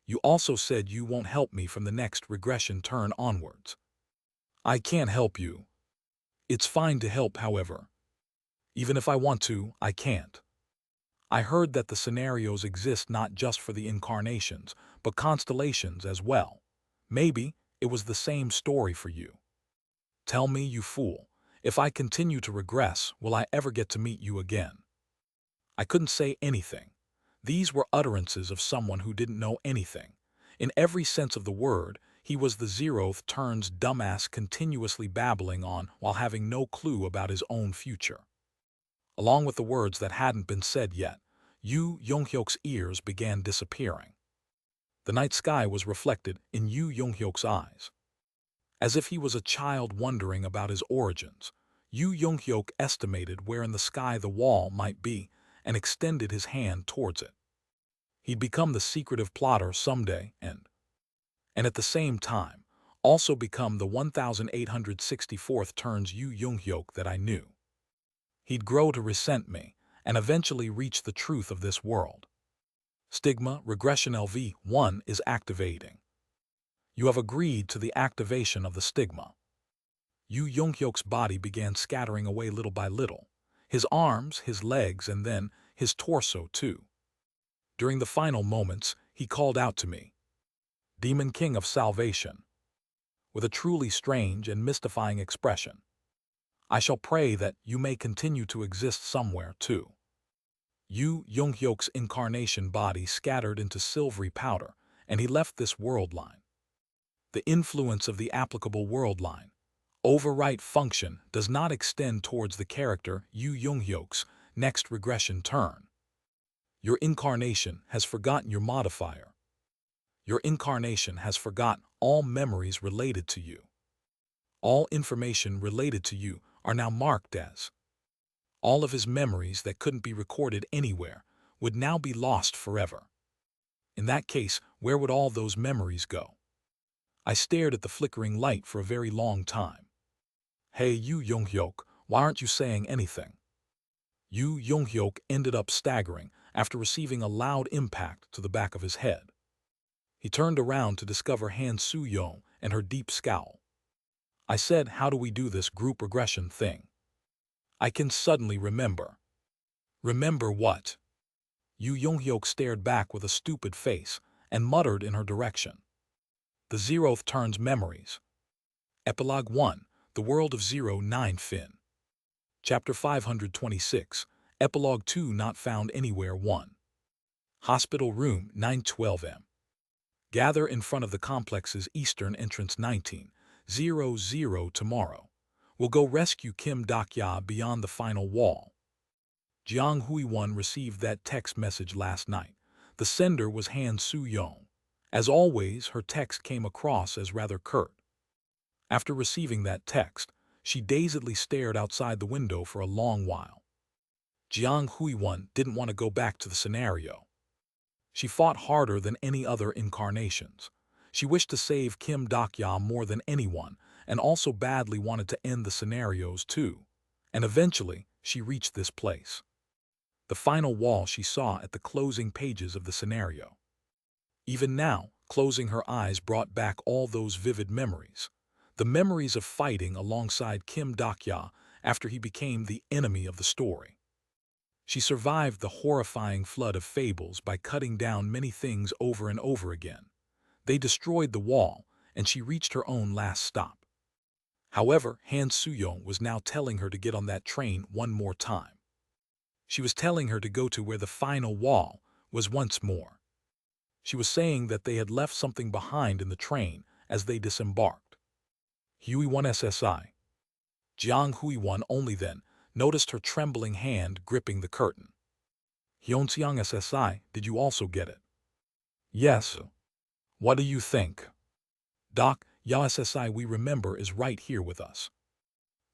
You also said you won't help me from the next regression turn onwards. I can't help you. It's fine to help, however. Even if I want to, I can't. I heard that the scenarios exist not just for the incarnations, but constellations as well. Maybe it was the same story for you. Tell me, you fool, if I continue to regress, will I ever get to meet you again? I couldn't say anything. These were utterances of someone who didn't know anything. In every sense of the word, he was the 0th turn's dumbass continuously babbling on while having no clue about his own future. Along with the words that hadn't been said yet, Yu Young-hyuk's ears began disappearing. The night sky was reflected in Yu Young-hyuk's eyes. As if he was a child wondering about his origins, Yu Young-hyuk estimated where in the sky the wall might be and extended his hand towards it. He'd become the secretive plotter someday and at the same time, also become the 1864th turn's Yu Young-hyuk that I knew. He'd grow to resent me and eventually reach the truth of this world. Stigma regression LV1 is activating. You have agreed to the activation of the stigma. Yu Young-hyuk's body began scattering away little by little. His arms, his legs, and then his torso too. During the final moments, he called out to me, Demon King of Salvation, with a truly strange and mystifying expression. I shall pray that you may continue to exist somewhere too. Yu Young-hyuk's incarnation body scattered into silvery powder, and he left this world line. The influence of the applicable world line, overwrite function, does not extend towards the character Yu Young-hyuk's next regression turn. Your incarnation has forgotten your modifier. Your incarnation has forgotten all memories related to you. All information related to you are now marked as. All of his memories that couldn't be recorded anywhere would now be lost forever. In that case, where would all those memories go? I stared at the flickering light for a very long time. Hey, you Young-hyuk, why aren't you saying anything? Yu Young-hyuk ended up staggering after receiving a loud impact to the back of his head. He turned around to discover Han Soo-young and her deep scowl. I said, how do we do this group regression thing? I can suddenly remember. Remember what? Yu Young-hyuk stared back with a stupid face and muttered in her direction. The zeroth turns memories. Epilogue 1, The World of 09 Fin. Chapter 526, Epilogue 2 Not Found Anywhere 1. Hospital Room 912 M. Gather in front of the complex's eastern entrance 1900 tomorrow. We'll go rescue Kim Dak-ya beyond the final wall. Jiang Hui-won received that text message last night. The sender was Han Soo-young. As always, her text came across as rather curt. After receiving that text, she dazedly stared outside the window for a long while. Jiang Hui-won didn't want to go back to the scenario. She fought harder than any other incarnations. She wished to save Kim Dak-ya more than anyone, and also badly wanted to end the scenarios too. And eventually, she reached this place. The final wall she saw at the closing pages of the scenario. Even now, closing her eyes brought back all those vivid memories. The memories of fighting alongside Kim Dak-ya after he became the enemy of the story. She survived the horrifying flood of fables by cutting down many things over and over again. They destroyed the wall, and she reached her own last stop. However, Han Soo-young was now telling her to get on that train one more time. She was telling her to go to where the final wall was once more. She was saying that they had left something behind in the train as they disembarked. Hui-won SSI. Jiang Hui-won only then noticed her trembling hand gripping the curtain. Hyunseong SSI, did you also get it? Yes. What do you think? Doc, Ya SSI we remember is right here with us.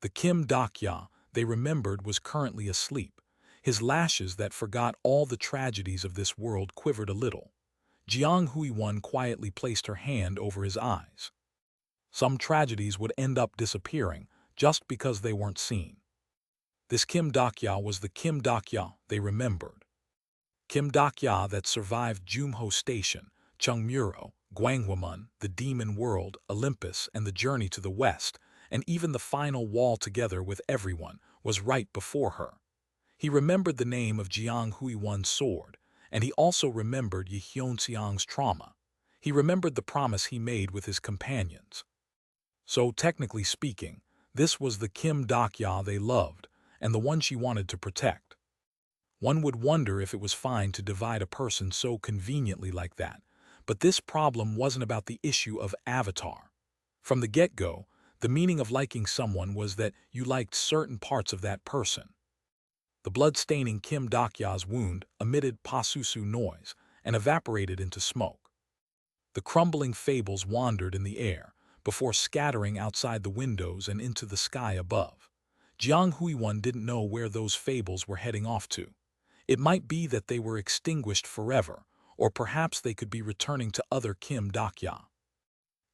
The Kim Dak-ya they remembered was currently asleep. His lashes that forgot all the tragedies of this world quivered a little. Jiang Hui-won quietly placed her hand over his eyes. Some tragedies would end up disappearing just because they weren't seen. This Kim Dak-ya was the Kim Dak-ya they remembered. Kim Dak-ya that survived Jumho Station, Chungmuro, Gwanghwamun, the Demon World, Olympus, and the journey to the west, and even the final wall together with everyone, was right before her. He remembered the name of Jiang Hui-won's sword, and he also remembered Yi Hyunseong's trauma. He remembered the promise he made with his companions. So, technically speaking, this was the Kim Dak-ya they loved, and the one she wanted to protect. One would wonder if it was fine to divide a person so conveniently like that, but this problem wasn't about the issue of avatar. From the get-go, the meaning of liking someone was that you liked certain parts of that person. The blood-staining Kim Dak-ya's wound emitted pasusu noise and evaporated into smoke. The crumbling fables wandered in the air, before scattering outside the windows and into the sky above. Jiang Hui-won didn't know where those fables were heading off to. It might be that they were extinguished forever, or perhaps they could be returning to other Kim Dak-ya.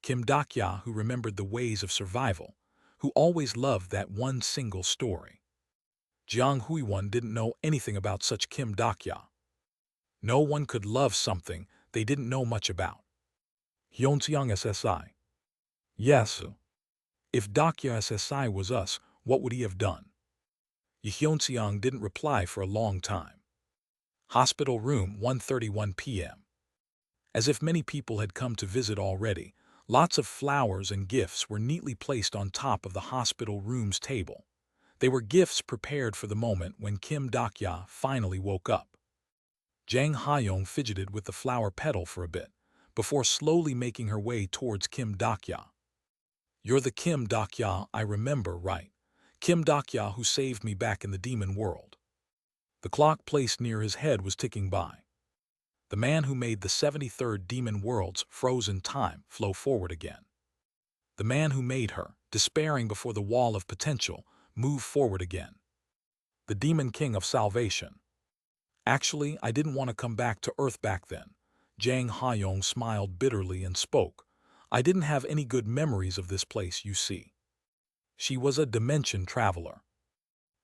Kim Dak-ya who remembered the ways of survival, who always loved that one single story. Jiang Hui-won didn't know anything about such Kim Dak-ya. No one could love something they didn't know much about. Hyunseong SSI. Yes. If Dak-ya SSI was us, what would he have done? Yi Hyunseong didn't reply for a long time. Hospital Room 1:31 p.m. As if many people had come to visit already, lots of flowers and gifts were neatly placed on top of the hospital room's table. They were gifts prepared for the moment when Kim Dak-ya finally woke up. Jang Ha-young fidgeted with the flower petal for a bit, before slowly making her way towards Kim Dak-ya. You're the Kim Dak-ya I remember, right? Kim Dak-ya who saved me back in the demon world. The clock placed near his head was ticking by. The man who made the 73rd demon world's frozen time flow forward again. The man who made her, despairing before the wall of potential, moved forward again. The Demon King of Salvation. Actually, I didn't want to come back to Earth back then. Jang Hayoung smiled bitterly and spoke. I didn't have any good memories of this place, you see. She was a dimension traveler.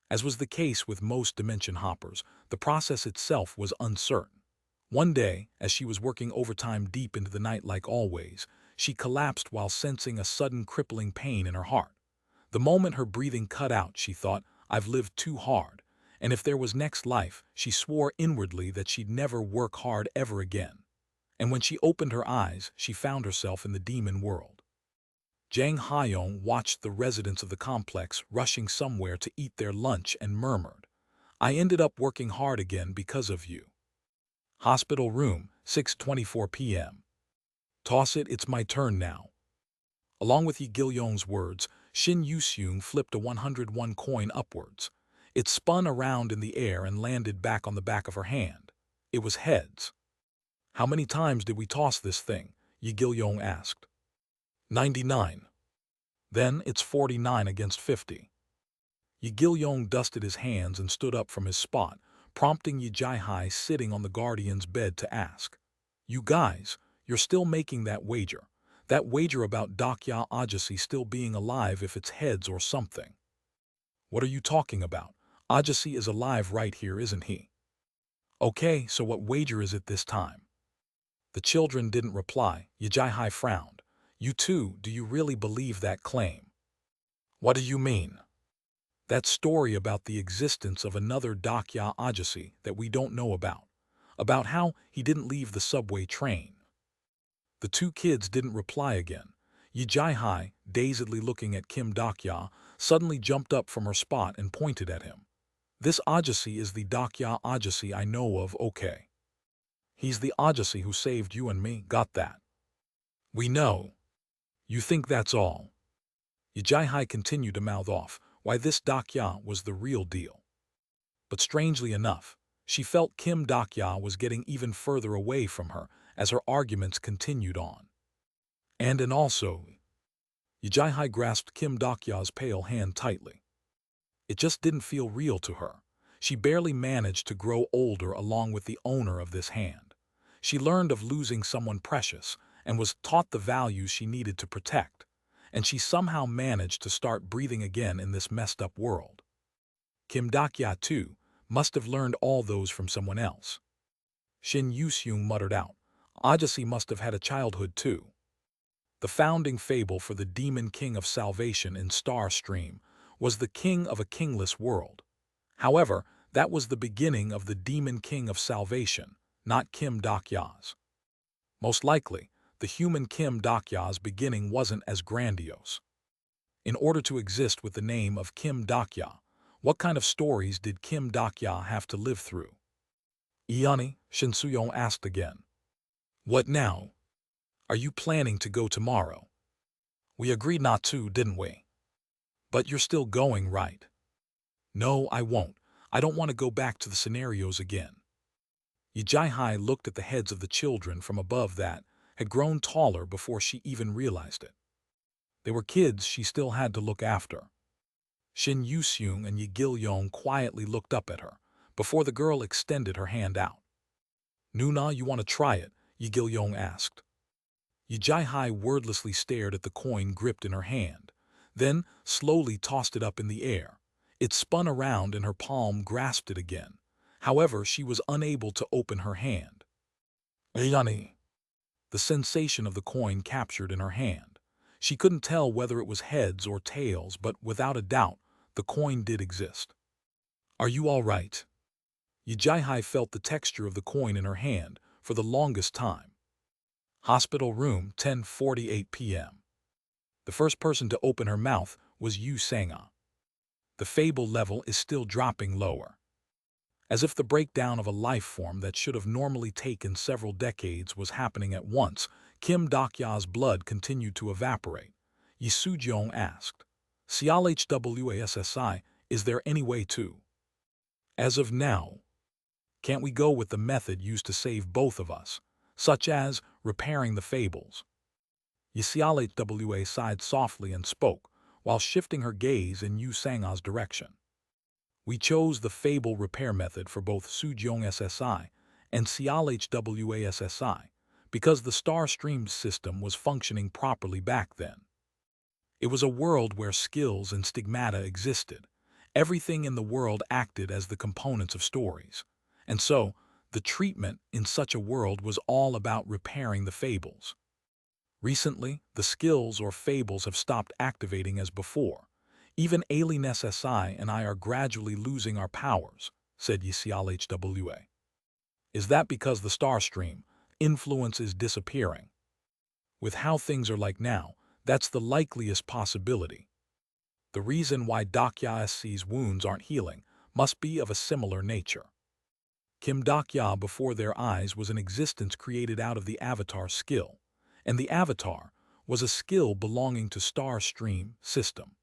As was the case with most dimension hoppers, the process itself was uncertain. One day, as she was working overtime deep into the night like always, she collapsed while sensing a sudden crippling pain in her heart. The moment her breathing cut out, she thought, I've lived too hard, and if there was next life, she swore inwardly that she'd never work hard ever again. And when she opened her eyes, she found herself in the demon world. Jang Hayoung watched the residents of the complex rushing somewhere to eat their lunch and murmured, I ended up working hard again because of you. Hospital room, 6:24 p.m. Toss it, it's my turn now. Along with Yi Gil-yong's words, Shin Yu-seung flipped a 101 coin upwards. It spun around in the air and landed back on the back of her hand. It was heads. How many times did we toss this thing? Yi Gil-yong asked. 99. Then it's 49 against 50. Yi Gil-yong dusted his hands and stood up from his spot, prompting Yi Jai-hai sitting on the guardian's bed to ask, You guys, you're still making that wager. That wager about Dakya Ajasi still being alive if it's heads or something. What are you talking about? Ajasi is alive right here, isn't he? Okay, so what wager is it this time? The children didn't reply. Yi Jai-hai frowned. You two, do you really believe that claim? What do you mean? That story about the existence of another Dakya Ajasi that we don't know about how he didn't leave the subway train. The two kids didn't reply again. Yi Jai-hai, dazedly looking at Kim Dakya, suddenly jumped up from her spot and pointed at him. This Ajasi is the Dakya Ajasi I know of, okay. He's the Ajasi who saved you and me, got that? We know. You think that's all? Yi Jai-hai continued to mouth off, why this Dakya was the real deal. But strangely enough, she felt Kim Dakya was getting even further away from her as her arguments continued on. And also, Yi Jai-hai grasped Kim Dakya's pale hand tightly. It just didn't feel real to her. She barely managed to grow older along with the owner of this hand. She learned of losing someone precious and was taught the values she needed to protect, and she somehow managed to start breathing again in this messed-up world. Kim Dakya, too, must have learned all those from someone else. Shin Yu-seung muttered out, Ajasi must have had a childhood, too. The founding fable for the Demon King of Salvation in Star Stream was the king of a kingless world. However, that was the beginning of the Demon King of Salvation, not Kim Dakya's. Most likely, the human Kim Dakya's beginning wasn't as grandiose. In order to exist with the name of Kim Dakya, what kind of stories did Kim Dakya have to live through? Iani, Shin Soo-yong asked again. What now? Are you planning to go tomorrow? We agreed not to, didn't we? But you're still going, right? No, I won't. I don't want to go back to the scenarios again. Yi Jai-hai looked at the heads of the children from above that had grown taller before she even realized it. They were kids she still had to look after. Shin Yu-seung and Yi Gil-yong quietly looked up at her before the girl extended her hand out. Nuna, you want to try it? Yi Gil-yong asked. Yi Jai-hai wordlessly stared at the coin gripped in her hand, then slowly tossed it up in the air. It spun around and her palm grasped it again. However, she was unable to open her hand. Ayani. The sensation of the coin captured in her hand. She couldn't tell whether it was heads or tails, but without a doubt, the coin did exist. Are you all right? Yi Jai-hai felt the texture of the coin in her hand for the longest time. Hospital room, 10:48 p.m. The first person to open her mouth was Yu Sang-a. The fable level is still dropping lower. As if the breakdown of a life form that should have normally taken several decades was happening at once, Kim Dakya's blood continued to evaporate. Yi Soo-jong asked, CLHWASSI, is there any way to? As of now, can't we go with the method used to save both of us, such as repairing the fables? Yixialhwa sighed softly and spoke, while shifting her gaze in Yu Sangha's direction. We chose the Fable repair method for both Sujong SSI and Cialhwa SSI because the Star Stream system was functioning properly back then. It was a world where skills and stigmata existed. Everything in the world acted as the components of stories. And so, the treatment in such a world was all about repairing the fables. Recently, the skills or fables have stopped activating as before. Even Alien SSI and I are gradually losing our powers, said Yixialhwa. Is that because the star stream influence is disappearing? With how things are like now, that's the likeliest possibility. The reason why Dakya SC's wounds aren't healing must be of a similar nature. Kim Dakya before their eyes was an existence created out of the Avatar skill, and the Avatar was a skill belonging to Star Stream system.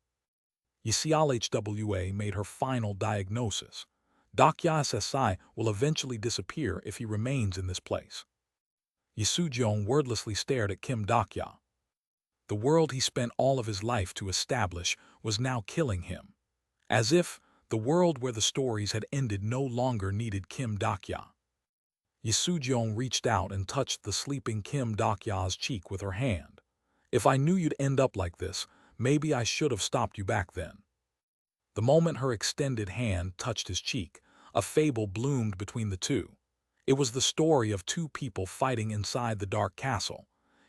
Yixialhwa made her final diagnosis. Dakya SSI will eventually disappear if he remains in this place. Yisujong wordlessly stared at Kim Dakya. The world he spent all of his life to establish was now killing him. As if the world where the stories had ended no longer needed Kim Dakya. Yisujong reached out and touched the sleeping Kim Dakya's cheek with her hand. If I knew you'd end up like this, maybe I should have stopped you back then. The moment her extended hand touched his cheek, a fable bloomed between the two. It was the story of two people fighting inside the dark castle.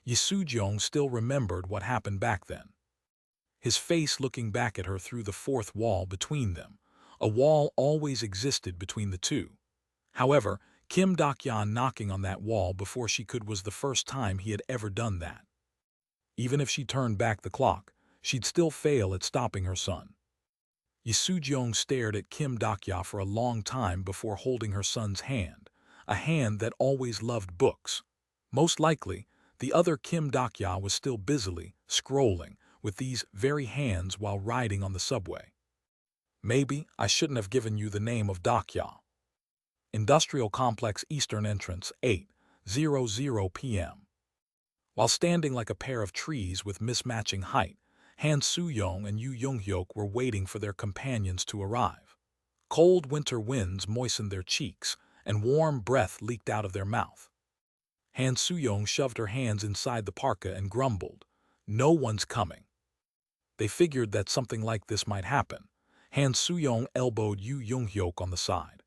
Yisujong still remembered what happened back then. His face looking back at her through the fourth wall between them. A wall always existed between the two. However, Kim Dakya knocking on that wall before she could was the first time he had ever done that. Even if she turned back the clock, she'd still fail at stopping her son. Yisujong stared at Kim Dakya for a long time before holding her son's hand, a hand that always loved books. Most likely, the other Kim Dakya was still busily scrolling with these very hands while riding on the subway. Maybe I shouldn't have given you the name of Dakya. Industrial Complex Eastern Entrance, 8:00 p.m. While standing like a pair of trees with mismatching height, Han Soo-young and Yu Young-hyuk were waiting for their companions to arrive. Cold winter winds moistened their cheeks, and warm breath leaked out of their mouth. Han Soo-young shoved her hands inside the parka and grumbled, "No one's coming." They figured that something like this might happen. Han Soo-young elbowed Yu Young-hyuk on the side.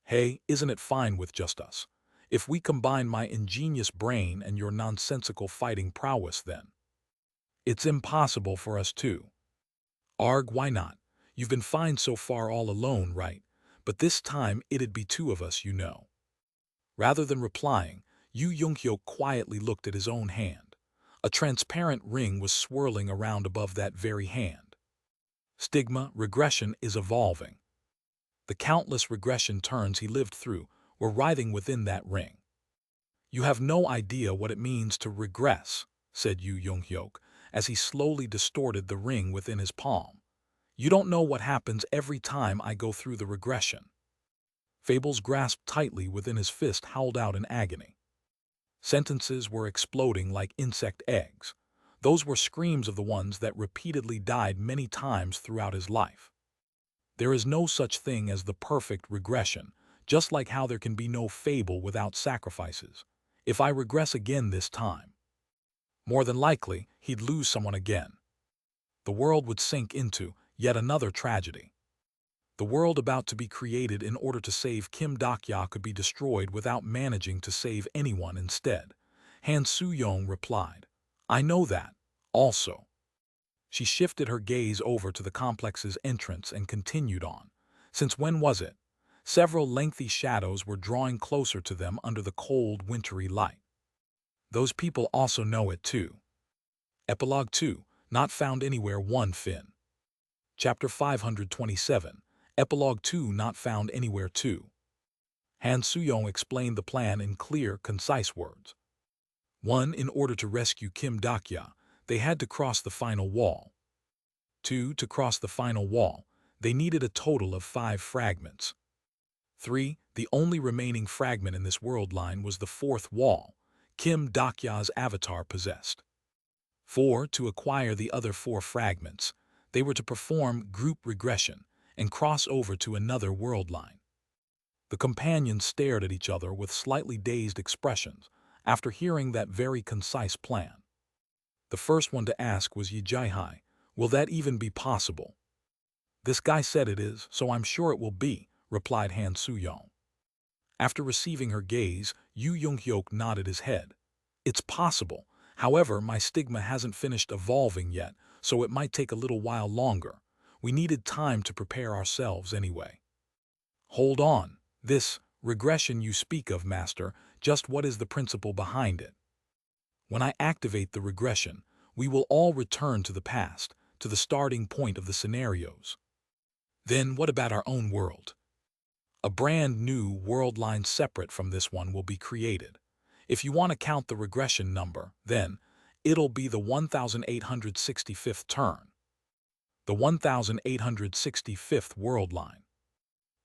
"Hey, isn't it fine with just us? If we combine my ingenious brain and your nonsensical fighting prowess then? It's impossible for us to." "Arg, why not? You've been fine so far all alone, right? But this time it'd be two of us, you know." Rather than replying, Yu Young-hyuk quietly looked at his own hand. A transparent ring was swirling around above that very hand. Stigma, regression is evolving. The countless regression turns he lived through were writhing within that ring. "You have no idea what it means to regress," said Yu Young-hyuk, as he slowly distorted the ring within his palm. "You don't know what happens every time I go through the regression." Fables grasped tightly within his fist howled out in agony. Sentences were exploding like insect eggs. Those were screams of the ones that repeatedly died many times throughout his life. There is no such thing as the perfect regression, just like how there can be no fable without sacrifices. If I regress again this time, more than likely, he'd lose someone again. The world would sink into yet another tragedy. The world about to be created in order to save Kim Dakya could be destroyed without managing to save anyone instead. Han Soo-young replied, "I know that, also." She shifted her gaze over to the complex's entrance and continued on. Since when was it? Several lengthy shadows were drawing closer to them under the cold, wintry light. Those people also know it too. Epilogue 2, Not Found Anywhere 1 Fin. Chapter 527, Epilogue 2 Not Found Anywhere 2. Han Soo-young explained the plan in clear, concise words. 1. In order to rescue Kim Dakya, they had to cross the final wall. 2. To cross the final wall, they needed a total of 5 fragments. 3. The only remaining fragment in this world line was the fourth wall Kim Dakya's avatar possessed. 4. To acquire the other 4 fragments, they were to perform group regression and cross over to another world line. The companions stared at each other with slightly dazed expressions after hearing that very concise plan. The first one to ask was Yi Jai-hai. Will that even be possible? This guy said it is, so I'm sure it will be, replied Han Soo-young. After receiving her gaze, Yu Young-hyuk nodded his head. It's possible. However, my stigma hasn't finished evolving yet, so it might take a little while longer. We needed time to prepare ourselves anyway. Hold on. This regression you speak of, Master, just what is the principle behind it? When I activate the regression, we will all return to the past, to the starting point of the scenarios. Then what about our own world? A brand new world line separate from this one will be created. If you want to count the regression number, then it'll be the 1865th turn. The 1865th world line.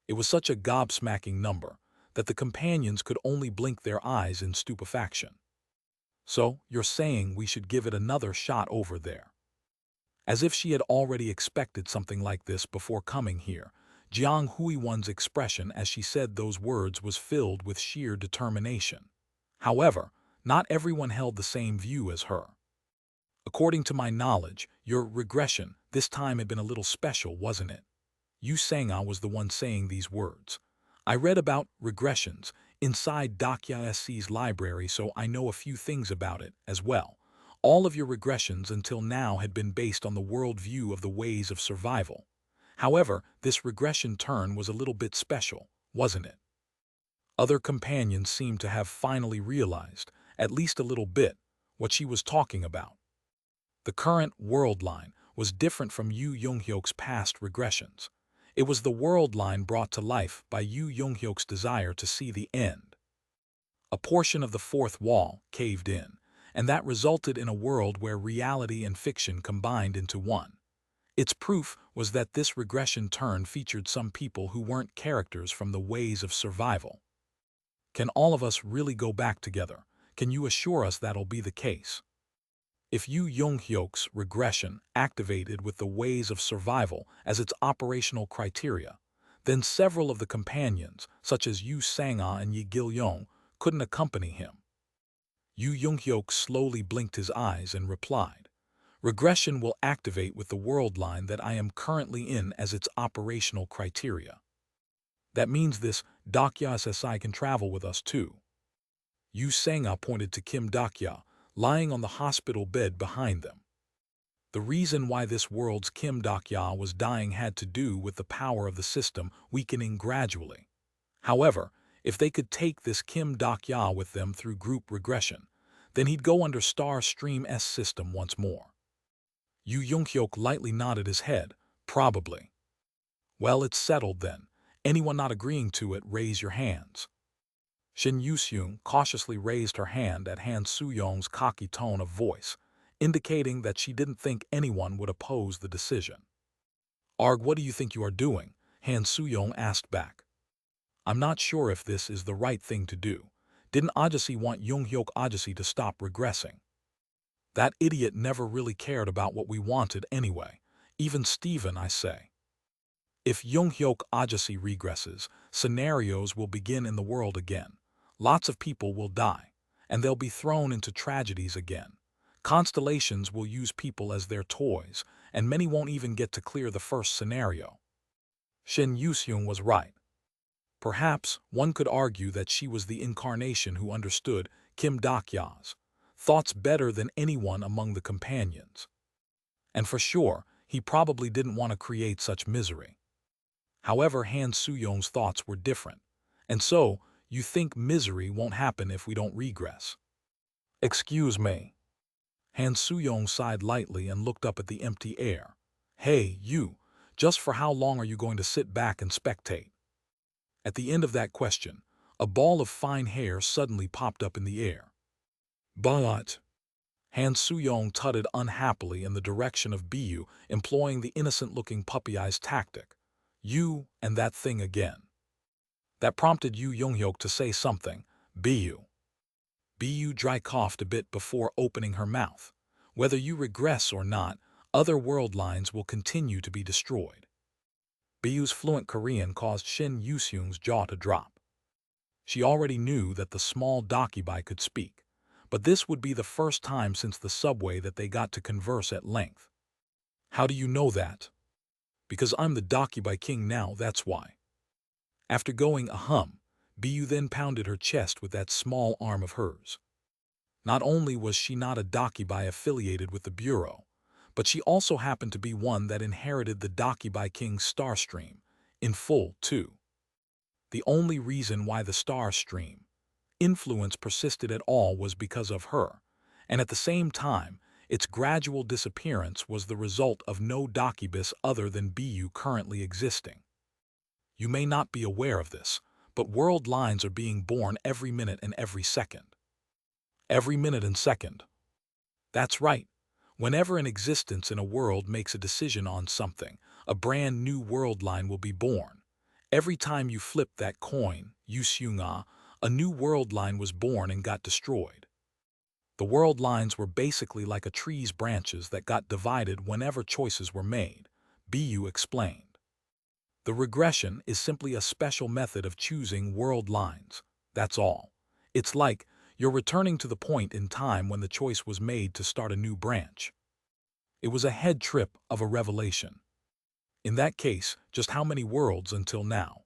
It was such a gobsmacking number that the companions could only blink their eyes in stupefaction. So, you're saying we should give it another shot over there? As if she had already expected something like this before coming here, Jiang Huiwan's expression as she said those words was filled with sheer determination. However, not everyone held the same view as her. According to my knowledge, your regression this time had been a little special, wasn't it? Yu Sang-ah was the one saying these words. I read about regressions inside Dakya SC's library, so I know a few things about it as well. All of your regressions until now had been based on the world view of the ways of survival. However, this regression turn was a little bit special, wasn't it? Other companions seemed to have finally realized, at least a little bit, what she was talking about. The current world line was different from Yu Young-hyuk's past regressions. It was the world line brought to life by Yu Young-hyuk's desire to see the end. A portion of the fourth wall caved in, and that resulted in a world where reality and fiction combined into one. Its proof was that this regression turn featured some people who weren't characters from the ways of survival. Can all of us really go back together? Can you assure us that'll be the case? If Yu Young-hyuk's regression activated with the ways of survival as its operational criteria, then several of the companions, such as Yu Sang-ah and Yi Gil-yong, couldn't accompany him. Yu Young-hyuk slowly blinked his eyes and replied, regression will activate with the world line that I am currently in as its operational criteria. That means this Dakya SSI can travel with us too. Yu Sang-ah pointed to Kim Dakya, lying on the hospital bed behind them. The reason why this world's Kim Dakya was dying had to do with the power of the system weakening gradually. However, if they could take this Kim Dakya with them through group regression, then he'd go under Star Stream S system once more. Yu Young-hyuk lightly nodded his head, probably. Well, it's settled then. Anyone not agreeing to it, raise your hands. Shin Yu-seung cautiously raised her hand at Han Soo-young's cocky tone of voice, indicating that she didn't think anyone would oppose the decision. Arg, what do you think you are doing? Han Soo-young asked back. I'm not sure if this is the right thing to do. Didn't Ajasi want Young-hyuk Ajasi to stop regressing? That idiot never really cared about what we wanted anyway. Even Steven, I say. If Young-hyuk Ajasi regresses, scenarios will begin in the world again. Lots of people will die, and they'll be thrown into tragedies again. Constellations will use people as their toys, and many won't even get to clear the first scenario. Shin Yu-seung was right. Perhaps one could argue that she was the incarnation who understood Kim Dakya's thoughts better than anyone among the companions. And for sure, he probably didn't want to create such misery. However, Han Soo-young's thoughts were different, and so, you think misery won't happen if we don't regress. Excuse me. Han Soo-young sighed lightly and looked up at the empty air. Hey, you, just for how long are you going to sit back and spectate? At the end of that question, a ball of fine hair suddenly popped up in the air. But Han Soo-young tutted unhappily in the direction of Biyu, employing the innocent-looking puppy-eyes tactic. You and that thing again. That prompted Yu Young-hyuk to say something. Biyu. Biyu dry coughed a bit before opening her mouth. Whether you regress or not, other world lines will continue to be destroyed. Byu's fluent Korean caused Shin Yuseung's jaw to drop. She already knew that the small Dakibai could speak, but this would be the first time since the subway that they got to converse at length. How do you know that? Because I'm the Dakibai king now, that's why. After going ahem, Byu then pounded her chest with that small arm of hers. Not only was she not a Dakibai affiliated with the Bureau, but she also happened to be one that inherited the Dakibai King's star stream, in full, too. The only reason why the star stream influence persisted at all was because of her, and at the same time, its gradual disappearance was the result of no Dakibus other than Byu currently existing. You may not be aware of this, but world lines are being born every minute and every second. Every minute and second. That's right. Whenever an existence in a world makes a decision on something, a brand new world line will be born. Every time you flip that coin, Yuseung-ah, a new world line was born and got destroyed. The world lines were basically like a tree's branches that got divided whenever choices were made, Byu explained. The regression is simply a special method of choosing world lines, that's all. It's like you're returning to the point in time when the choice was made to start a new branch. It was a head trip of a revelation. In that case, just how many worlds until now?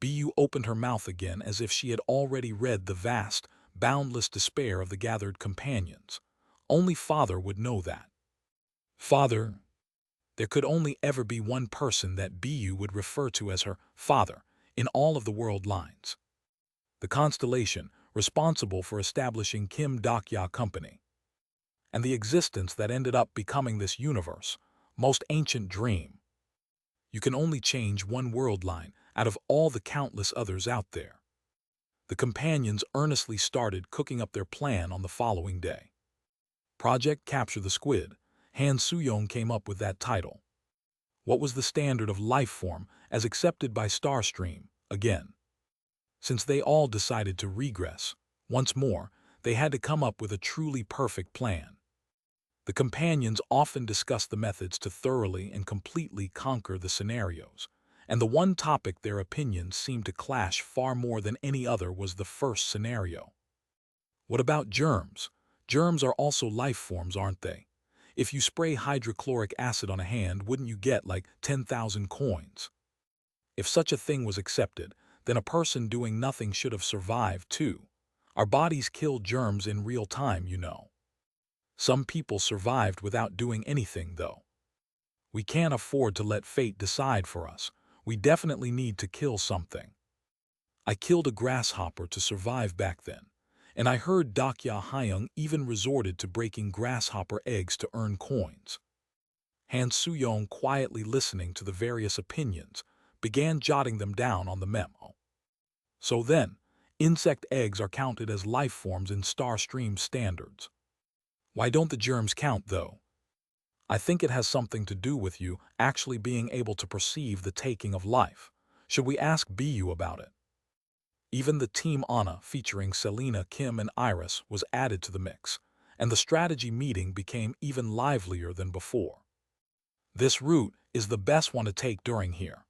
Byu opened her mouth again as if she had already read the vast, boundless despair of the gathered companions. Only Father would know that. Father. There could only ever be one person that Byu would refer to as her father in all of the world lines. The constellation responsible for establishing Kim Dakya Company. And the existence that ended up becoming this universe, most ancient dream. You can only change one world line out of all the countless others out there. The companions earnestly started cooking up their plan on the following day. Project Capture the Squid. Han Soo-young came up with that title. What was the standard of life form as accepted by Starstream, again? Since they all decided to regress, once more, they had to come up with a truly perfect plan. The companions often discussed the methods to thoroughly and completely conquer the scenarios, and the one topic their opinions seemed to clash far more than any other was the first scenario. What about germs? Germs are also life forms, aren't they? If you spray hydrochloric acid on a hand, wouldn't you get like 10,000 coins? If such a thing was accepted, then a person doing nothing should have survived too. Our bodies kill germs in real time, you know. Some people survived without doing anything, though. We can't afford to let fate decide for us. We definitely need to kill something. I killed a grasshopper to survive back then, and I heard Dakya Hyung even resorted to breaking grasshopper eggs to earn coins. Han Soo-young, quietly listening to the various opinions, began jotting them down on the memo. So then, insect eggs are counted as life forms in Starstream standards. Why don't the germs count, though? I think it has something to do with you actually being able to perceive the taking of life. Should we ask Byu about it? Even the Team Anna, featuring Selena, Kim, and Iris, was added to the mix, and the strategy meeting became even livelier than before. This route is the best one to take during here.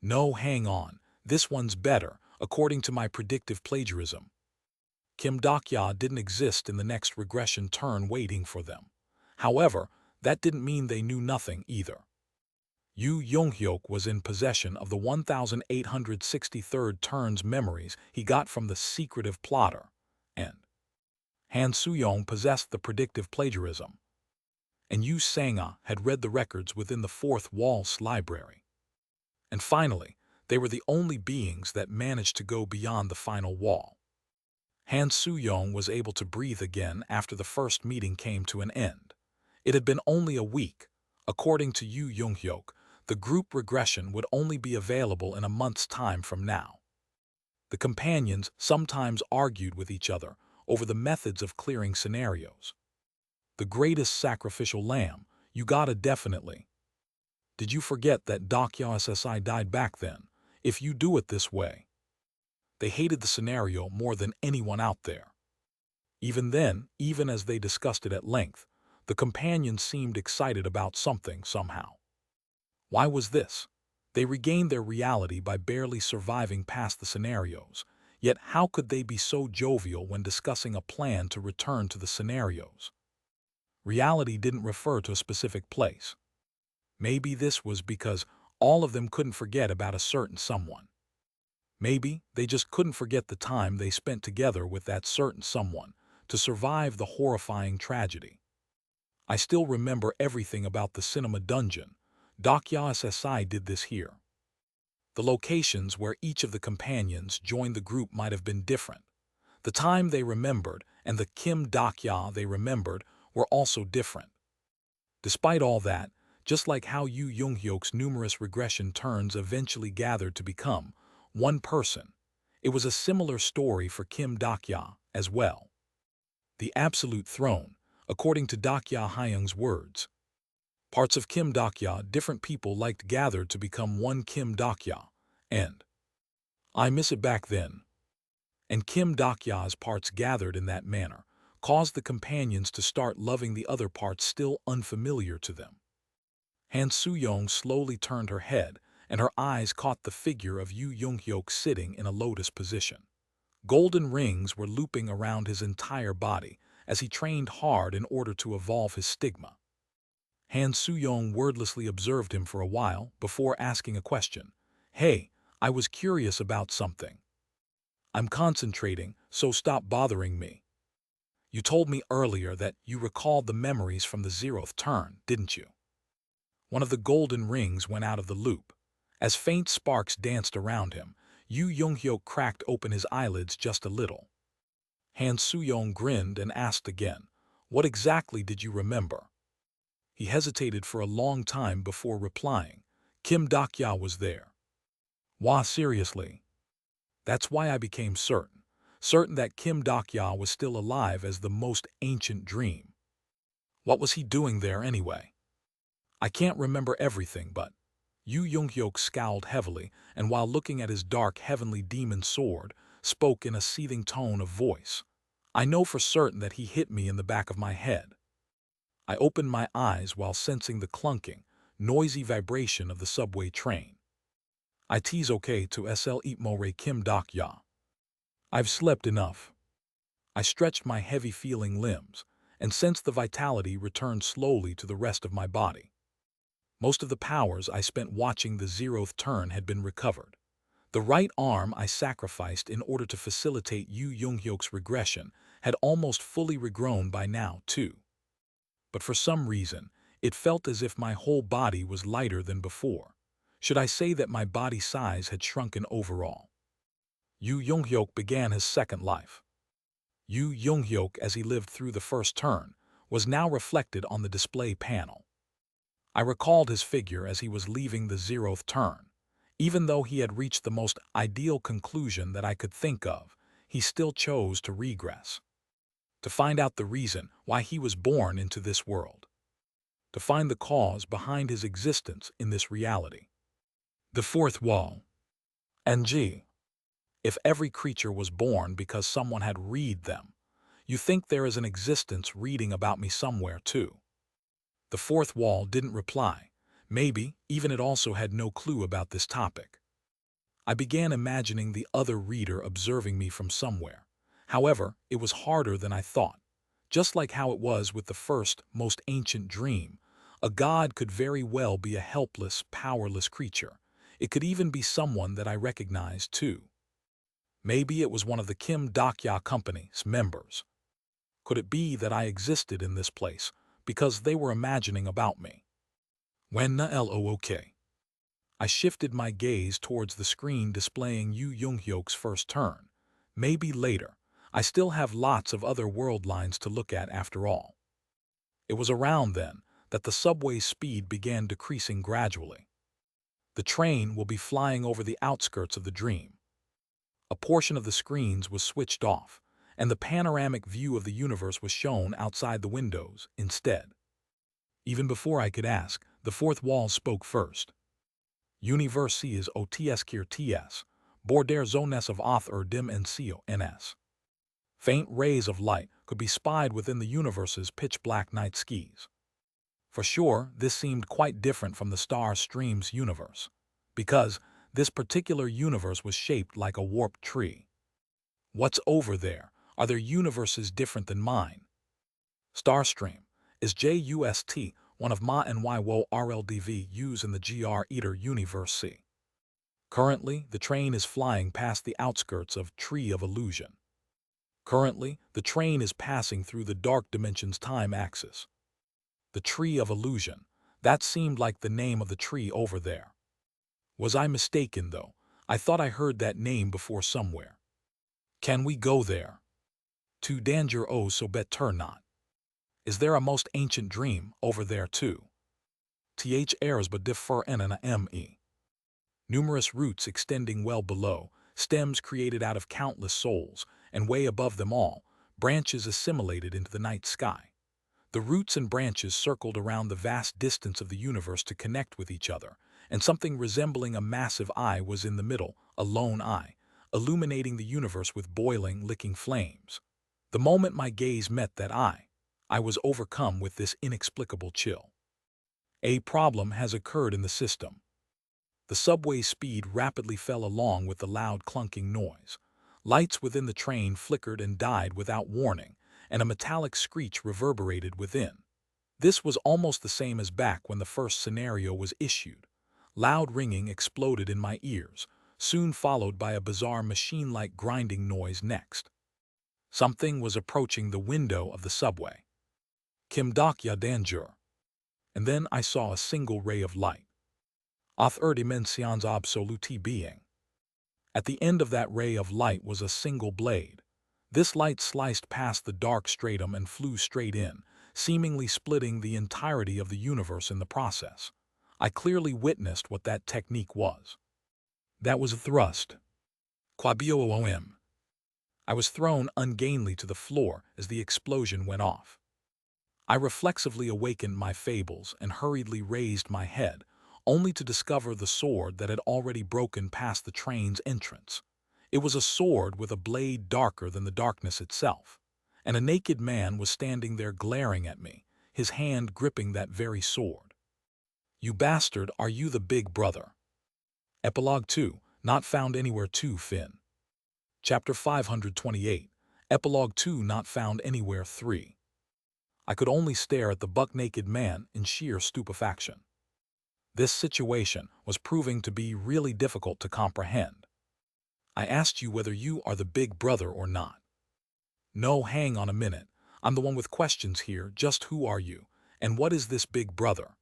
No, hang on, this one's better, according to my predictive plagiarism. Kim Dakya didn't exist in the next regression turn waiting for them. However, that didn't mean they knew nothing either. Yu Yonghyuk was in possession of the 1863rd turn's memories he got from the secretive plotter, and Han Soo-young possessed the predictive plagiarism. And Yu Sang-ah had read the records within the fourth wall's library. And finally, they were the only beings that managed to go beyond the final wall. Han Soo-young was able to breathe again after the first meeting came to an end. It had been only a week. According to Yu Yonghyuk, the group regression would only be available in a month's time from now. The companions sometimes argued with each other over the methods of clearing scenarios. The greatest sacrificial lamb, you gotta definitely. Did you forget that Dakya SSI died back then? If you do it this way. They hated the scenario more than anyone out there. Even then, even as they discussed it at length, The companions seemed excited about something somehow. Why was this? They regained their reality by barely surviving past the scenarios, yet how could they be so jovial when discussing a plan to return to the scenarios? Reality didn't refer to a specific place. Maybe this was because all of them couldn't forget about a certain someone. Maybe they just couldn't forget the time they spent together with that certain someone to survive the horrifying tragedy. I still remember everything about the cinema dungeon. Dakya SSI did this here. The locations where each of the companions joined the group might have been different. The time they remembered and the Kim Dakya they remembered were also different. Despite all that, just like how Yu Young-hyuk's numerous regression turns eventually gathered to become one person, it was a similar story for Kim Dakya as well. The absolute throne, according to Dakya Hyung's words. Parts of Kim Dakya different people liked gathered to become one Kim Dakya, and I miss it back then. And Kim Dakya's parts gathered in that manner caused the companions to start loving the other parts still unfamiliar to them. Han Soo-young slowly turned her head, and her eyes caught the figure of Yu Young-hyuk sitting in a lotus position. Golden rings were looping around his entire body as he trained hard in order to evolve his stigma. Han Soo-young wordlessly observed him for a while before asking a question. Hey, I was curious about something. I'm concentrating, so stop bothering me. You told me earlier that you recalled the memories from the 0th turn, didn't you? One of the golden rings went out of the loop. As faint sparks danced around him, Yu Young-hyuk cracked open his eyelids just a little. Han Soo-young grinned and asked again, what exactly did you remember? He hesitated for a long time before replying. Kim Dakya was there. Wah, seriously? That's why I became certain that Kim Dakya was still alive as the most ancient dream. What was he doing there anyway? I can't remember everything, but Yu Young-hyuk scowled heavily and while looking at his dark heavenly demon sword, spoke in a seething tone of voice. I know for certain that he hit me in the back of my head. I opened my eyes while sensing the clunking, noisy vibration of the subway train. It's okay to sl eat more Kim Dakya. I've slept enough. I stretched my heavy-feeling limbs and sensed the vitality return slowly to the rest of my body. Most of the powers I spent watching the 0th turn had been recovered. The right arm I sacrificed in order to facilitate Yu Young-hyuk's regression had almost fully regrown by now, too. But for some reason, it felt as if my whole body was lighter than before. Should I say that my body size had shrunken overall? Yu Young-hyuk began his second life. Yu Young-hyuk, as he lived through the 1st turn, was now reflected on the display panel. I recalled his figure as he was leaving the 0th turn. Even though he had reached the most ideal conclusion that I could think of, he still chose to regress. To find out the reason why he was born into this world. To find the cause behind his existence in this reality. The 4th wall. And gee, if every creature was born because someone had read them, you think there is an existence reading about me somewhere too. The 4th wall didn't reply. Maybe even it also had no clue about this topic. I began imagining the other reader observing me from somewhere. However, it was harder than I thought. Just like how it was with the first, most ancient dream, a god could very well be a helpless, powerless creature. It could even be someone that I recognized too. Maybe it was one of the Kim Dakya Company's members. Could it be that I existed in this place because they were imagining about me? When na look. I shifted my gaze towards the screen displaying Yu Young-hyuk's 1st turn. Maybe later. I still have lots of other world lines to look at after all. It was around then that the subway's speed began decreasing gradually. The train will be flying over the outskirts of the dream. A portion of the screens was switched off, and the panoramic view of the universe was shown outside the windows instead. Even before I could ask, the 4th wall spoke first. Universis ots kir ts, border zones of auth dem nco ns. Faint rays of light could be spied within the universe's pitch-black night skies. For sure, this seemed quite different from the star stream's universe, because this particular universe was shaped like a warped tree. What's over there? Are there universes different than mine? Starstream is JUST, one of Ma and YWO RLDV used in the GR Eater Universe C. Currently, the train is flying past the outskirts of Tree of Illusion. Currently, the train is passing through the Dark Dimension's time axis. The Tree of Illusion. That seemed like the name of the tree over there. Was I mistaken, though? I thought I heard that name before somewhere. Can we go there? To danger oh so better not. Is there a most ancient dream over there too? Th airs but differ n and me. Numerous roots extending well below, stems created out of countless souls, and way above them all, branches assimilated into the night sky. The roots and branches circled around the vast distance of the universe to connect with each other, and something resembling a massive eye was in the middle, a lone eye, illuminating the universe with boiling, licking flames. The moment my gaze met that eye, I was overcome with this inexplicable chill. A problem has occurred in the system. The subway's speed rapidly fell along with the loud clunking noise. Lights within the train flickered and died without warning, and a metallic screech reverberated within. This was almost the same as back when the first scenario was issued. Loud ringing exploded in my ears, soon followed by a bizarre machine-like grinding noise next. Something was approaching the window of the subway. Kim Dokya danger. And then I saw a single ray of light. Author dimensions absolute being. At the end of that ray of light was a single blade. This light sliced past the dark stratum and flew straight in, seemingly splitting the entirety of the universe in the process. I clearly witnessed what that technique was. That was a thrust. Quabioom. I was thrown ungainly to the floor as the explosion went off. I reflexively awakened my fables and hurriedly raised my head, only to discover the sword that had already broken past the train's entrance. It was a sword with a blade darker than the darkness itself, and a naked man was standing there glaring at me, his hand gripping that very sword. You bastard, are you the big brother? Epilogue 2, not found anywhere 2 Fin. Chapter 528, Epilogue 2 not found anywhere 3. I could only stare at the buck-naked man in sheer stupefaction. This situation was proving to be really difficult to comprehend. I asked you whether you are the big brother or not. No, hang on a minute. I'm the one with questions here. Just who are you, and what is this big brother?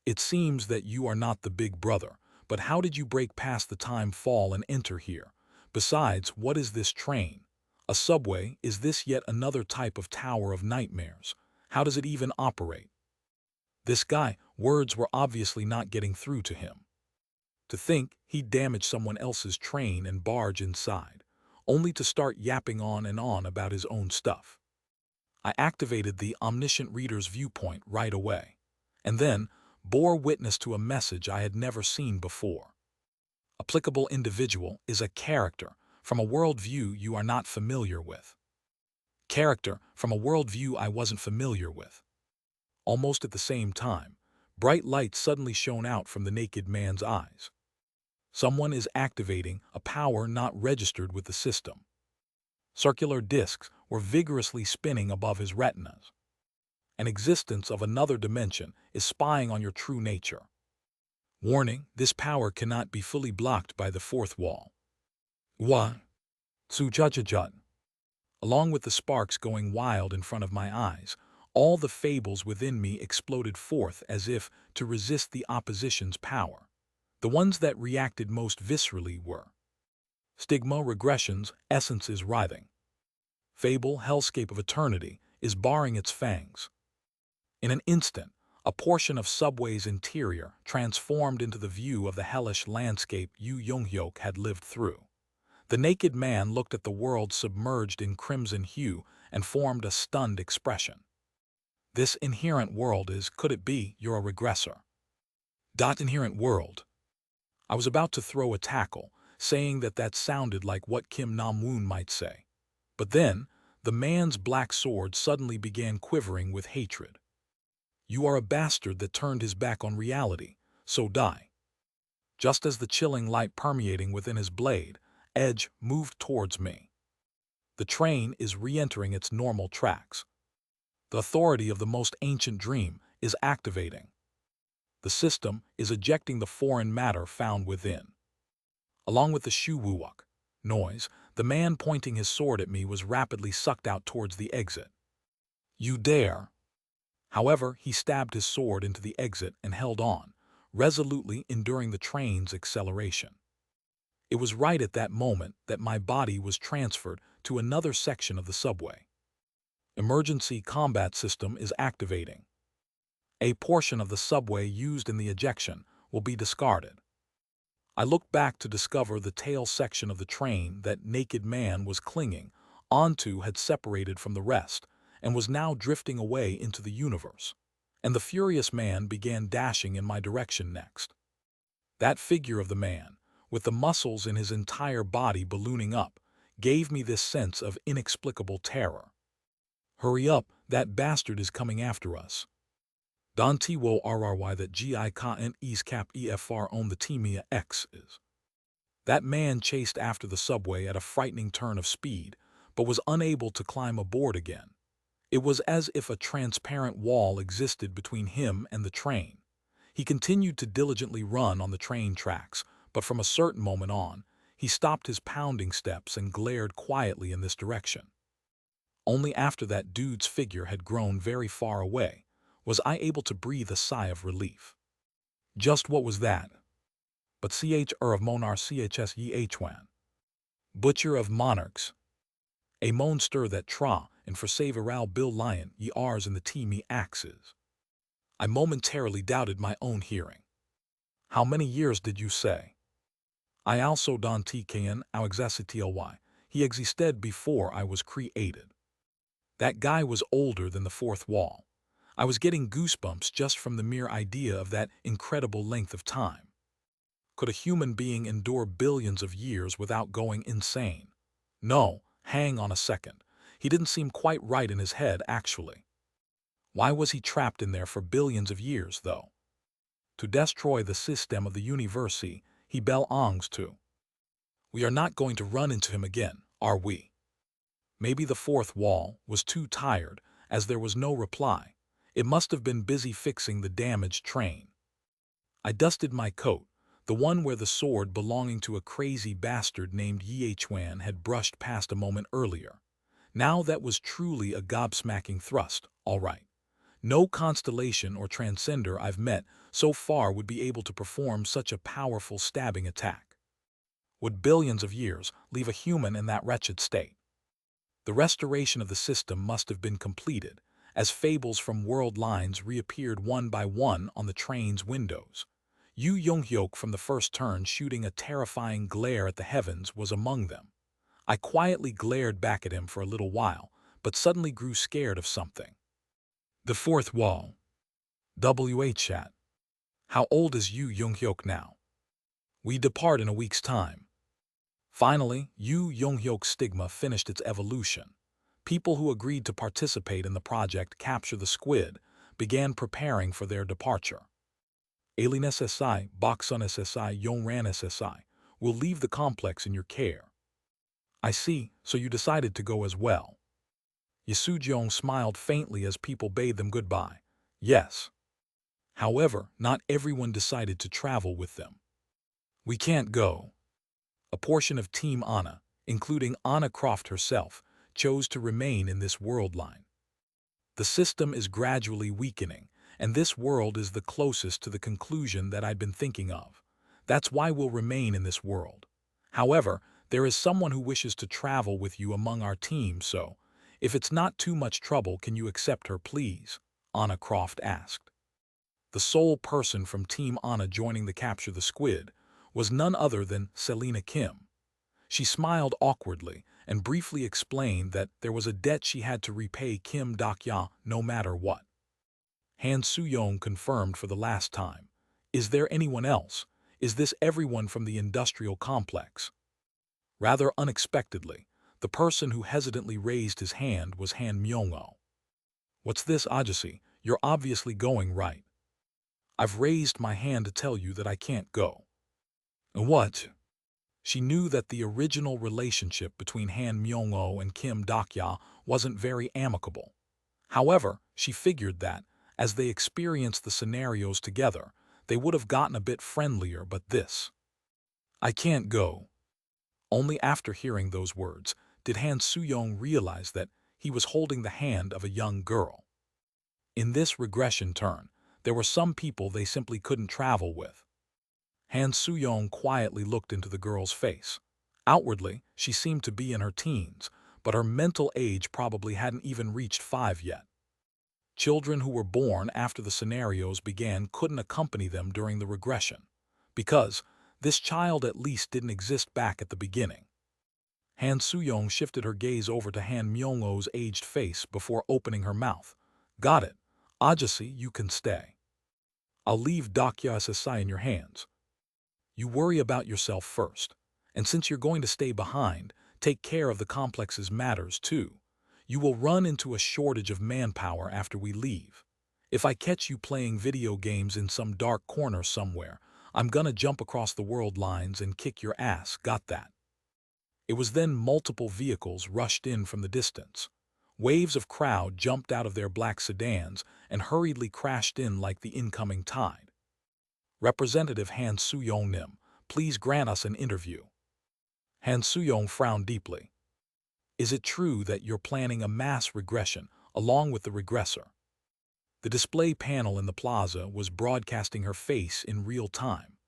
It seems that you are not the big brother, but how did you break past the time fall and enter here? Besides, what is this train? A subway? Is this yet another type of tower of nightmares? How does it even operate? This guy, words were obviously not getting through to him. To think he'd damaged someone else's train and barge inside, only to start yapping on and on about his own stuff. I activated the Omniscient Reader's Viewpoint right away, and then bore witness to a message I had never seen before. Applicable individual is a character from a worldview you are not familiar with. Character from a worldview I wasn't familiar with. Almost at the same time, bright light suddenly shone out from the naked man's eyes. Someone is activating a power not registered with the system. Circular discs were vigorously spinning above his retinas. An existence of another dimension is spying on your true nature. Warning, this power cannot be fully blocked by the fourth wall. What? Tsujajajut. Along with the sparks going wild in front of my eyes, all the fables within me exploded forth as if to resist the opposition's power. The ones that reacted most viscerally were stigma regressions, essence is writhing. Fable, hellscape of eternity, is baring its fangs. In an instant, a portion of subway's interior transformed into the view of the hellish landscape Yu Yonghyuk had lived through. The naked man looked at the world submerged in crimson hue and formed a stunned expression. This inherent world is, could it be, you're a regressor? Inherent world. I was about to throw a tackle, saying that sounded like what Kim Nam-woon might say. But then, the man's black sword suddenly began quivering with hatred. You are a bastard that turned his back on reality, so die. Just as the chilling light permeating within his blade, edge moved towards me. The train is re-entering its normal tracks. The authority of the most ancient dream is activating. The system is ejecting the foreign matter found within. Along with the shu-wuok noise, the man pointing his sword at me was rapidly sucked out towards the exit. You dare! However, he stabbed his sword into the exit and held on, resolutely enduring the train's acceleration. It was right at that moment that my body was transferred to another section of the subway. Emergency combat system is activating. A portion of the subway used in the ejection will be discarded. I looked back to discover the tail section of the train that naked man was clinging onto had separated from the rest and was now drifting away into the universe, and the furious man began dashing in my direction next. That figure of the man, with the muscles in his entire body ballooning up, gave me this sense of inexplicable terror. Hurry up, that bastard is coming after us. Don T-wo RRY that GI E's cap EFR on the Timia X is. That man chased after the subway at a frightening turn of speed, but was unable to climb aboard again. It was as if a transparent wall existed between him and the train. He continued to diligently run on the train tracks, but from a certain moment on, he stopped his pounding steps and glared quietly in this direction. Only after that dude's figure had grown very far away was I able to breathe a sigh of relief. Just what was that? But of Monar Chs Yhwan. Butcher of monarchs. A monster that tra and for save Aral Bill Lion ye ars in the teamy axes. I momentarily doubted my own hearing. How many years did you say? I also don tkn au execity he existed before I was created. That guy was older than the fourth wall. I was getting goosebumps just from the mere idea of that incredible length of time. Could a human being endure billions of years without going insane? No, hang on a second. He didn't seem quite right in his head, actually. Why was he trapped in there for billions of years, though? To destroy the system of the universe, he belongs to. We are not going to run into him again, are we? Maybe the fourth wall was too tired, as there was no reply. It must have been busy fixing the damaged train. I dusted my coat, the one where the sword belonging to a crazy bastard named Yhwan had brushed past a moment earlier. Now that was truly a gobsmacking thrust, all right. No constellation or transcender I've met so far would be able to perform such a powerful stabbing attack. Would billions of years leave a human in that wretched state? The restoration of the system must have been completed, as fables from world lines reappeared one by one on the train's windows. Yu Yonghyuk from the first turn shooting a terrifying glare at the heavens was among them. I quietly glared back at him for a little while, but suddenly grew scared of something. The fourth wall. WH chat. How old is Yu Yonghyuk now? We depart in a week's time. Finally, Yu Yonghyuk's stigma finished its evolution. People who agreed to participate in the project Capture the Squid began preparing for their departure. Alien SSI, Boksun SSI, Yongran SSI will leave the complex in your care. I see, so you decided to go as well. Yasujong smiled faintly as people bade them goodbye. Yes. However, not everyone decided to travel with them. We can't go. A portion of Team Anna, including Anna Croft herself, chose to remain in this world line. The system is gradually weakening, and this world is the closest to the conclusion that I'd been thinking of. That's why we'll remain in this world. However, there is someone who wishes to travel with you among our team, so, if it's not too much trouble, can you accept her, please? Anna Croft asked. The sole person from Team Anna joining the Capture the Squid was none other than Selena Kim. She smiled awkwardly and briefly explained that there was a debt she had to repay Kim Dak-ya no matter what. Han Soo-young confirmed for the last time. Is there anyone else? Is this everyone from the industrial complex? Rather unexpectedly, The person who hesitantly raised his hand was Han Myung-oh. "What's this, Ajasi? You're obviously going right." "I've raised my hand to tell you that I can't go." "What?" She knew that the original relationship between Han Myung-oh and Kim Dok-ya wasn't very amicable. However, she figured that, as they experienced the scenarios together, they would have gotten a bit friendlier, but this. "I can't go." Only after hearing those words did Han Soo-young realize that he was holding the hand of a young girl. In this regression turn, there were some people they simply couldn't travel with. Han Soo-young quietly looked into the girl's face. Outwardly, she seemed to be in her teens, but her mental age probably hadn't even reached 5 yet. Children who were born after the scenarios began couldn't accompany them during the regression, because this child at least didn't exist back at the beginning. Han Soo-young shifted her gaze over to Han Myung-oh's aged face before opening her mouth. "Got it. Ajasi, you can stay. I'll leave Dakya Sasai in your hands. You worry about yourself first, and since you're going to stay behind, take care of the complex's matters too. You will run into a shortage of manpower after we leave. If I catch you playing video games in some dark corner somewhere, I'm gonna jump across the world lines and kick your ass, got that?" It was then multiple vehicles rushed in from the distance. Waves of crowd jumped out of their black sedans and hurriedly crashed in like the incoming tide. "Representative Han Soo-young, please grant us an interview." Han Soo-young frowned deeply. "Is it true that you're planning a mass regression along with the regressor?" The display panel in the plaza was broadcasting her face in real time.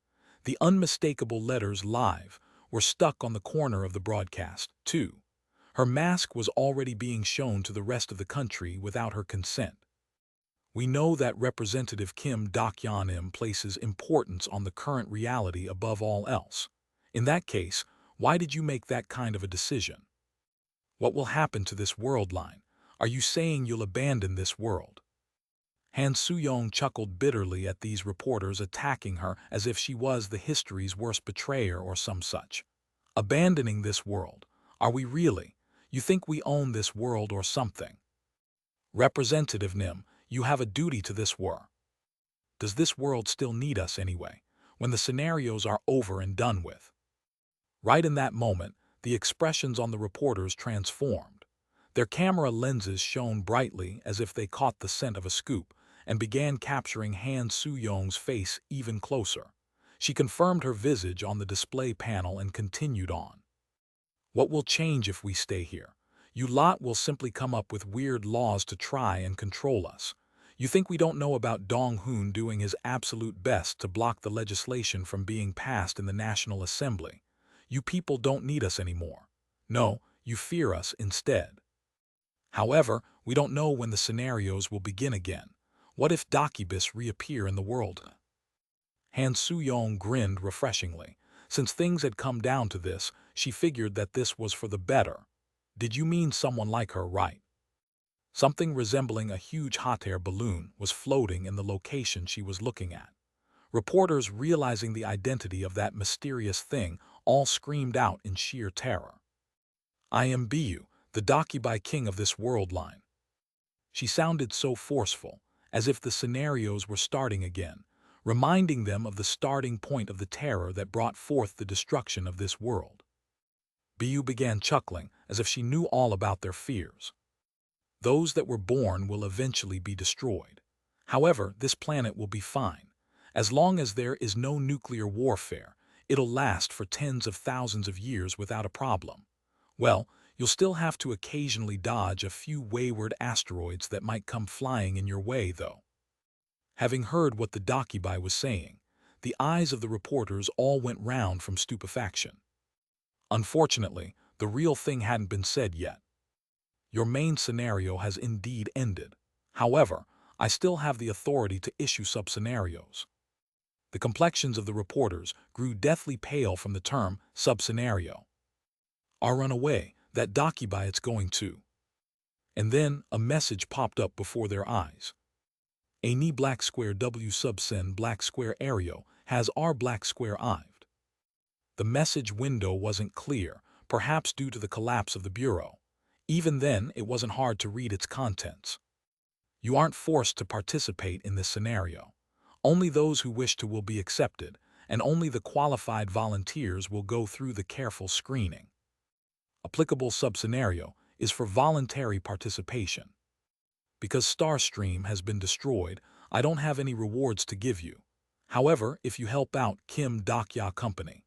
The unmistakable letters "Live" were stuck on the corner of the broadcast, too. Her mask was already being shown to the rest of the country without her consent. "We know that Representative Kim Dok-yeon places importance on the current reality above all else. In that case, why did you make that kind of a decision? What will happen to this world line? Are you saying you'll abandon this world?" Han Soo-young chuckled bitterly at these reporters attacking her as if she was the history's worst betrayer or some such. "Abandoning this world? Are we really? You think we own this world or something? Representative Nim, you have a duty to this world. Does this world still need us anyway, when the scenarios are over and done with?" Right in that moment, the expressions on the reporters transformed. Their camera lenses shone brightly as if they caught the scent of a scoop and began capturing Han Soo-young's face even closer. She confirmed her visage on the display panel and continued on. "What will change if we stay here? You lot will simply come up with weird laws to try and control us. You think we don't know about Dong-hoon doing his absolute best to block the legislation from being passed in the National Assembly? You people don't need us anymore. No, you fear us instead. However, we don't know when the scenarios will begin again. What if Dakibus reappear in the world?" Han Soo-young grinned refreshingly. Since things had come down to this, she figured that this was for the better. "Did you mean someone like her, right?" Something resembling a huge hot air balloon was floating in the location she was looking at. Reporters, realizing the identity of that mysterious thing, all screamed out in sheer terror. "I am Bu, the Dakibai king of this world line." She sounded so forceful, as if the scenarios were starting again, reminding them of the starting point of the terror that brought forth the destruction of this world. Bu began chuckling, as if she knew all about their fears. "Those that were born will eventually be destroyed. However, this planet will be fine. As long as there is no nuclear warfare, it'll last for tens of thousands of years without a problem. Well, you'll still have to occasionally dodge a few wayward asteroids that might come flying in your way, though." Having heard what the Dakibai was saying, the eyes of the reporters all went round from stupefaction. Unfortunately, the real thing hadn't been said yet. "Your main scenario has indeed ended. However, I still have the authority to issue sub-scenarios." The complexions of the reporters grew deathly pale from the term sub-scenario. "I'll run away, that Dakibai it's going to." And then a message popped up before their eyes. "A ni black square W sub-sen black square aereo has R black square ived." The message window wasn't clear, perhaps due to the collapse of the Bureau. Even then, it wasn't hard to read its contents. You aren't forced to participate in this scenario. Only those who wish to will be accepted, and only the qualified volunteers will go through the careful screening. Applicable sub-scenario is for voluntary participation. Because Starstream has been destroyed, I don't have any rewards to give you. However, if you help out Kim Dokya Company.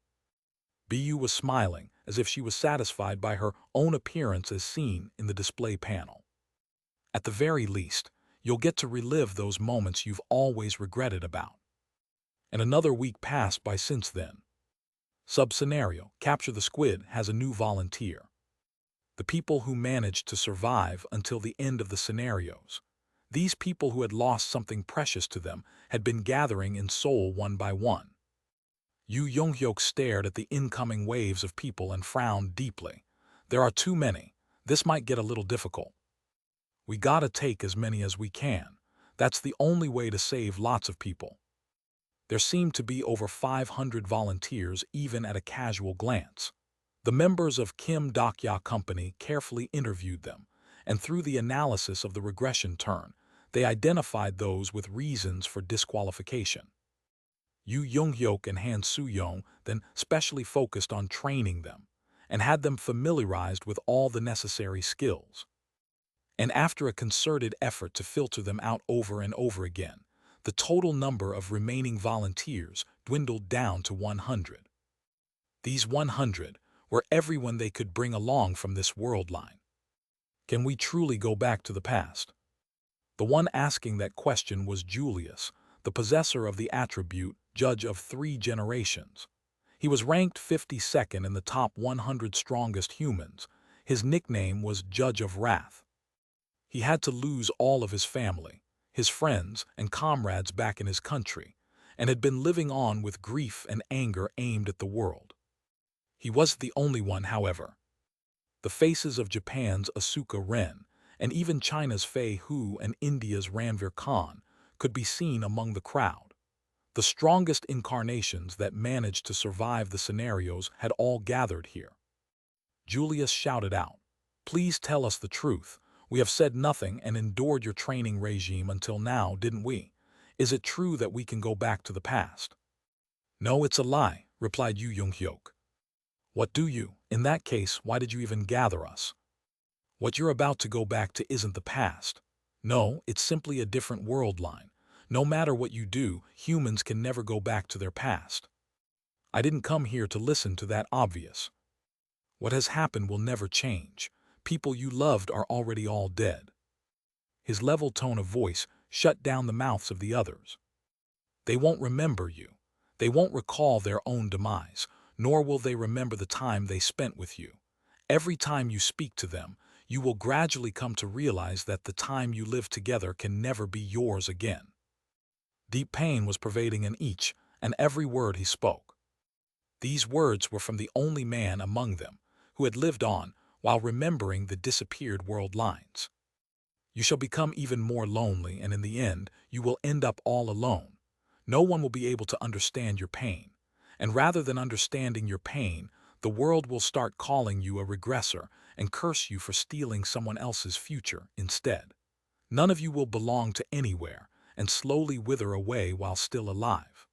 BU was smiling, as if she was satisfied by her own appearance as seen in the display panel. At the very least, you'll get to relive those moments you've always regretted about. And another week passed by since then. Sub-scenario, Capture the Squid, has a new volunteer. The people who managed to survive until the end of the scenarios. These people who had lost something precious to them had been gathering in Seoul one by one. Yu Young-hyuk stared at the incoming waves of people and frowned deeply. There are too many. This might get a little difficult. We gotta take as many as we can. That's the only way to save lots of people. There seemed to be over 500 volunteers even at a casual glance. The members of Kim Dokya Company carefully interviewed them, and through the analysis of the regression turn, they identified those with reasons for disqualification. Yu Young-hyuk and Han Soo-young then specially focused on training them, and had them familiarized with all the necessary skills. And after a concerted effort to filter them out over and over again, the total number of remaining volunteers dwindled down to 100. These 100 were everyone they could bring along from this world line. Can we truly go back to the past? The one asking that question was Julius, the possessor of the attribute Judge of 3 Generations. He was ranked 52nd in the top 100 strongest humans. His nickname was Judge of Wrath. He had to lose all of his family, his friends and comrades back in his country, and had been living on with grief and anger aimed at the world. He wasn't the only one, however. The faces of Japan's Asuka Ren, and even China's Fei Hu and India's Ranveer Khan could be seen among the crowd. The strongest incarnations that managed to survive the scenarios had all gathered here. Julius shouted out, "Please tell us the truth. We have said nothing and endured your training regime until now, didn't we? Is it true that we can go back to the past?" "No, it's a lie," replied Yu Young-hyuk. "What do you? In that case, why did you even gather us? What you're about to go back to isn't the past. No, it's simply a different world line. No matter what you do, humans can never go back to their past. I didn't come here to listen to that obvious. What has happened will never change. People you loved are already all dead." His level tone of voice shut down the mouths of the others. "They won't remember you. They won't recall their own demise, nor will they remember the time they spent with you. Every time you speak to them, you will gradually come to realize that the time you lived together can never be yours again." Deep pain was pervading in each and every word he spoke. These words were from the only man among them who had lived on while remembering the disappeared world lines. You shall become even more lonely, and in the end, you will end up all alone. No one will be able to understand your pain. And rather than understanding your pain, the world will start calling you a regressor and curse you for stealing someone else's future instead. None of you will belong to anywhere and slowly wither away while still alive.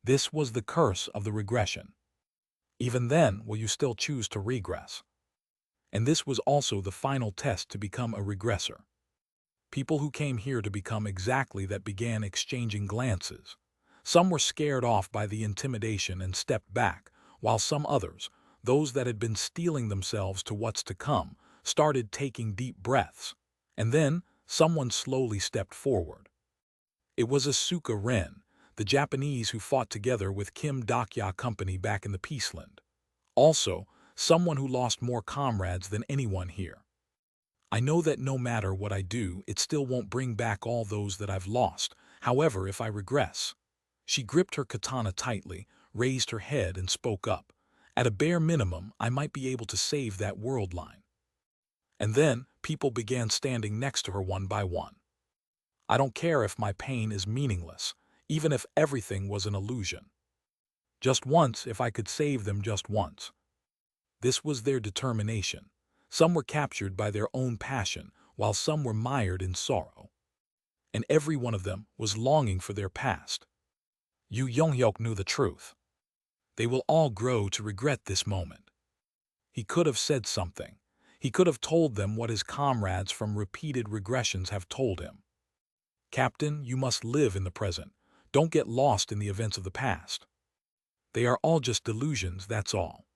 This was the curse of the regression. Even then, will you still choose to regress? And this was also the final test to become a regressor. People who came here to become exactly that began exchanging glances. Some were scared off by the intimidation and stepped back, while some others, those that had been steeling themselves to what's to come, started taking deep breaths. And then, someone slowly stepped forward. It was Asuka Ren, the Japanese who fought together with Kim Dokya Company back in the Peaceland. Also, someone who lost more comrades than anyone here. "I know that no matter what I do, it still won't bring back all those that I've lost. However, if I regress..." She gripped her katana tightly, raised her head, and spoke up. "At a bare minimum, I might be able to save that world line." And then, people began standing next to her one by one. "I don't care if my pain is meaningless, even if everything was an illusion. Just once, if I could save them just once." This was their determination. Some were captured by their own passion, while some were mired in sorrow. And every one of them was longing for their past. Yu Yonghyuk knew the truth. They will all grow to regret this moment. He could have said something. He could have told them what his comrades from repeated regressions have told him. Captain, you must live in the present. Don't get lost in the events of the past. They are all just delusions, that's all.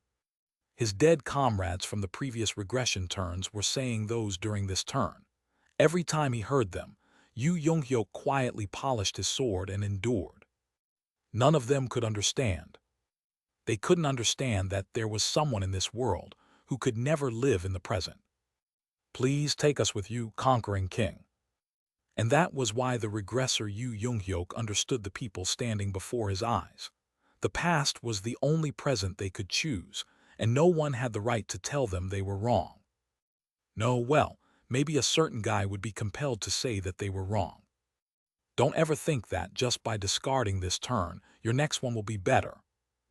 His dead comrades from the previous regression turns were saying those during this turn. Every time he heard them, Yu Yonghyuk quietly polished his sword and endured. None of them could understand. They couldn't understand that there was someone in this world who could never live in the present. Please take us with you, conquering king. And that was why the regressor Yu Yonghyuk understood the people standing before his eyes. The past was the only present they could choose, and no one had the right to tell them they were wrong. No, well, maybe a certain guy would be compelled to say that they were wrong. Don't ever think that just by discarding this turn, your next one will be better.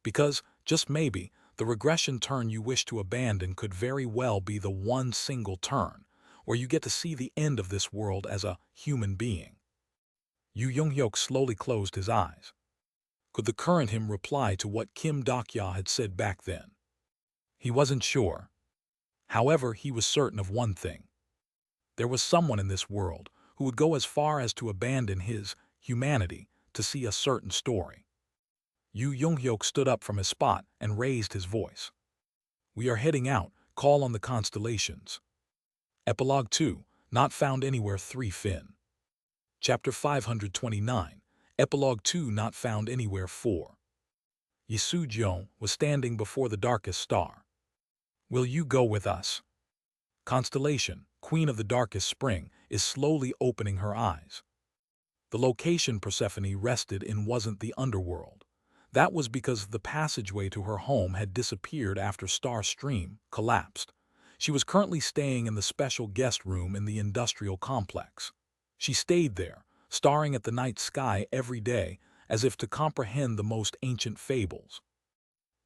Because, just maybe, the regression turn you wish to abandon could very well be the one single turn, where you get to see the end of this world as a human being. Yu Yonghyuk slowly closed his eyes. Could the current him reply to what Kim Dokya had said back then? He wasn't sure. However, he was certain of one thing. There was someone in this world who would go as far as to abandon his humanity to see a certain story. Yu Yonghyuk stood up from his spot and raised his voice. We are heading out. Call on the constellations. Epilogue 2, Not Found Anywhere 3 Fin. Chapter 529, Epilogue 2, Not Found Anywhere 4. Yisoo-jeon was standing before the darkest star. Will you go with us? Constellation, Queen of the Darkest Spring, is slowly opening her eyes. The location Persephone rested in wasn't the underworld. That was because the passageway to her home had disappeared after Star Stream collapsed. She was currently staying in the special guest room in the industrial complex. She stayed there, staring at the night sky every day as if to comprehend the most ancient fables.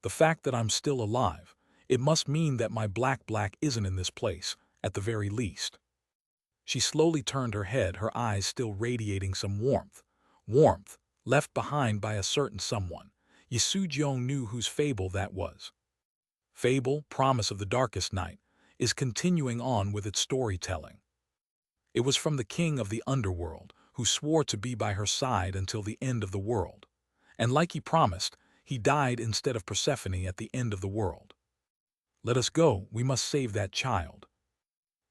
The fact that I'm still alive, it must mean that my black isn't in this place, at the very least. She slowly turned her head, her eyes still radiating some warmth. Warmth, left behind by a certain someone. Yisoo-jeon knew whose fable that was. Fable, Promise of the Darkest Night, is continuing on with its storytelling. It was from the king of the underworld, who swore to be by her side until the end of the world. And like he promised, he died instead of Persephone at the end of the world. Let us go, we must save that child.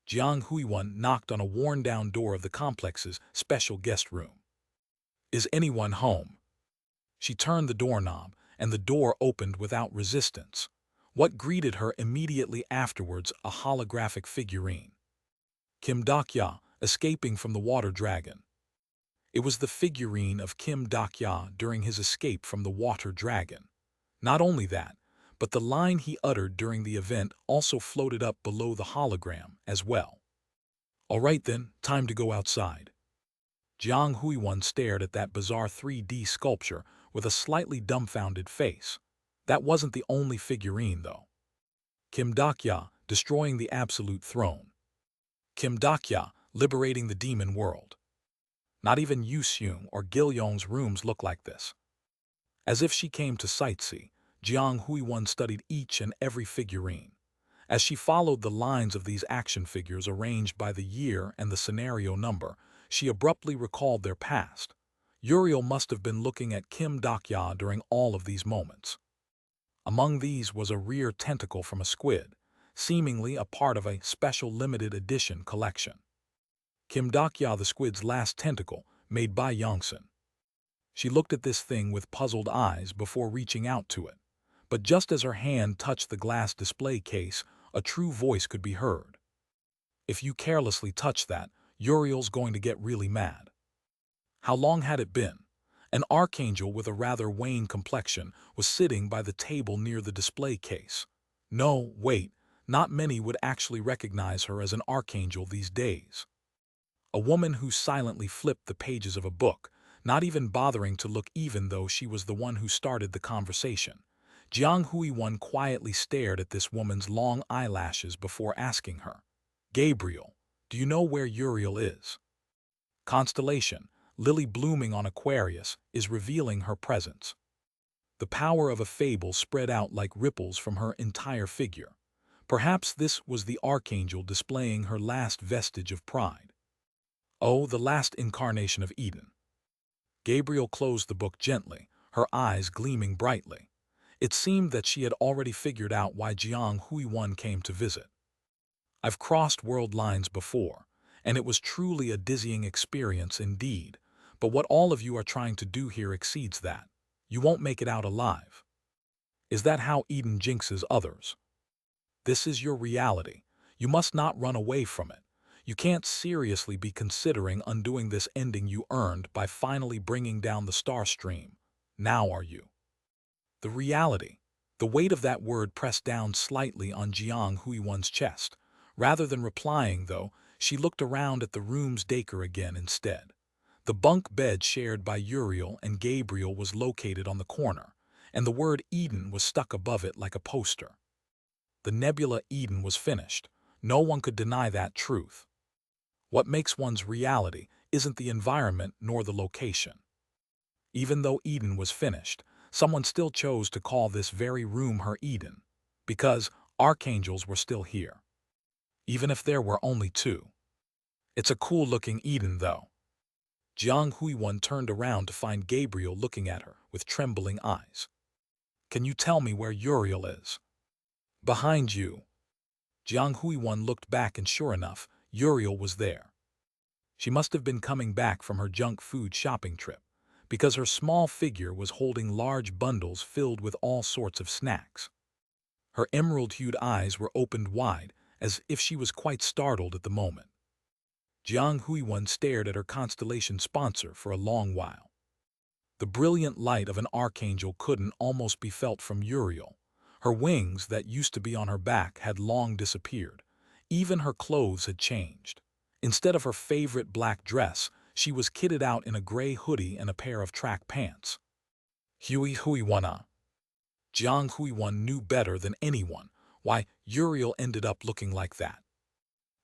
Jiang Huiwen knocked on a worn-down door of the complex's special guest room. Is anyone home? She turned the doorknob, and the door opened without resistance. What greeted her immediately afterwards a holographic figurine. Kim Dokya, escaping from the water dragon. It was the figurine of Kim Dokya during his escape from the water dragon. Not only that, but the line he uttered during the event also floated up below the hologram as well. All right then, time to go outside. Jiang Huiwen stared at that bizarre 3D sculpture with a slightly dumbfounded face. That wasn't the only figurine, though. Kim Dokya, destroying the absolute throne. Kim Dokya, liberating the demon world. Not even Yuseung or Gilyong's rooms look like this. As if she came to sightsee, Jiang Huiwen studied each and every figurine. As she followed the lines of these action figures arranged by the year and the scenario number, she abruptly recalled their past. Uriel must have been looking at Kim Dokya during all of these moments. Among these was a rear tentacle from a squid, seemingly a part of a special limited edition collection. Kim Dokya, the squid's last tentacle, made by Yongsan. She looked at this thing with puzzled eyes before reaching out to it. But just as her hand touched the glass display case, a true voice could be heard. If you carelessly touch that, Uriel's going to get really mad. How long had it been? An archangel with a rather wan complexion was sitting by the table near the display case. No, wait, not many would actually recognize her as an archangel these days. A woman who silently flipped the pages of a book, not even bothering to look even though she was the one who started the conversation. Jiang Huiwen quietly stared at this woman's long eyelashes before asking her, "Gabriel, do you know where Uriel is?" Constellation, lily blooming on Aquarius, is revealing her presence. The power of a fable spread out like ripples from her entire figure. Perhaps this was the archangel displaying her last vestige of pride. Oh, the last incarnation of Eden. Gabriel closed the book gently, her eyes gleaming brightly. It seemed that she had already figured out why Jiang Huiwen came to visit. I've crossed world lines before, and it was truly a dizzying experience indeed, but what all of you are trying to do here exceeds that. You won't make it out alive. Is that how Eden jinxes others? This is your reality. You must not run away from it. You can't seriously be considering undoing this ending you earned by finally bringing down the star stream. Now are you? The reality. The weight of that word pressed down slightly on Jiang Huiwen's chest. Rather than replying, though, she looked around at the room's decor again instead. The bunk bed shared by Uriel and Gabriel was located on the corner, and the word Eden was stuck above it like a poster. The nebula Eden was finished. No one could deny that truth. What makes one's reality isn't the environment nor the location. Even though Eden was finished, someone still chose to call this very room her Eden, because archangels were still here. Even if there were only two. It's a cool-looking Eden, though. Jiang Huiwen turned around to find Gabriel looking at her with trembling eyes. "Can you tell me where Uriel is?" "Behind you." Jiang Huiwen looked back and sure enough, Uriel was there. She must have been coming back from her junk food shopping trip, because her small figure was holding large bundles filled with all sorts of snacks. Her emerald-hued eyes were opened wide, as if she was quite startled at the moment. Jiang Huiwen stared at her constellation sponsor for a long while. The brilliant light of an archangel couldn't almost be felt from Uriel. Her wings that used to be on her back had long disappeared. Even her clothes had changed. Instead of her favorite black dress, she was kitted out in a gray hoodie and a pair of track pants. Huiwen. Jiang Huiwen knew better than anyone why Uriel ended up looking like that.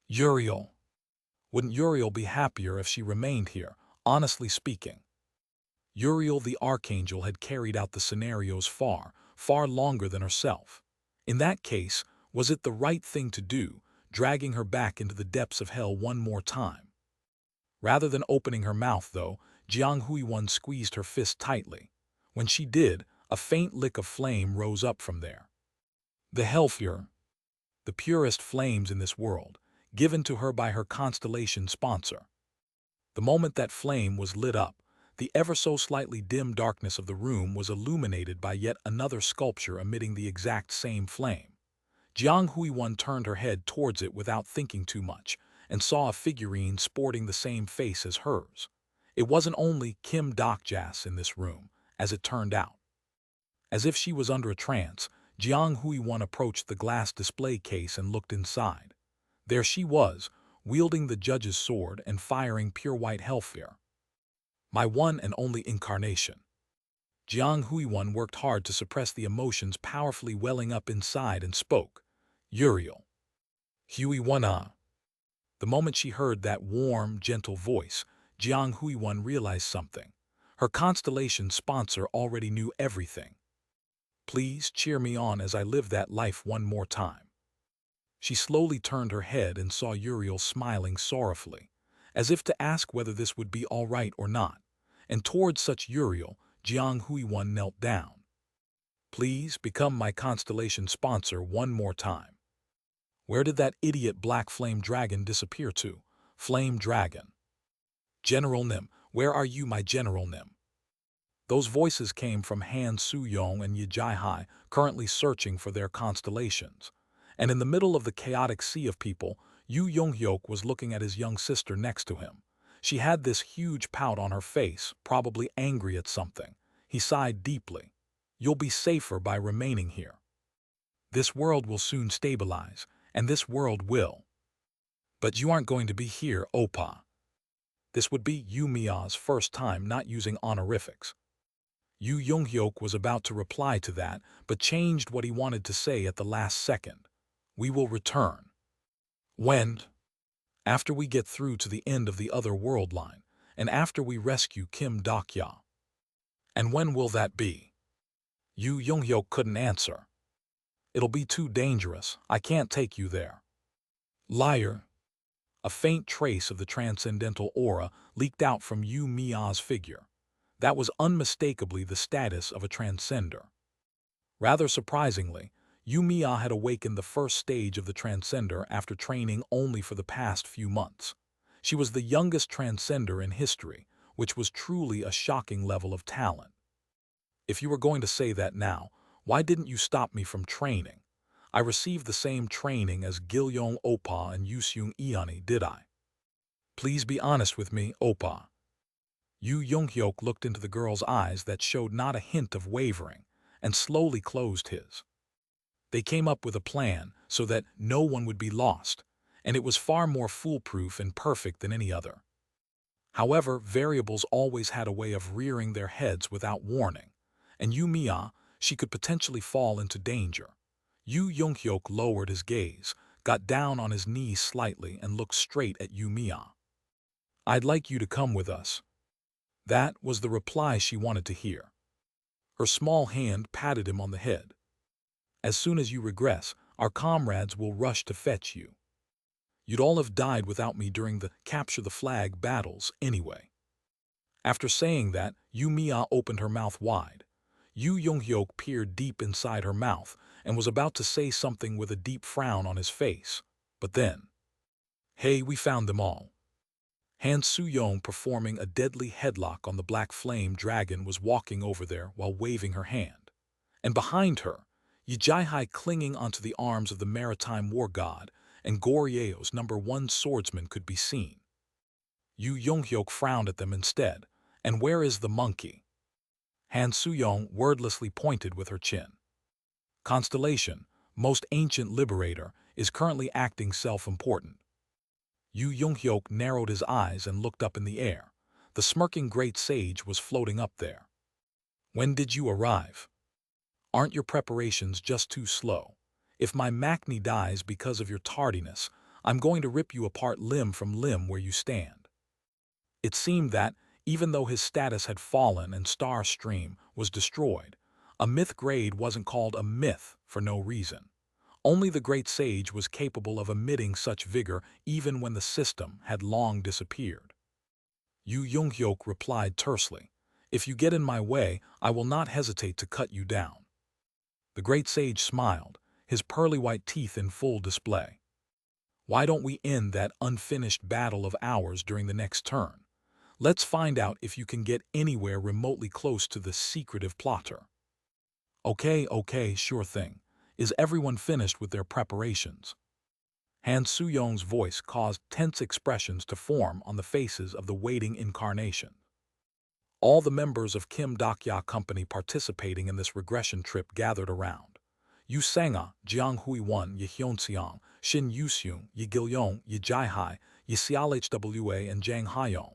Uriel. Wouldn't Uriel be happier if she remained here, honestly speaking? Uriel the Archangel had carried out the scenarios far, far longer than herself. In that case, was it the right thing to do, dragging her back into the depths of hell one more time? Rather than opening her mouth, though, Jiang Huiwen squeezed her fist tightly. When she did, a faint lick of flame rose up from there. The Hellfire, the purest flames in this world, given to her by her constellation sponsor. The moment that flame was lit up, the ever-so-slightly dim darkness of the room was illuminated by yet another sculpture emitting the exact same flame. Jiang Huiwen turned her head towards it without thinking too much, and saw a figurine sporting the same face as hers. It wasn't only Kim Dokjas in this room, as it turned out. As if she was under a trance, Jiang Huiwen approached the glass display case and looked inside. There she was, wielding the judge's sword and firing pure white hellfire. My one and only incarnation. Jiang Huiwen worked hard to suppress the emotions powerfully welling up inside and spoke. Uriel. Huiwen. The moment she heard that warm, gentle voice, Jiang Huiwen realized something. Her constellation sponsor already knew everything. Please cheer me on as I live that life one more time. She slowly turned her head and saw Uriel smiling sorrowfully, as if to ask whether this would be all right or not, and towards such Uriel, Jiang Huiwen knelt down. Please become my constellation sponsor one more time. Where did that idiot black flame dragon disappear to? Flame dragon. General Nim, where are you, my General Nim? Those voices came from Han Soo-yong and Yi Jai-hai, currently searching for their constellations. And in the middle of the chaotic sea of people, Yu Yong-hyuk was looking at his young sister next to him. She had this huge pout on her face, probably angry at something. He sighed deeply. You'll be safer by remaining here. This world will soon stabilize, and this world will. But you aren't going to be here, Oppa. This would be Yu Mia's first time not using honorifics. Yu Younghyuk was about to reply to that, but changed what he wanted to say at the last second. We will return. When? After we get through to the end of the other world line, and after we rescue Kim Dokya. And when will that be? Yu Younghyuk couldn't answer. It'll be too dangerous. I can't take you there. Liar. A faint trace of the transcendental aura leaked out from Yu Mia's figure. That was unmistakably the status of a transcender. Rather surprisingly, Yu Mia had awakened the first stage of the transcender after training only for the past few months. She was the youngest transcender in history, which was truly a shocking level of talent. If you were going to say that now, why didn't you stop me from training? I received the same training as Gilyong Oppa and Yuseung Eoni, did I? Please be honest with me, Oppa. Yu Younghyuk looked into the girl's eyes that showed not a hint of wavering, and slowly closed his. They came up with a plan so that no one would be lost, and it was far more foolproof and perfect than any other. However, variables always had a way of rearing their heads without warning, and Yu Mia, she could potentially fall into danger. Yu Younghyuk lowered his gaze, got down on his knees slightly, and looked straight at Yu Mia. I'd like you to come with us. That was the reply she wanted to hear. Her small hand patted him on the head. As soon as you regress, our comrades will rush to fetch you. You'd all have died without me during the capture the flag battles anyway. After saying that, Yu Mia opened her mouth wide. Yu Younghyuk peered deep inside her mouth and was about to say something with a deep frown on his face. But then, hey, we found them all. Han Soo-young, performing a deadly headlock on the black flame dragon, was walking over there while waving her hand. And behind her, Yi Jai-hai clinging onto the arms of the maritime war god, and Goryeo's #1 swordsman could be seen. Yu Younghyuk frowned at them instead. And where is the monkey? Han Soo-young wordlessly pointed with her chin. Constellation, most ancient liberator, is currently acting self-important. Yu Younghyuk narrowed his eyes and looked up in the air. The smirking great sage was floating up there. When did you arrive? Aren't your preparations just too slow? If my Makni dies because of your tardiness, I'm going to rip you apart limb from limb where you stand. It seemed that, even though his status had fallen and Star Stream was destroyed, a myth grade wasn't called a myth for no reason. Only the great sage was capable of emitting such vigor even when the system had long disappeared. Yu Younghyuk replied tersely, If you get in my way, I will not hesitate to cut you down. The great sage smiled, his pearly white teeth in full display. Why don't we end that unfinished battle of ours during the next turn? Let's find out if you can get anywhere remotely close to the secretive plotter. Okay, sure thing. Is everyone finished with their preparations? Han Soo-young's voice caused tense expressions to form on the faces of the waiting incarnation. All the members of Kim Dokya Company participating in this regression trip gathered around. Yu Sanga, Jiang Hui-won, Yi Hyun-seong, Shin Yuseung, Yi Gilyong, Yi Jai-hai, Yi Xialhwa, and Jang Hyong.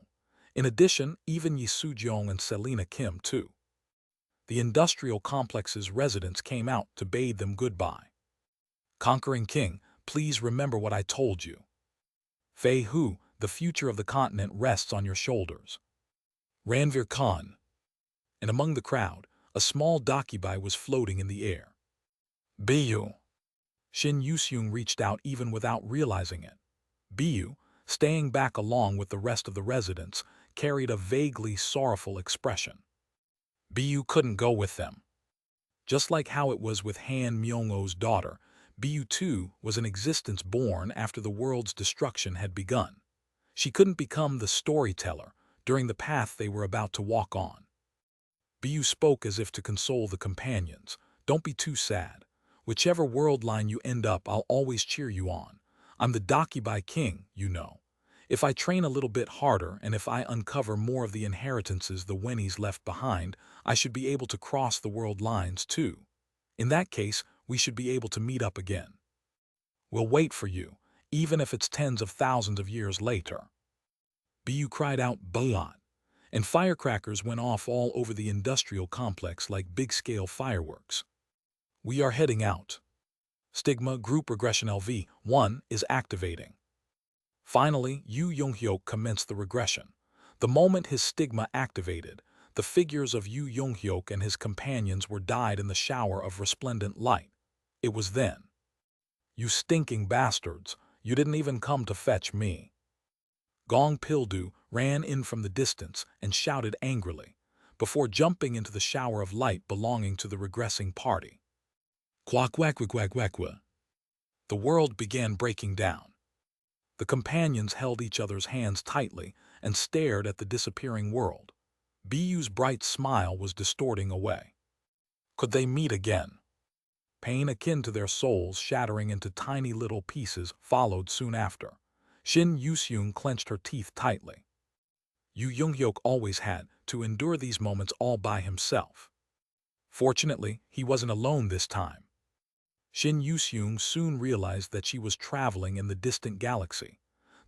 In addition, even Yi Soo-jong and Selena Kim, too. The industrial complex's residents came out to bade them goodbye. Conquering King, please remember what I told you. Fei Hu, the future of the continent rests on your shoulders. Ranveer Khan. And among the crowd, a small dakibai was floating in the air. Biyu. Shin Yuseung reached out even without realizing it. Biyu, staying back along with the rest of the residents, carried a vaguely sorrowful expression. Biyu couldn't go with them. Just like how it was with Han Myung-o's daughter, Biyu too was an existence born after the world's destruction had begun. She couldn't become the storyteller during the path they were about to walk on. Biyu spoke as if to console the companions. Don't be too sad. Whichever world line you end up, I'll always cheer you on. I'm the Dakibai King, you know. If I train a little bit harder and if I uncover more of the inheritances the Wennies left behind, I should be able to cross the world lines too. In that case, we should be able to meet up again. We'll wait for you, even if it's tens of thousands of years later. Biyu cried out, Bayat. and firecrackers went off all over the industrial complex like big-scale fireworks. We are heading out. Stigma Group Regression LV1 is activating. Finally, Yu Young-hyuk commenced the regression. The moment his stigma activated, the figures of Yu Young-hyuk and his companions were dyed in the shower of resplendent light. It was then. You stinking bastards, you didn't even come to fetch me. Gong Pildu ran in from the distance and shouted angrily, before jumping into the shower of light belonging to the regressing party. Quack quack quack quack quack quack. The world began breaking down. The companions held each other's hands tightly and stared at the disappearing world. Biyu's bright smile was distorting away. Could they meet again? Pain akin to their souls shattering into tiny little pieces followed soon after. Shin Yuseung clenched her teeth tightly. Yu Young-hyuk always had to endure these moments all by himself. Fortunately, he wasn't alone this time. Shin Yuseung soon realized that she was traveling in the distant galaxy.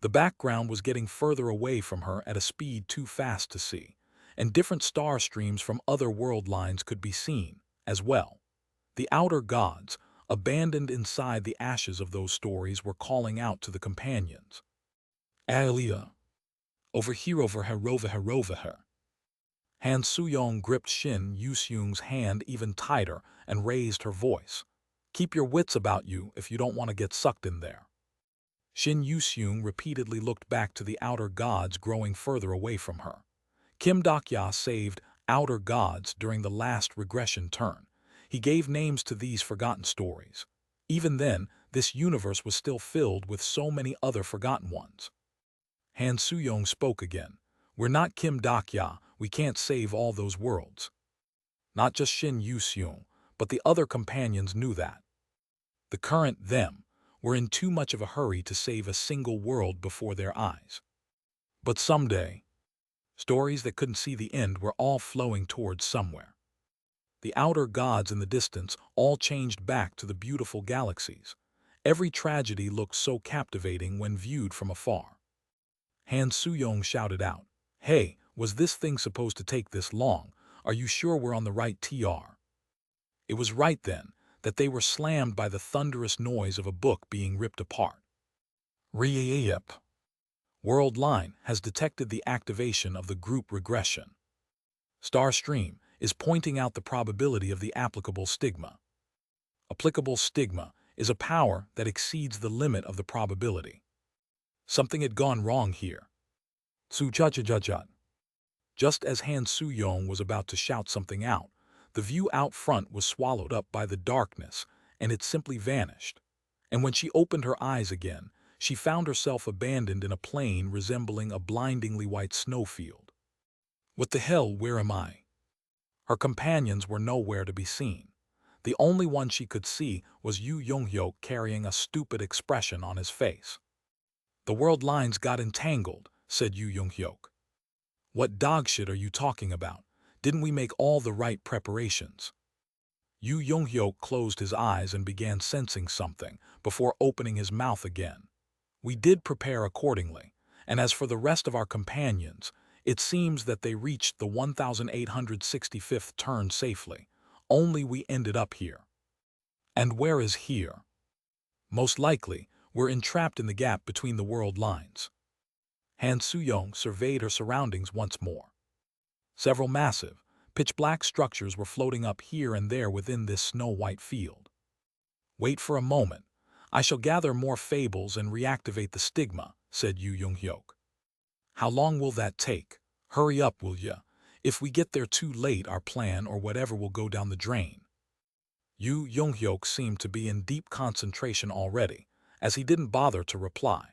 The background was getting further away from her at a speed too fast to see, and different star streams from other world lines could be seen, as well. The outer gods, abandoned inside the ashes of those stories, were calling out to the companions. Alia. Over here, over her, over her, over her. Han Soo-young gripped Shin Yuseung's hand even tighter and raised her voice. Keep your wits about you if you don't want to get sucked in there. Shin Yuseung repeatedly looked back to the outer gods growing further away from her. Kim Dok-ya saved outer gods during the last regression turn. He gave names to these forgotten stories. Even then, this universe was still filled with so many other forgotten ones. Han Soo-young spoke again. We're not Kim Dok-ya, we can't save all those worlds. Not just Shin Yuseung, but the other companions knew that. The current them were in too much of a hurry to save a single world before their eyes. But someday, stories that couldn't see the end were all flowing towards somewhere. The outer gods in the distance all changed back to the beautiful galaxies. Every tragedy looked so captivating when viewed from afar. Han Soo-young shouted out, "Hey, was this thing supposed to take this long? Are you sure we're on the right TR?" It was right then that they were slammed by the thunderous noise of a book being ripped apart. Re-yep. World Line has detected the activation of the group regression. Starstream is pointing out the probability of the applicable stigma. Applicable stigma is a power that exceeds the limit of the probability. Something had gone wrong here. Su-cha-cha-cha-cha. Just as Han Soo-young was about to shout something out, the view out front was swallowed up by the darkness, and it simply vanished. And when she opened her eyes again, she found herself abandoned in a plain resembling a blindingly white snowfield. What the hell, where am I? Her companions were nowhere to be seen. The only one she could see was Yu Young-hyuk carrying a stupid expression on his face. The world lines got entangled, said Yu Young-hyuk. What dogshit are you talking about? Didn't we make all the right preparations? Yu Young-hyuk closed his eyes and began sensing something before opening his mouth again. We did prepare accordingly, and as for the rest of our companions, it seems that they reached the 1865th turn safely, only we ended up here. And where is here? Most likely, we're entrapped in the gap between the world lines. Han Soo-young surveyed her surroundings once more. Several massive, pitch-black structures were floating up here and there within this snow-white field. Wait for a moment. I shall gather more fables and reactivate the stigma, said Yu Young-hyuk. How long will that take? Hurry up, will ya? If we get there too late, our plan or whatever will go down the drain. Yu Young-hyuk seemed to be in deep concentration already, as he didn't bother to reply.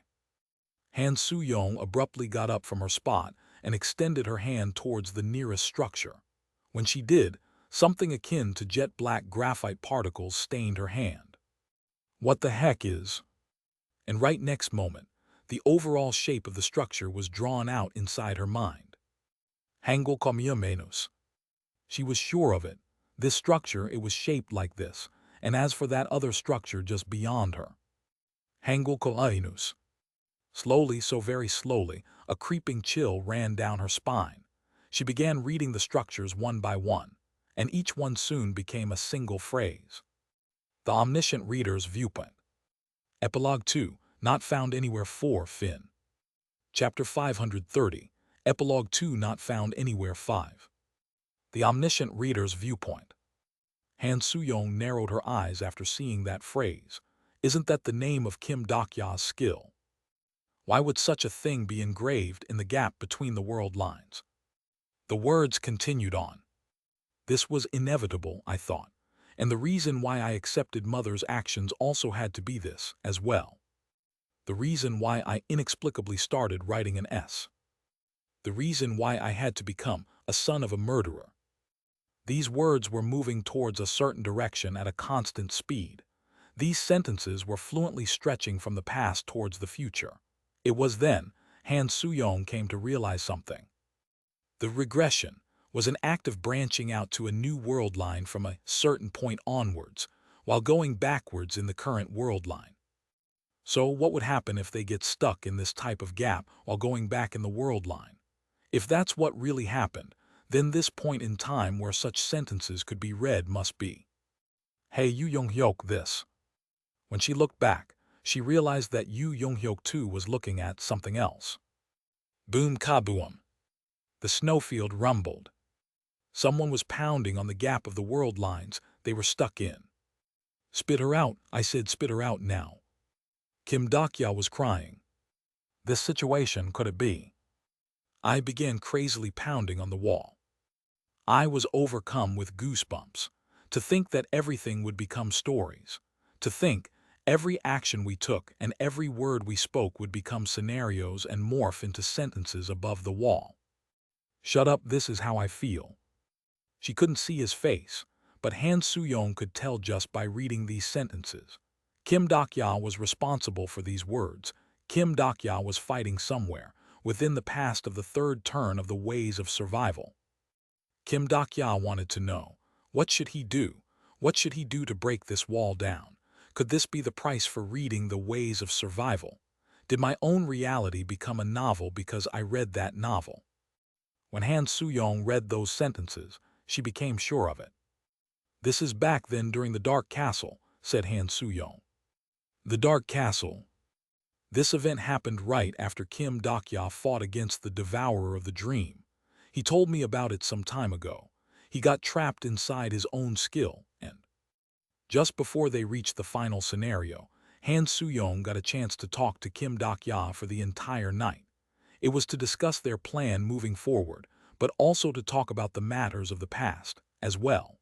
Han Soo-young abruptly got up from her spot and extended her hand towards the nearest structure. When she did, something akin to jet-black graphite particles stained her hand. What the heck is? And right next moment, the overall shape of the structure was drawn out inside her mind. Hangul Komyemenus. She was sure of it. This structure, it was shaped like this, and as for that other structure just beyond her. Hangul Koainus. Slowly, so very slowly, a creeping chill ran down her spine. She began reading the structures one by one, and each one soon became a single phrase. The Omniscient Reader's Viewpoint. Epilogue 2, Not Found Anywhere 4 Fin. Chapter 530, Epilogue 2 Not Found Anywhere 5. The Omniscient Reader's Viewpoint. Han Soo-young narrowed her eyes after seeing that phrase. Isn't that the name of Kim Dok-ya's skill? Why would such a thing be engraved in the gap between the world lines? The words continued on. This was inevitable, I thought, and the reason why I accepted Mother's actions also had to be this, as well. The reason why I inexplicably started writing an S. The reason why I had to become a son of a murderer. These words were moving towards a certain direction at a constant speed. These sentences were fluently stretching from the past towards the future. It was then Han Soo-young came to realize something. The regression was an act of branching out to a new world line from a certain point onwards, while going backwards in the current world line. So what would happen if they get stuck in this type of gap while going back in the world line? If that's what really happened, then this point in time where such sentences could be read must be. Hey Yu Young-hyuk this. When she looked back, she realized that Yu Young-hyuk too was looking at something else. Boom kaboom. The snowfield rumbled. Someone was pounding on the gap of the world lines they were stuck in. Spit her out, I said, spit her out now. Kim Dok-ya was crying. This situation, could it be? I began crazily pounding on the wall. I was overcome with goosebumps. To think that everything would become stories. To think every action we took and every word we spoke would become scenarios and morph into sentences above the wall. Shut up, this is how I feel. She couldn't see his face, but Han Soo-young could tell just by reading these sentences. Kim Dok-ya was responsible for these words. Kim Dok-ya was fighting somewhere, within the past of the third turn of the ways of survival. Kim Dok-ya wanted to know, what should he do? What should he do to break this wall down? Could this be the price for reading the ways of survival? Did my own reality become a novel because I read that novel? When Han Soo-young read those sentences, she became sure of it. This is back then during the Dark Castle, said Han Soo-young. The Dark Castle. This event happened right after Kim Dok-ya fought against the Devourer of the Dream. He told me about it some time ago. He got trapped inside his own skill, and just before they reached the final scenario, Han Soo-young got a chance to talk to Kim Dok-ya for the entire night. It was to discuss their plan moving forward, but also to talk about the matters of the past, as well.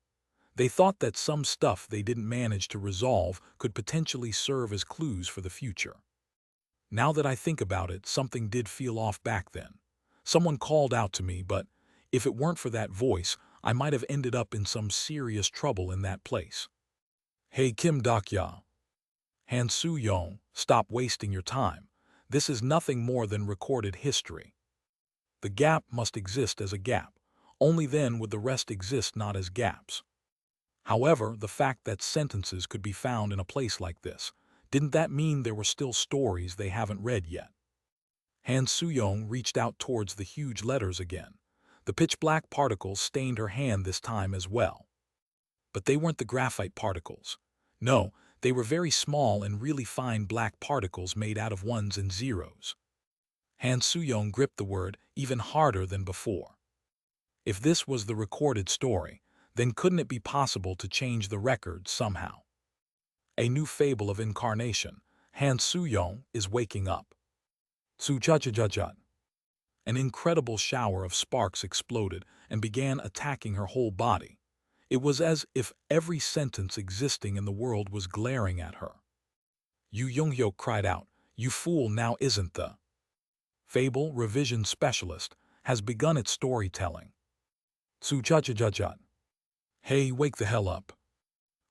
They thought that some stuff they didn't manage to resolve could potentially serve as clues for the future. Now that I think about it, something did feel off back then. Someone called out to me, but if it weren't for that voice, I might have ended up in some serious trouble in that place. Hey Kim Dok-ya. Han Soo-young, stop wasting your time. This is nothing more than recorded history. The gap must exist as a gap. Only then would the rest exist not as gaps. However, the fact that sentences could be found in a place like this, didn't that mean there were still stories they haven't read yet? Han Soo-young reached out towards the huge letters again. The pitch-black particles stained her hand this time as well. But they weren't the graphite particles. No, they were very small and really fine black particles made out of ones and zeros. Han Soo-young gripped the word even harder than before. If this was the recorded story, then couldn't it be possible to change the record somehow? A new fable of incarnation. Han Soo-young is waking up. Su-cha-cha-cha-cha. An incredible shower of sparks exploded and began attacking her whole body. It was as if every sentence existing in the world was glaring at her. Yu Young-hyuk cried out, "You fool, now isn't the fable revision specialist has begun its storytelling." Su-cha-cha-cha-cha. Hey, wake the hell up.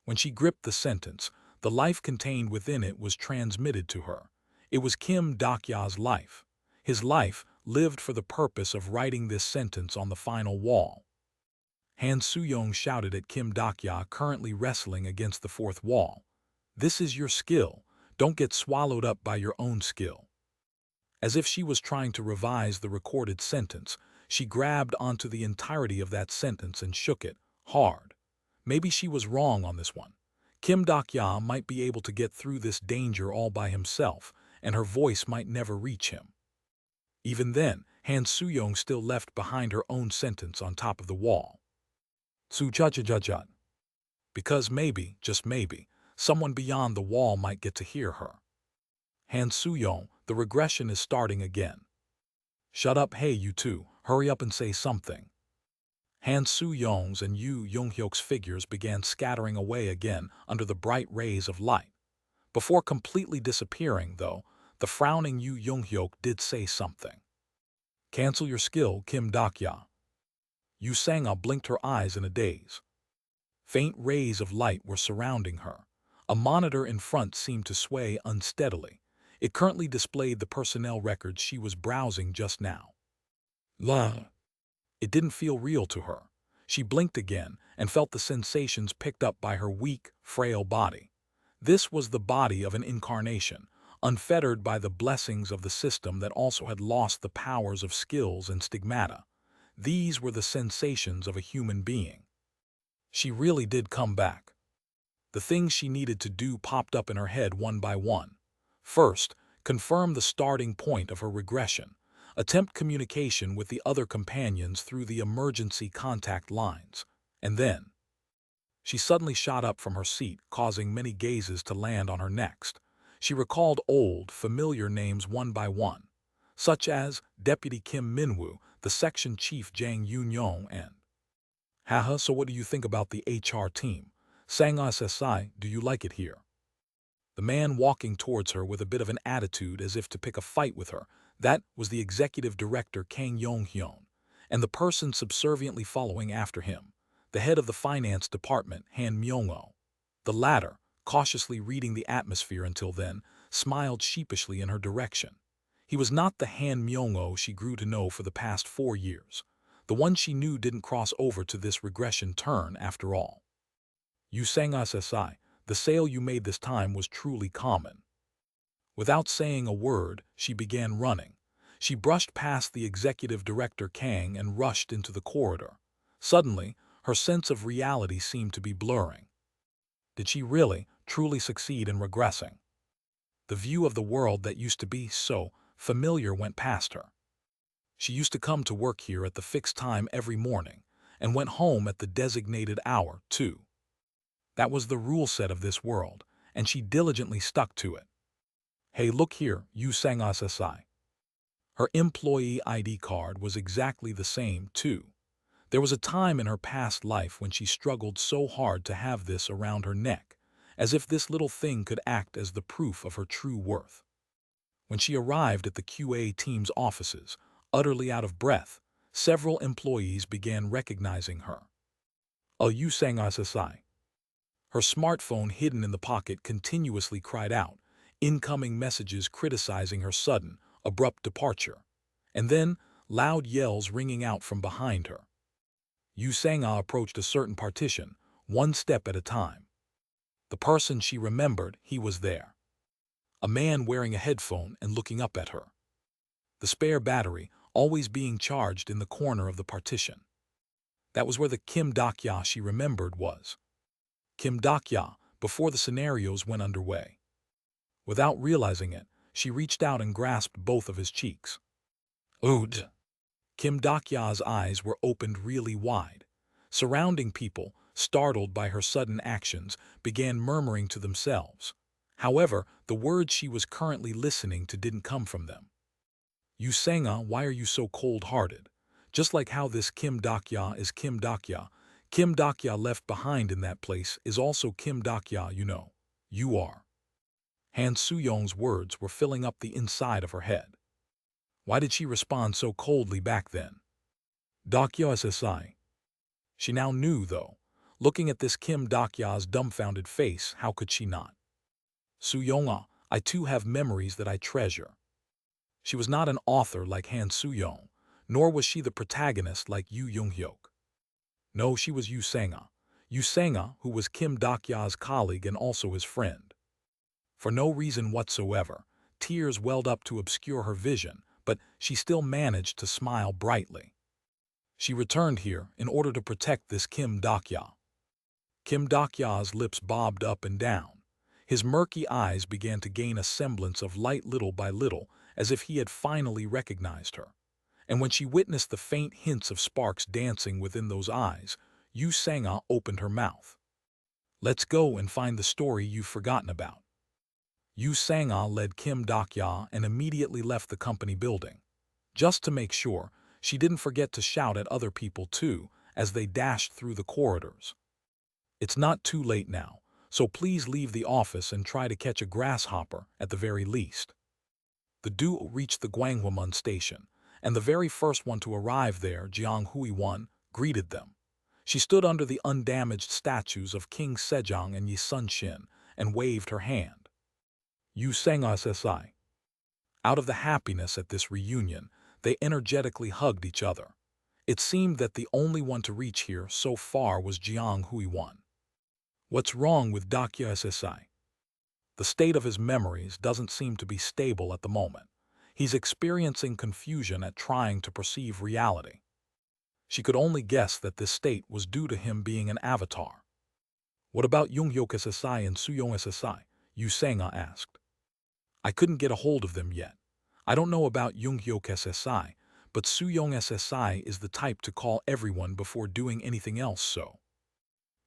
When she gripped the sentence, the life contained within it was transmitted to her. It was Kim Dok-ya's life. His life lived for the purpose of writing this sentence on the final wall. Han Soo-young shouted at Kim Dok-ya, currently wrestling against the fourth wall. This is your skill. Don't get swallowed up by your own skill. As if she was trying to revise the recorded sentence, She grabbed onto the entirety of that sentence and shook it hard. Maybe she was wrong on this one. Kim Dok-ya might be able to get through this danger all by himself, and her voice might never reach him. Even then, Han Soo-young still left behind her own sentence on top of the wall. Su-cha-cha-cha-cha. Because maybe, just maybe, someone beyond the wall might get to hear her. Han Soo-young, the regression is starting again. Shut up, hey you two, hurry up and say something. Han Soo-young's and Yoo Young-hyuk's figures began scattering away again under the bright rays of light. Before completely disappearing, though, the frowning Yoo Young-hyuk did say something. Cancel your skill, Kim Dok-ya. Yoo Sang-ah blinked her eyes in a daze. Faint rays of light were surrounding her. A monitor in front seemed to sway unsteadily. It currently displayed the personnel records she was browsing just now. La. It didn't feel real to her. She blinked again and felt the sensations picked up by her weak, frail body. This was the body of an incarnation, unfettered by the blessings of the system that also had lost the powers of skills and stigmata. These were the sensations of a human being. She really did come back. The things she needed to do popped up in her head one by one. First, confirm the starting point of her regression. Attempt communication with the other companions through the emergency contact lines. And then, she suddenly shot up from her seat, causing many gazes to land on her next. She recalled old, familiar names one by one, such as Deputy Kim Min-woo, the section chief Jang Yoon-yong, and Haha, so what do you think about the HR team? Sang-ah SSI, do you like it here? The man walking towards her with a bit of an attitude as if to pick a fight with her, that was the executive director Kang Yong-hyun, and the person subserviently following after him, the head of the finance department, Han Myung-oh. The latter, cautiously reading the atmosphere until then, smiled sheepishly in her direction. He was not the Han Myung-oh she grew to know for the past 4 years. The one she knew didn't cross over to this regression turn after all. You sang us SI, the sale you made this time was truly common. Without saying a word, she began running. She brushed past the executive director Kang and rushed into the corridor. Suddenly, her sense of reality seemed to be blurring. Did she really, truly succeed in regressing? The view of the world that used to be so familiar went past her. She used to come to work here at the fixed time every morning, and went home at the designated hour, too. That was the rule set of this world, and she diligently stuck to it. Hey, look here, you sang us SI. Her employee ID card was exactly the same, too. There was a time in her past life when she struggled so hard to have this around her neck, as if this little thing could act as the proof of her true worth. When she arrived at the QA team's offices, utterly out of breath, several employees began recognizing her. Oh, you sang us SI. Her smartphone hidden in the pocket continuously cried out, incoming messages criticizing her sudden, abrupt departure, and then loud yells ringing out from behind her. Yu Sang-ah approached a certain partition, one step at a time. The person she remembered, he was there. A man wearing a headphone and looking up at her. The spare battery, always being charged in the corner of the partition. That was where the Kim Dok-ya she remembered was. Kim Dok-ya, before the scenarios went underway. Without realizing it, she reached out and grasped both of his cheeks. Ood! Kim Dok-ya's eyes were opened really wide. Surrounding people, startled by her sudden actions, began murmuring to themselves. However, the words she was currently listening to didn't come from them. You Sang-ah, why are you so cold-hearted? Just like how this Kim Dok-ya is Kim Dok-ya, Kim Dok-ya left behind in that place is also Kim Dok-ya, you know. You are. Han Soo-young's words were filling up the inside of her head. Why did she respond so coldly back then? Dok-ya SSI. She now knew, though. Looking at this Kim Dok-ya's dumbfounded face, how could she not? Soo-young-ah, I too have memories that I treasure. She was not an author like Han Soo-young, nor was she the protagonist like Yoo Young-hyuk. No, she was Yu Sang-ah. Yu Sang-ah, who was Kim Dok-ya's colleague and also his friend. For no reason whatsoever, tears welled up to obscure her vision, but she still managed to smile brightly. She returned here in order to protect this Kim Dokya. Kim Dokya's lips bobbed up and down. His murky eyes began to gain a semblance of light little by little, as if he had finally recognized her. And when she witnessed the faint hints of sparks dancing within those eyes, Yu Sangha opened her mouth. "Let's go and find the story you've forgotten about." Yu Sangha led Kim Dokya and immediately left the company building. Just to make sure, she didn't forget to shout at other people too as they dashed through the corridors. "It's not too late now, so please leave the office and try to catch a grasshopper at the very least." The duo reached the Gwanghwamun station, and the very first one to arrive there, Jiang Hui-1, greeted them. She stood under the undamaged statues of King Sejong and Yi Sun-shin and waved her hand. "Yu Sangha SSI." Out of the happiness at this reunion, they energetically hugged each other. It seemed that the only one to reach here so far was Jiang Hui-1. "What's wrong with Dakya SSI?" The state of his memories doesn't seem to be stable at the moment. He's experiencing confusion at trying to perceive reality. She could only guess that this state was due to him being an avatar. "What about Junghyuk SSI and Suyong SSI?" Yu Sangha asked. "I couldn't get a hold of them yet. I don't know about Junghyuk SSI, but Suyong SSI is the type to call everyone before doing anything else, so."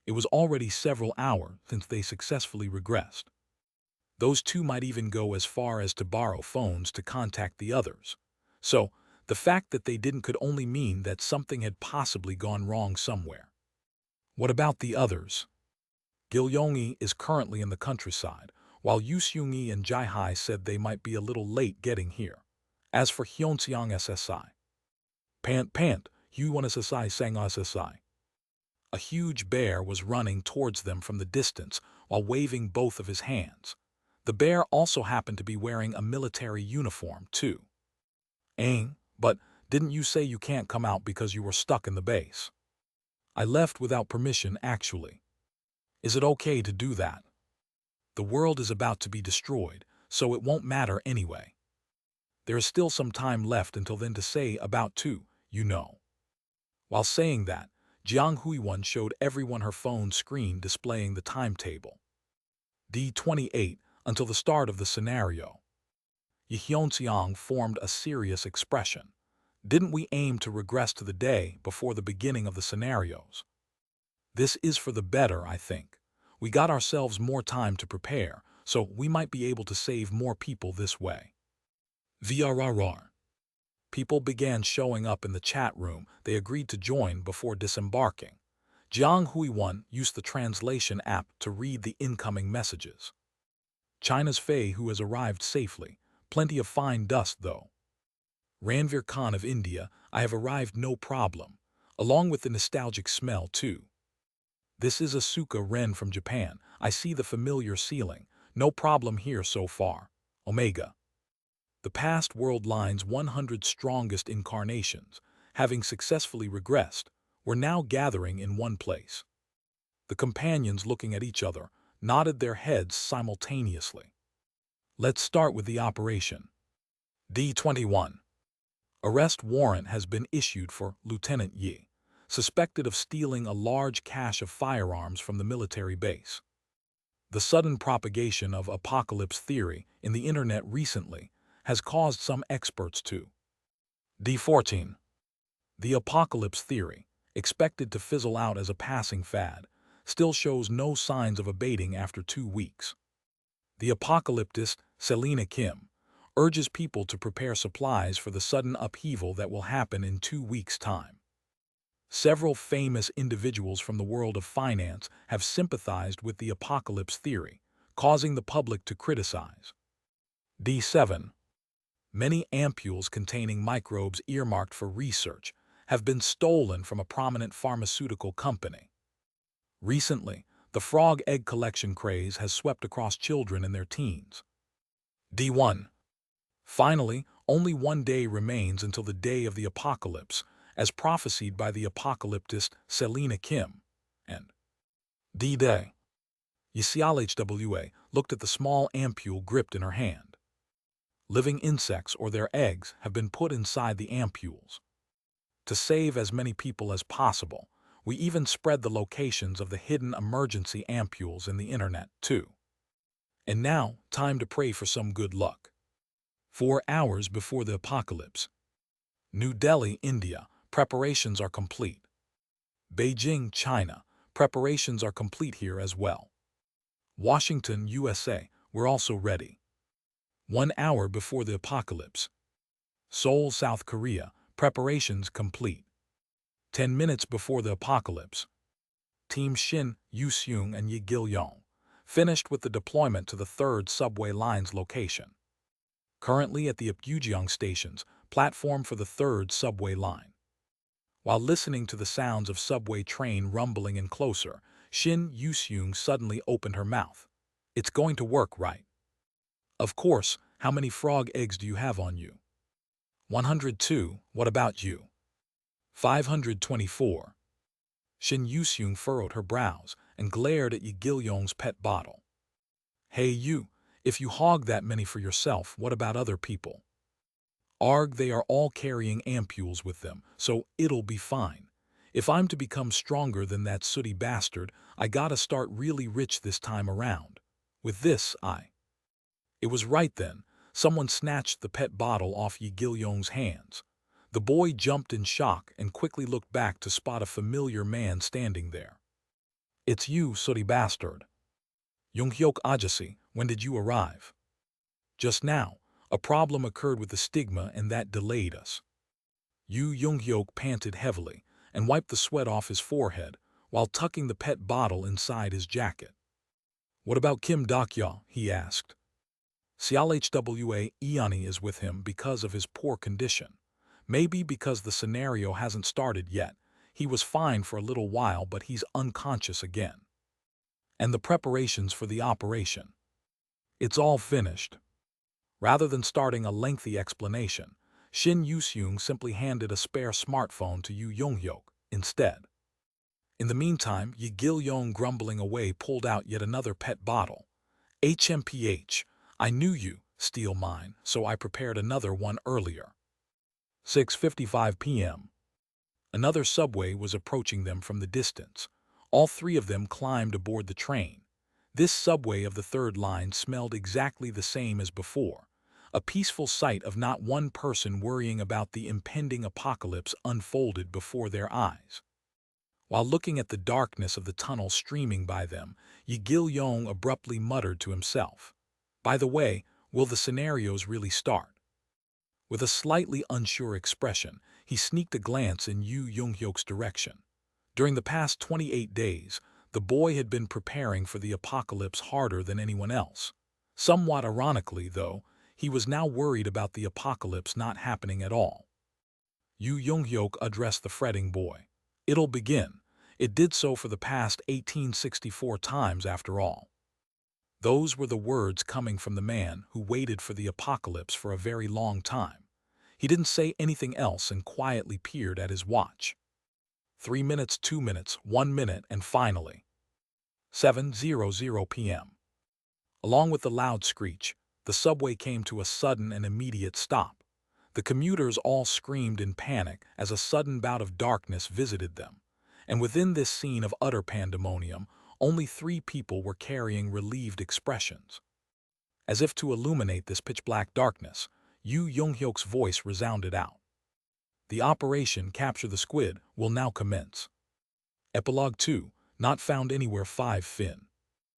It was already several hours since they successfully regressed. Those two might even go as far as to borrow phones to contact the others. So, the fact that they didn't could only mean that something had possibly gone wrong somewhere. "What about the others?" "Gilyongi is currently in the countryside, while Yuseungi and Jaihai said they might be a little late getting here. As for Hyunseong SSI." Pant, Hyuwon SSI Sangha SSI." A huge bear was running towards them from the distance while waving both of his hands. The bear also happened to be wearing a military uniform, too. But didn't you say you can't come out because you were stuck in the base?" "I left without permission, actually." "Is it okay to do that?" "The world is about to be destroyed, so it won't matter anyway. There is still some time left until then to say about two, you know." While saying that, Jiang Hui-1 showed everyone her phone screen displaying the timetable. D28 until the start of the scenario. Yi Hyunseong formed a serious expression. "Didn't we aim to regress to the day before the beginning of the scenarios? This is for the better, I think. We got ourselves more time to prepare, so we might be able to save more people this way." VRRR. People began showing up in the chat room they agreed to join before disembarking. Jiang Hui-1 used the translation app to read the incoming messages. "China's Fei who has arrived safely. Plenty of fine dust, though. Ranveer Khan of India, I have arrived no problem, along with the nostalgic smell, too. This is Asuka Ren from Japan. I see the familiar ceiling. No problem here so far. Omega." The past world line's 100 strongest incarnations, having successfully regressed, were now gathering in one place. The companions, looking at each other, nodded their heads simultaneously. "Let's start with the operation." D21. Arrest warrant has been issued for Lieutenant Yi, suspected of stealing a large cache of firearms from the military base. The sudden propagation of apocalypse theory in the internet recently has caused some experts to. D14. The apocalypse theory, expected to fizzle out as a passing fad, still shows no signs of abating after 2 weeks. The apocalyptist, Selena Kim, urges people to prepare supplies for the sudden upheaval that will happen in 2 weeks' time. Several famous individuals from the world of finance have sympathized with the apocalypse theory, causing the public to criticize. D7. Many ampules containing microbes earmarked for research have been stolen from a prominent pharmaceutical company. Recently, the frog egg collection craze has swept across children in their teens. D1. Finally, only 1 day remains until the day of the apocalypse, as prophesied by the apocalyptist Selena Kim. And D-Day. YCLHWA looked at the small ampule gripped in her hand. Living insects or their eggs have been put inside the ampules. To save as many people as possible, we even spread the locations of the hidden emergency ampules in the internet, too. And now, time to pray for some good luck. 4 hours before the apocalypse. New Delhi, India, preparations are complete. Beijing, China, preparations are complete here as well. Washington, USA, we're also ready. 1 hour before the apocalypse. Seoul, South Korea, preparations complete. 10 minutes before the apocalypse. Team Shin, Yu-seung, and Yi-gil-yong finished with the deployment to the 3rd subway line's location. Currently at the Apgujeong stations, platform for the 3rd subway line. While listening to the sounds of subway train rumbling in closer, Shin Yu-seung suddenly opened her mouth. It's going to work, right? Of course. How many frog eggs do you have on you? 102. What about you? 524. Shin Yu-seung furrowed her brows and glared at Yi-gil-yong's pet bottle. Hey you, if you hog that many for yourself, what about other people? Arg, they are all carrying ampules with them, so it'll be fine. If I'm to become stronger than that sooty bastard, I gotta start really rich this time around. With this, It was right then. Someone snatched the pet bottle off Yi-gil-yong's hands. The boy jumped in shock and quickly looked back to spot a familiar man standing there. It's you, sooty bastard. Jung-hyuk Ajasi, when did you arrive? Just now. A problem occurred with the stigma and that delayed us. Jung-hyuk panted heavily and wiped the sweat off his forehead while tucking the pet bottle inside his jacket. What about Kim Dokya? He asked. CLHWA Iani is with him because of his poor condition. Maybe because the scenario hasn't started yet. He was fine for a little while, but he's unconscious again. And the preparations for the operation. It's all finished. Rather than starting a lengthy explanation, Shin Yu-seung simply handed a spare smartphone to Yu Jung-hyuk instead. In the meantime, Yi-gil-yong grumbling away pulled out yet another pet bottle. HMPH. I knew you, steal mine, so I prepared another one earlier. 6:55 p.m. Another subway was approaching them from the distance. All 3 of them climbed aboard the train. This subway of the 3rd line smelled exactly the same as before. A peaceful sight of not one person worrying about the impending apocalypse unfolded before their eyes. While looking at the darkness of the tunnel streaming by them, Yi-gil-yong abruptly muttered to himself. By the way, will the scenarios really start? With a slightly unsure expression, he sneaked a glance in Yu Jung-hyuk's direction. During the past 28 days, the boy had been preparing for the apocalypse harder than anyone else. Somewhat ironically, though, he was now worried about the apocalypse not happening at all. Yu Jung-hyuk addressed the fretting boy. It'll begin. It did so for the past 1864 times after all. Those were the words coming from the man who waited for the apocalypse for a very long time. He didn't say anything else and quietly peered at his watch. 3 minutes, 2 minutes, 1 minute, and finally, 7:00 p.m. Along with the loud screech, the subway came to a sudden and immediate stop. The commuters all screamed in panic as a sudden bout of darkness visited them. And within this scene of utter pandemonium, only 3 people were carrying relieved expressions. As if to illuminate this pitch-black darkness, Yu Jung-hyuk's voice resounded out. The operation Capture the Squid will now commence. Epilogue 2, Not Found Anywhere 5 Fin.